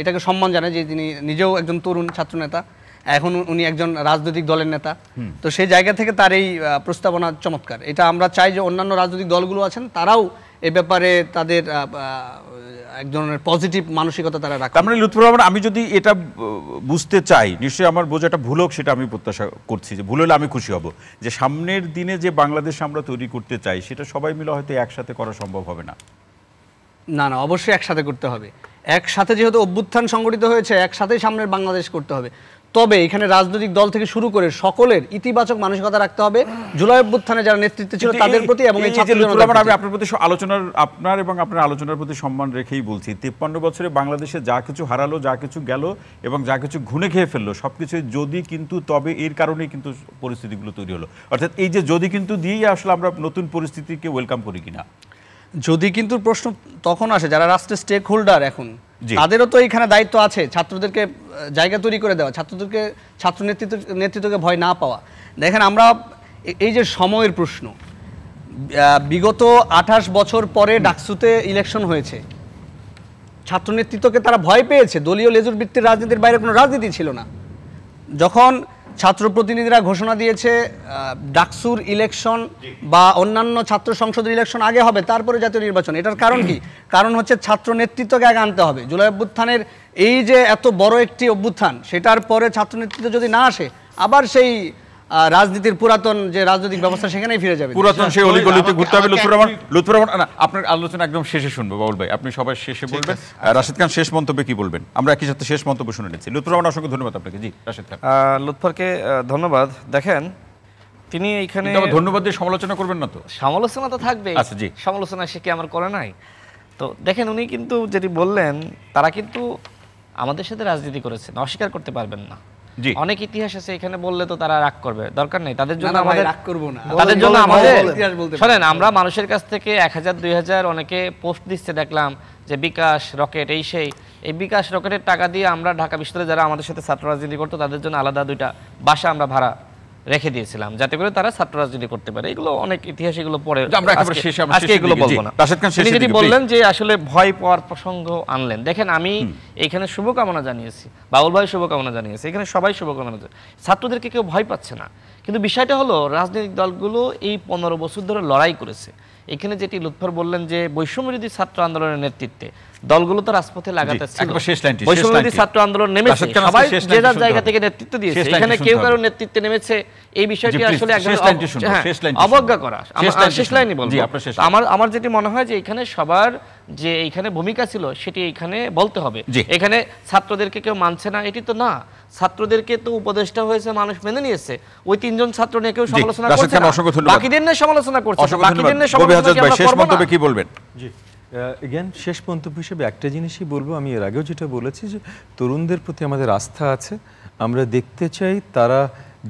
এটাকে সম্মান জানাই যে তিনি নিজেও একজন তরুণ ছাত্রনেতা, এখন উনি একজন রাজনৈতিক দলের নেতা। তো সেই জায়গা থেকে তার এই প্রস্তাবনা চমৎকার। এটা আমরা চাই যে অন্যান্য রাজনৈতিক দলগুলো আছেন তারাও এ ব্যাপারে তাদের এক ধরনের পজিটিভ মানসিকতা তারা রাখে। তার মানে লুৎফর রহমান, আমি যদি এটা বুঝতে চাই, নিশ্চয়ই আমার বোঝাটা ভুল হোক সেটা আমি প্রত্যাশা করছি, যে ভুল হলে আমি খুশি হব, যে সামনের দিনে যে বাংলাদেশ আমরা তৈরি করতে চাই সেটা সবাই মিলে হয়তো একসাথে করা সম্ভব হবে না। না না, অবশ্যই একসাথে করতে হবে। একসাথে যেহেতু অভ্যুত্থান সংগঠিত হয়েছে, একসাথেই সামনের বাংলাদেশ করতে হবে। তবে এখানে রাজনৈতিক দল থেকে শুরু করে সকলের ইতিবাচক মানসিকতা রাখতে হবে জুলাই অভ্যুত্থানে যারা নেতৃত্বে ছিল তাদের প্রতি, এবং এই ছাত্র জনতার। আমি আপনার প্রতি আপনার এবং আপনার আলোচনার প্রতি সম্মান রেখেই বলছি, 53 বছরে বাংলাদেশে যা কিছু হারালো, যা কিছু গেল এবং যা কিছু ঘুণে খেয়ে ফেললো, সবকিছু যদি কিন্তু তবে এর কারণেই কিন্তু পরিস্থিতিগুলো তৈরি হলো। অর্থাৎ এই যে যদি কিন্তু দিয়েই আসলে আমরা নতুন পরিস্থিতিকে ওয়েলকাম করি কিনা। যদি কিন্তু প্রশ্ন তখন আসে যারা রাষ্ট্রের স্টেক হোল্ডার, এখন তাদেরও তো এখানে দায়িত্ব আছে ছাত্রদেরকে জায়গা তৈরি করে দেওয়া, ছাত্র নেতৃত্বকে ভয় না পাওয়া। দেখেন, আমরা এই যে সময়ের প্রশ্ন, বিগত 28 বছর পরে ডাকসুতে ইলেকশন হয়েছে, ছাত্র নেতৃত্বকে তারা ভয় পেয়েছে। দলীয় লেজুর বৃত্তির রাজনীতির বাইরে কোনো রাজনীতি ছিল না। যখন ছাত্র প্রতিনিধিরা ঘোষণা দিয়েছে ডাকসুর ইলেকশন বা অন্যান্য ছাত্র সংসদের ইলেকশন আগে হবে, তারপরে জাতীয় নির্বাচন, এটার কারণ কি? কারণ হচ্ছে ছাত্র নেতৃত্বকে আগে আনতে হবে। জুলাই অভ্যুত্থানের এই যে এত বড় একটি অভ্যুত্থান, সেটার পরে ছাত্র নেতৃত্ব যদি না আসে, আবার সেই রাজনীতির পুরাতন যে রাজনৈতিক ব্যবস্থা সেখানেই ফিরে যাবে, পুরাতন সেই অলিগলিতে ঘুরতে হবে। লুৎফর রহমান, না, আপনার আলোচনা একদম শেষে শুনবো বাবুল ভাই, আপনি সবাই শেষে বলবেন। রাশেদ খান শেষ মন্তব্যে কি বলবেন? আমরা একই সাথে শেষ মন্তব্য শুনে নিচ্ছি। লুৎফর রহমান, অসংখ্য ধন্যবাদ আপনাকে। জি রাশেদ খান। লুৎফরকে ধন্যবাদ। দেখেন, তিনি এইখানে ধন্যবাদ দিয়ে সমালোচনা করবেন না তো? সমালোচনা তো থাকবে। আচ্ছা জি, সমালোচনা সে কি আমার করে নাই? তো দেখেন, উনি কিন্তু যেটি বললেন, তারা কিন্তু আমাদের সাথে রাজনীতি করেছেন, অস্বীকার করতে পারবেন না। অনেক ইতিহাস আছে, এখানে বললে তো তারা রাগ করবে, দরকার নেই। তাদের জন্য আমাদের রাগ করব না, তাদের জন্য আমাদের শোনেন, আমরা মানুষের কাছ থেকে 1000 2000 অনেকে পোস্ট দিচ্ছে, দেখলাম যে বিকাশ রকেট এই বিকাশ রকেটের টাকা দিয়ে আমরা ঢাকা বিশ্ববিদ্যালয়ে যারা আমাদের সাথে ছাত্র রাজনীতি করতো তাদের জন্য আলাদা 2টা বাসা আমরা ভাড়া রেখে দিয়েছিলাম, যাতে করে তারা ছাত্র রাজনীতি করতে পারে। এগুলো অনেক ইতিহাস, এগুলো পরে আজকে এগুলো বলবো না। তিনি যেটি বললেন যে আসলে ভয় পাওয়ার প্রসঙ্গ আনলেন, দেখেন আমি এইখানে শুভকামনা জানিয়েছি, বাউল ভাই শুভকামনা জানিয়েছি, এখানে সবাই শুভকামনা জানিয়েছে, ছাত্রদেরকে কেউ ভয় পাচ্ছে না। কিন্তু বিষয়টা হলো, রাজনৈতিক দলগুলো এই 15 বছর ধরে লড়াই করেছে। এখানে যেটি লুৎফর বললেন যে বৈষম্যবিরোধী ছাত্র আন্দোলনের নেতৃত্বে দলগুলো তো রাজপথে লাগাতে ছিল, বৈষম্যবিরোধী ছাত্র আন্দোলন নেমেছে, সবাই যে যার জায়গা থেকে নেতৃত্ব দিয়েছে। এখানে কেউ কারো নেতৃত্বে নেমেছে, এই বিষয়টি আসলে অবজ্ঞা করা। শেষ লাইনই বলবো। আমার যেটি মনে হয় যে এখানে সবার যে এইখানে ভূমিকা ছিল সেটি এইখানে বলতে হবে। এখানে ছাত্রদেরকে কেউ মানছে না এটি তো না, ছাত্রদেরকে তো উপদেষ্টা হয়েছে, মানুষ মেনে নিয়েছে। ওই 3 জন ছাত্র নিয়ে কেউ সমালোচনা করছে না, বাকিদের নিয়ে সমালোচনা করছে, বাকিদের নিয়ে সমালোচনা কি বলবেন? জি, এগেন শেষ মন্তব্য হিসেবে একটা জিনিসই বলবো, আমি এর আগেও যেটা বলেছি যে তরুণদের প্রতি আমাদের আস্থা আছে। আমরা দেখতে চাই তারা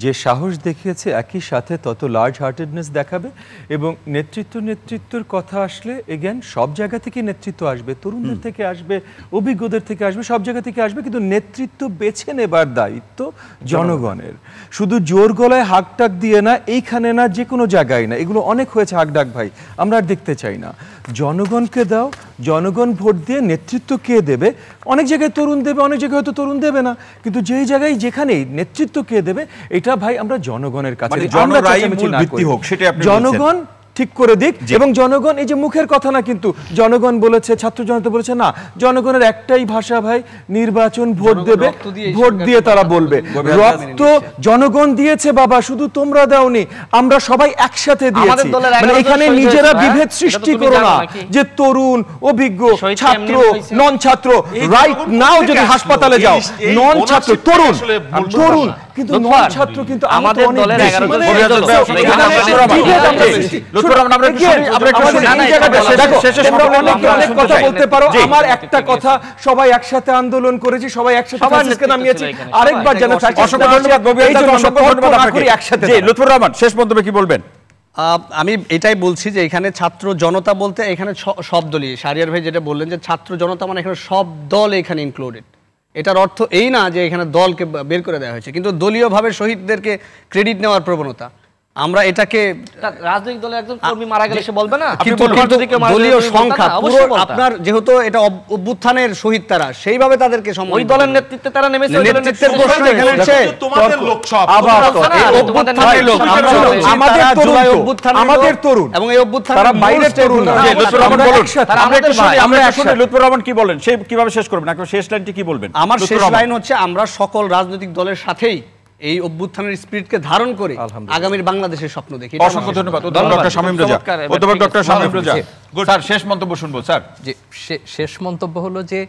যে সাহস দেখিয়েছে একই সাথে তত লার্জ হার্টেডনেস দেখাবে। এবং নেতৃত্বের কথা আসলে এগেন সব জায়গা থেকে নেতৃত্ব আসবে, তরুণদের থেকে আসবে, অভিজ্ঞদের থেকে আসবে, সব জায়গা থেকে আসবে, কিন্তু নেতৃত্ব বেছে নেবার দায়িত্ব জনগণের। শুধু জোর গলায় হাকডাক দিয়ে না, এইখানে না, যে কোনো জায়গায় না, এগুলো অনেক হয়েছে হাকডাক ভাই, আমরা আর দেখতে চাই না। জনগণকে দাও, জনগণ ভোট দিয়ে নেতৃত্ব কে দেবে? অনেক জায়গায় তরুণ দেবে, অনেক জায়গায় হয়তো তরুণ দেবে না, কিন্তু যেই জায়গায় যেখানেই নেতৃত্ব কে দেবে, এটা ভাই আমরা জনগণের কাছে, জনগণ ঠিক করে দিক এবং জনগণ এই যে মুখের কথা না কিন্তু জনগণ বলেছে ছাত্র জনতা বলেছে না জনগণের একটাই ভাষা ভাই নির্বাচন ভোট দেবে ভোট দিয়ে তারা বলবে রক্ত জনগণ দিয়েছে বাবা শুধু তোমরা দাওনি আমরা সবাই একসাথে দিয়েছি মানে এখানে নিজেরা বিভেদ সৃষ্টি করো না যে তরুণ অভিজ্ঞ ছাত্র নন ছাত্র রাইট নাও যদি হাসপাতালে যাও নন ছাত্র তরুণ কিন্তু নন ছাত্র কিন্তু আমাদের দলের 11 কথা বলতে পারো আমার একটা কথা সবাই একসাথে আন্দোলন করেছি সবাই একসাথে ফ্যাসিস্টকে নামিয়েছি আরেকবার জানা অসংখ্য ধন্যবাদ একসাথে জি লুৎফর রহমান শেষ মন্তব্যে কি বলবেন আমি এটাই বলছি যে এখানে ছাত্র জনতা বলতে এখানে সব দলই শাহরিয়ার ভাই যেটা বললেন যে ছাত্র জনতা মানে এখানে সব দল এখানে ইনক্লুডেড এটার অর্থ এই না যে এখানে দলকে বের করে দেওয়া হয়েছে কিন্তু দলীয়ভাবে শহীদদেরকে ক্রেডিট নেওয়ার প্রবণতা আমরা এটাকে রাজনৈতিক দলের একজন কর্মী মারা গেলে সে বলবে না কিন্তু দলীয় সংখ্যা পুরো আপনার যেহেতু এটা অভ্যুত্থানের শহীদ তারা সেইভাবে তাদেরকে ওই দলের নেতৃত্বে তারা নেমেছে নেতৃত্বের প্রশ্ন এখানে আছে তোমাদের লোক সব আবার অভ্যুত্থানের লোক আমাদের তরুণ এবং এই অভ্যুত্থান তারা বাইরের তরুণ লুৎফর রহমান বলুন আমরা শুনি লুৎফর রহমান কি বলেন সে কিভাবে শেষ করবেন এখন শেষ লাইনটি কি বলবেন আমার শেষ লাইন হচ্ছে আমরা সকল রাজনৈতিক দলের সাথেই এই অভ্যুত্থানের স্পিরিটকে ধারণ করে আগামীর বাংলাদেশের স্বপ্ন দেখি অসংখ্য ধন্যবাদ ডক্টর শামীম রেজা অধ্যাপক ডক্টর শামীম রেজা স্যার শেষ মন্তব্য শুনবো স্যার যে শেষ মন্তব্য হলো যে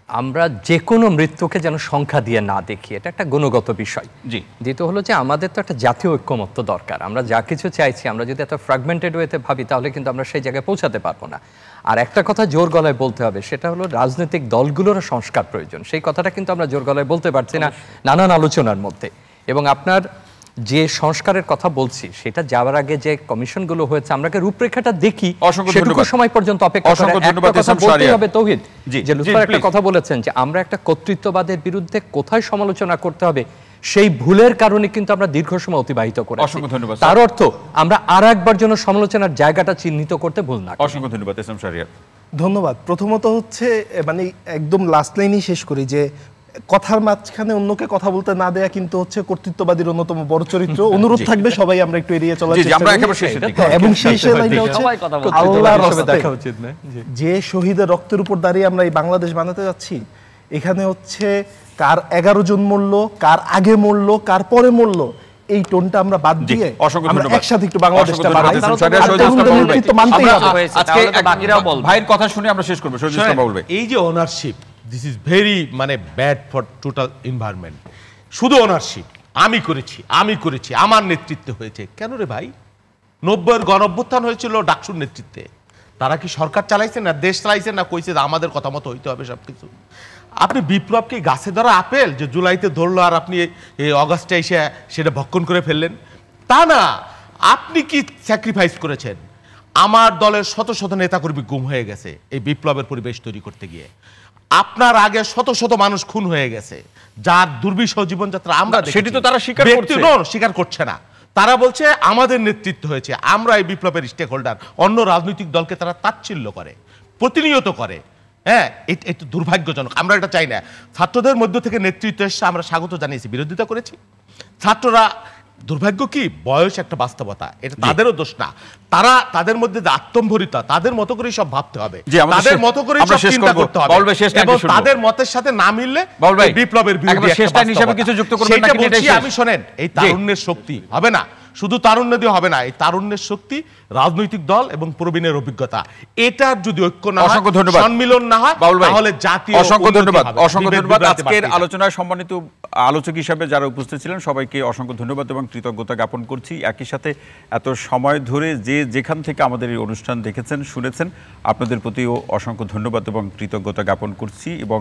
আমরা যে কোনো মৃত্যুকে যেন সংখ্যা দিয়ে না দেখি এটা একটা গুণগত বিষয় জি দ্বিতীয় হলো যে আমাদের তো একটা জাতীয় ঐক্যমত্য দরকার আমরা যা কিছু চাইছি আমরা যদি এত ফ্র্যাগমেন্টেড ওয়েতে ভাবি তাহলে কিন্তু আমরা সেই জায়গায় পৌঁছাতে পারবো না আর একটা কথা জোর গলায় বলতে হবে সেটা হলো রাজনৈতিক দলগুলোরও সংস্কার প্রয়োজন সেই কথাটা কিন্তু আমরা জোর গলায় বলতে পারছি না নানান আলোচনার মধ্যে এবং আপনার যে সংস্কারের কথা বলছি সেটা যাওয়ার আগে যে কমিশনগুলো হয়েছে আমরা রূপরেখাটা দেখি সেটুকু সময় পর্যন্ত অপেক্ষা করতে হবে তৌহিদ যে লুৎফর একটা কথা বলেছেন যে আমরা একটা কর্তৃত্ববাদের বিরুদ্ধে কোথায় সমালোচনা করতে হবে সেই ভুলের কারণে কিন্তু আমরা দীর্ঘ সময় অতিবাহিত করেছি অসংখ্য ধন্যবাদ তার অর্থ আমরা আরেকবার জন্য সমালোচনার জায়গাটা চিহ্নিত করতে ভুল না অসংখ্য ধন্যবাদ এসএম শাহরিয়ার ধন্যবাদ প্রথমত হচ্ছে মানে একদম লাস্ট লাইনই শেষ করি যে কথার মাঝখানে অন্যকে কথা বলতে না দেয়া কিন্তু হচ্ছে কর্তৃত্ববাদীর অন্যতম বড় চরিত্র অনুরোধ থাকবে সবাই আমরা একটু এড়িয়ে চলার চেষ্টা করি এবং শেষে লাইনটা হচ্ছে আল্লাহর রাস্তায় যে শহীদের রক্তের উপর দাঁড়িয়ে আমরা এই বাংলাদেশ বানাতে যাচ্ছি এখানে হচ্ছে কার 11 জন মরল কার আগে মরল কার পরে মরল এই টোনটা আমরা বাদ দিয়ে আমরা একসাথে একটু বাংলাদেশটা বানাই আজকে বাকিরাও বল ভাইয়ের কথা শুনে আমরা শেষ করব শহীদ ইসলাম বলবে এই যে ওনারশিপ দিস ইজ ভেরি মানে ব্যাড ফর টোটাল এনভায়রনমেন্ট শুধু ওনারশিপ আমি করেছি আমার নেতৃত্বে হয়েছে কেন রে ভাই 90-এর গণঅভ্যুত্থান হয়েছিল ডাকসুর নেতৃত্বে তারা কি সরকার চালাইছে না দেশ চালাইছে না কইছে আমাদের কথা মতো হইতে হবে সবকিছু আপনি বিপ্লবকে গাছে ধরা আপেল যে জুলাইতে ধরলো আর আপনি এই অগাস্টে এসে সেটা ভক্ষণ করে ফেললেন তা না আপনি কি স্যাক্রিফাইস করেছেন আমার দলের শত শত নেতাকর্মী গুম হয়ে গেছে এই বিপ্লবের পরিবেশ তৈরি করতে গিয়ে আপনার আগে শত শত মানুষ খুন হয়ে গেছে যার দুর্বিষহ জীবনযাত্রা আমরা সেটি তো তারা স্বীকার করছে না তারা বলছে আমাদের নেতৃত্ব হয়েছে আমরা এই বিপ্লবের স্টেক হোল্ডার অন্য রাজনৈতিক দলকে তারা তাচ্ছিল্য করে প্রতিনিয়ত করে হ্যাঁ এটা দুর্ভাগ্যজনক আমরা এটা চাই না ছাত্রদের মধ্য থেকে নেতৃত্ব এসে আমরা স্বাগত জানিয়েছি বিরোধিতা করেছি ছাত্ররা দুর্ভাগ্য কি বয়স একটা বাস্তবতা এটা তাদেরও দোষ না তারা তাদের মধ্যে যে আত্মম্ভরিতা তাদের মতো করে সব ভাবতে হবে তাদের মতো করে সব চিন্তা করতে হবে এবং তাদের মতের সাথে না মিললে বিপ্লবের বিরুদ্ধে আমি শোনেন এই তারুণ্যের শক্তি হবে না শুধু তারুণ্য দিয়ে হবে না এই তারুণ্যের শক্তি রাজনৈতিক দল এবং প্রবীণের অভিজ্ঞতা এটার যদি ঐক্য না হয় সম্মিলন না হয় তাহলে জাতীয় অসংখ্য ধন্যবাদ আজকের আলোচনায় সম্মানিত আলোচক হিসেবে যারা উপস্থিত ছিলেন সবাইকে অসংখ্য ধন্যবাদ এবং কৃতজ্ঞতা জ্ঞাপন করছি একই সাথে এত সময় ধরে যে যেখান থেকে আমাদের এই অনুষ্ঠান দেখেছেন শুনেছেন আপনাদের প্রতিও অসংখ্য ধন্যবাদ এবং কৃতজ্ঞতা জ্ঞাপন করছি এবং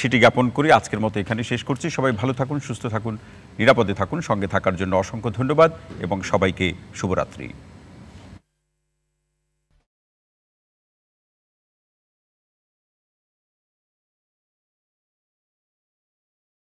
সেটি জ্ঞাপন করে আজকের মতো এখানে শেষ করছি সবাই ভালো থাকুন সুস্থ থাকুন নিরাপদে থাকুন সঙ্গে থাকার জন্য অসংখ্য ধন্যবাদ এবং সবাইকে শুভরাত্রি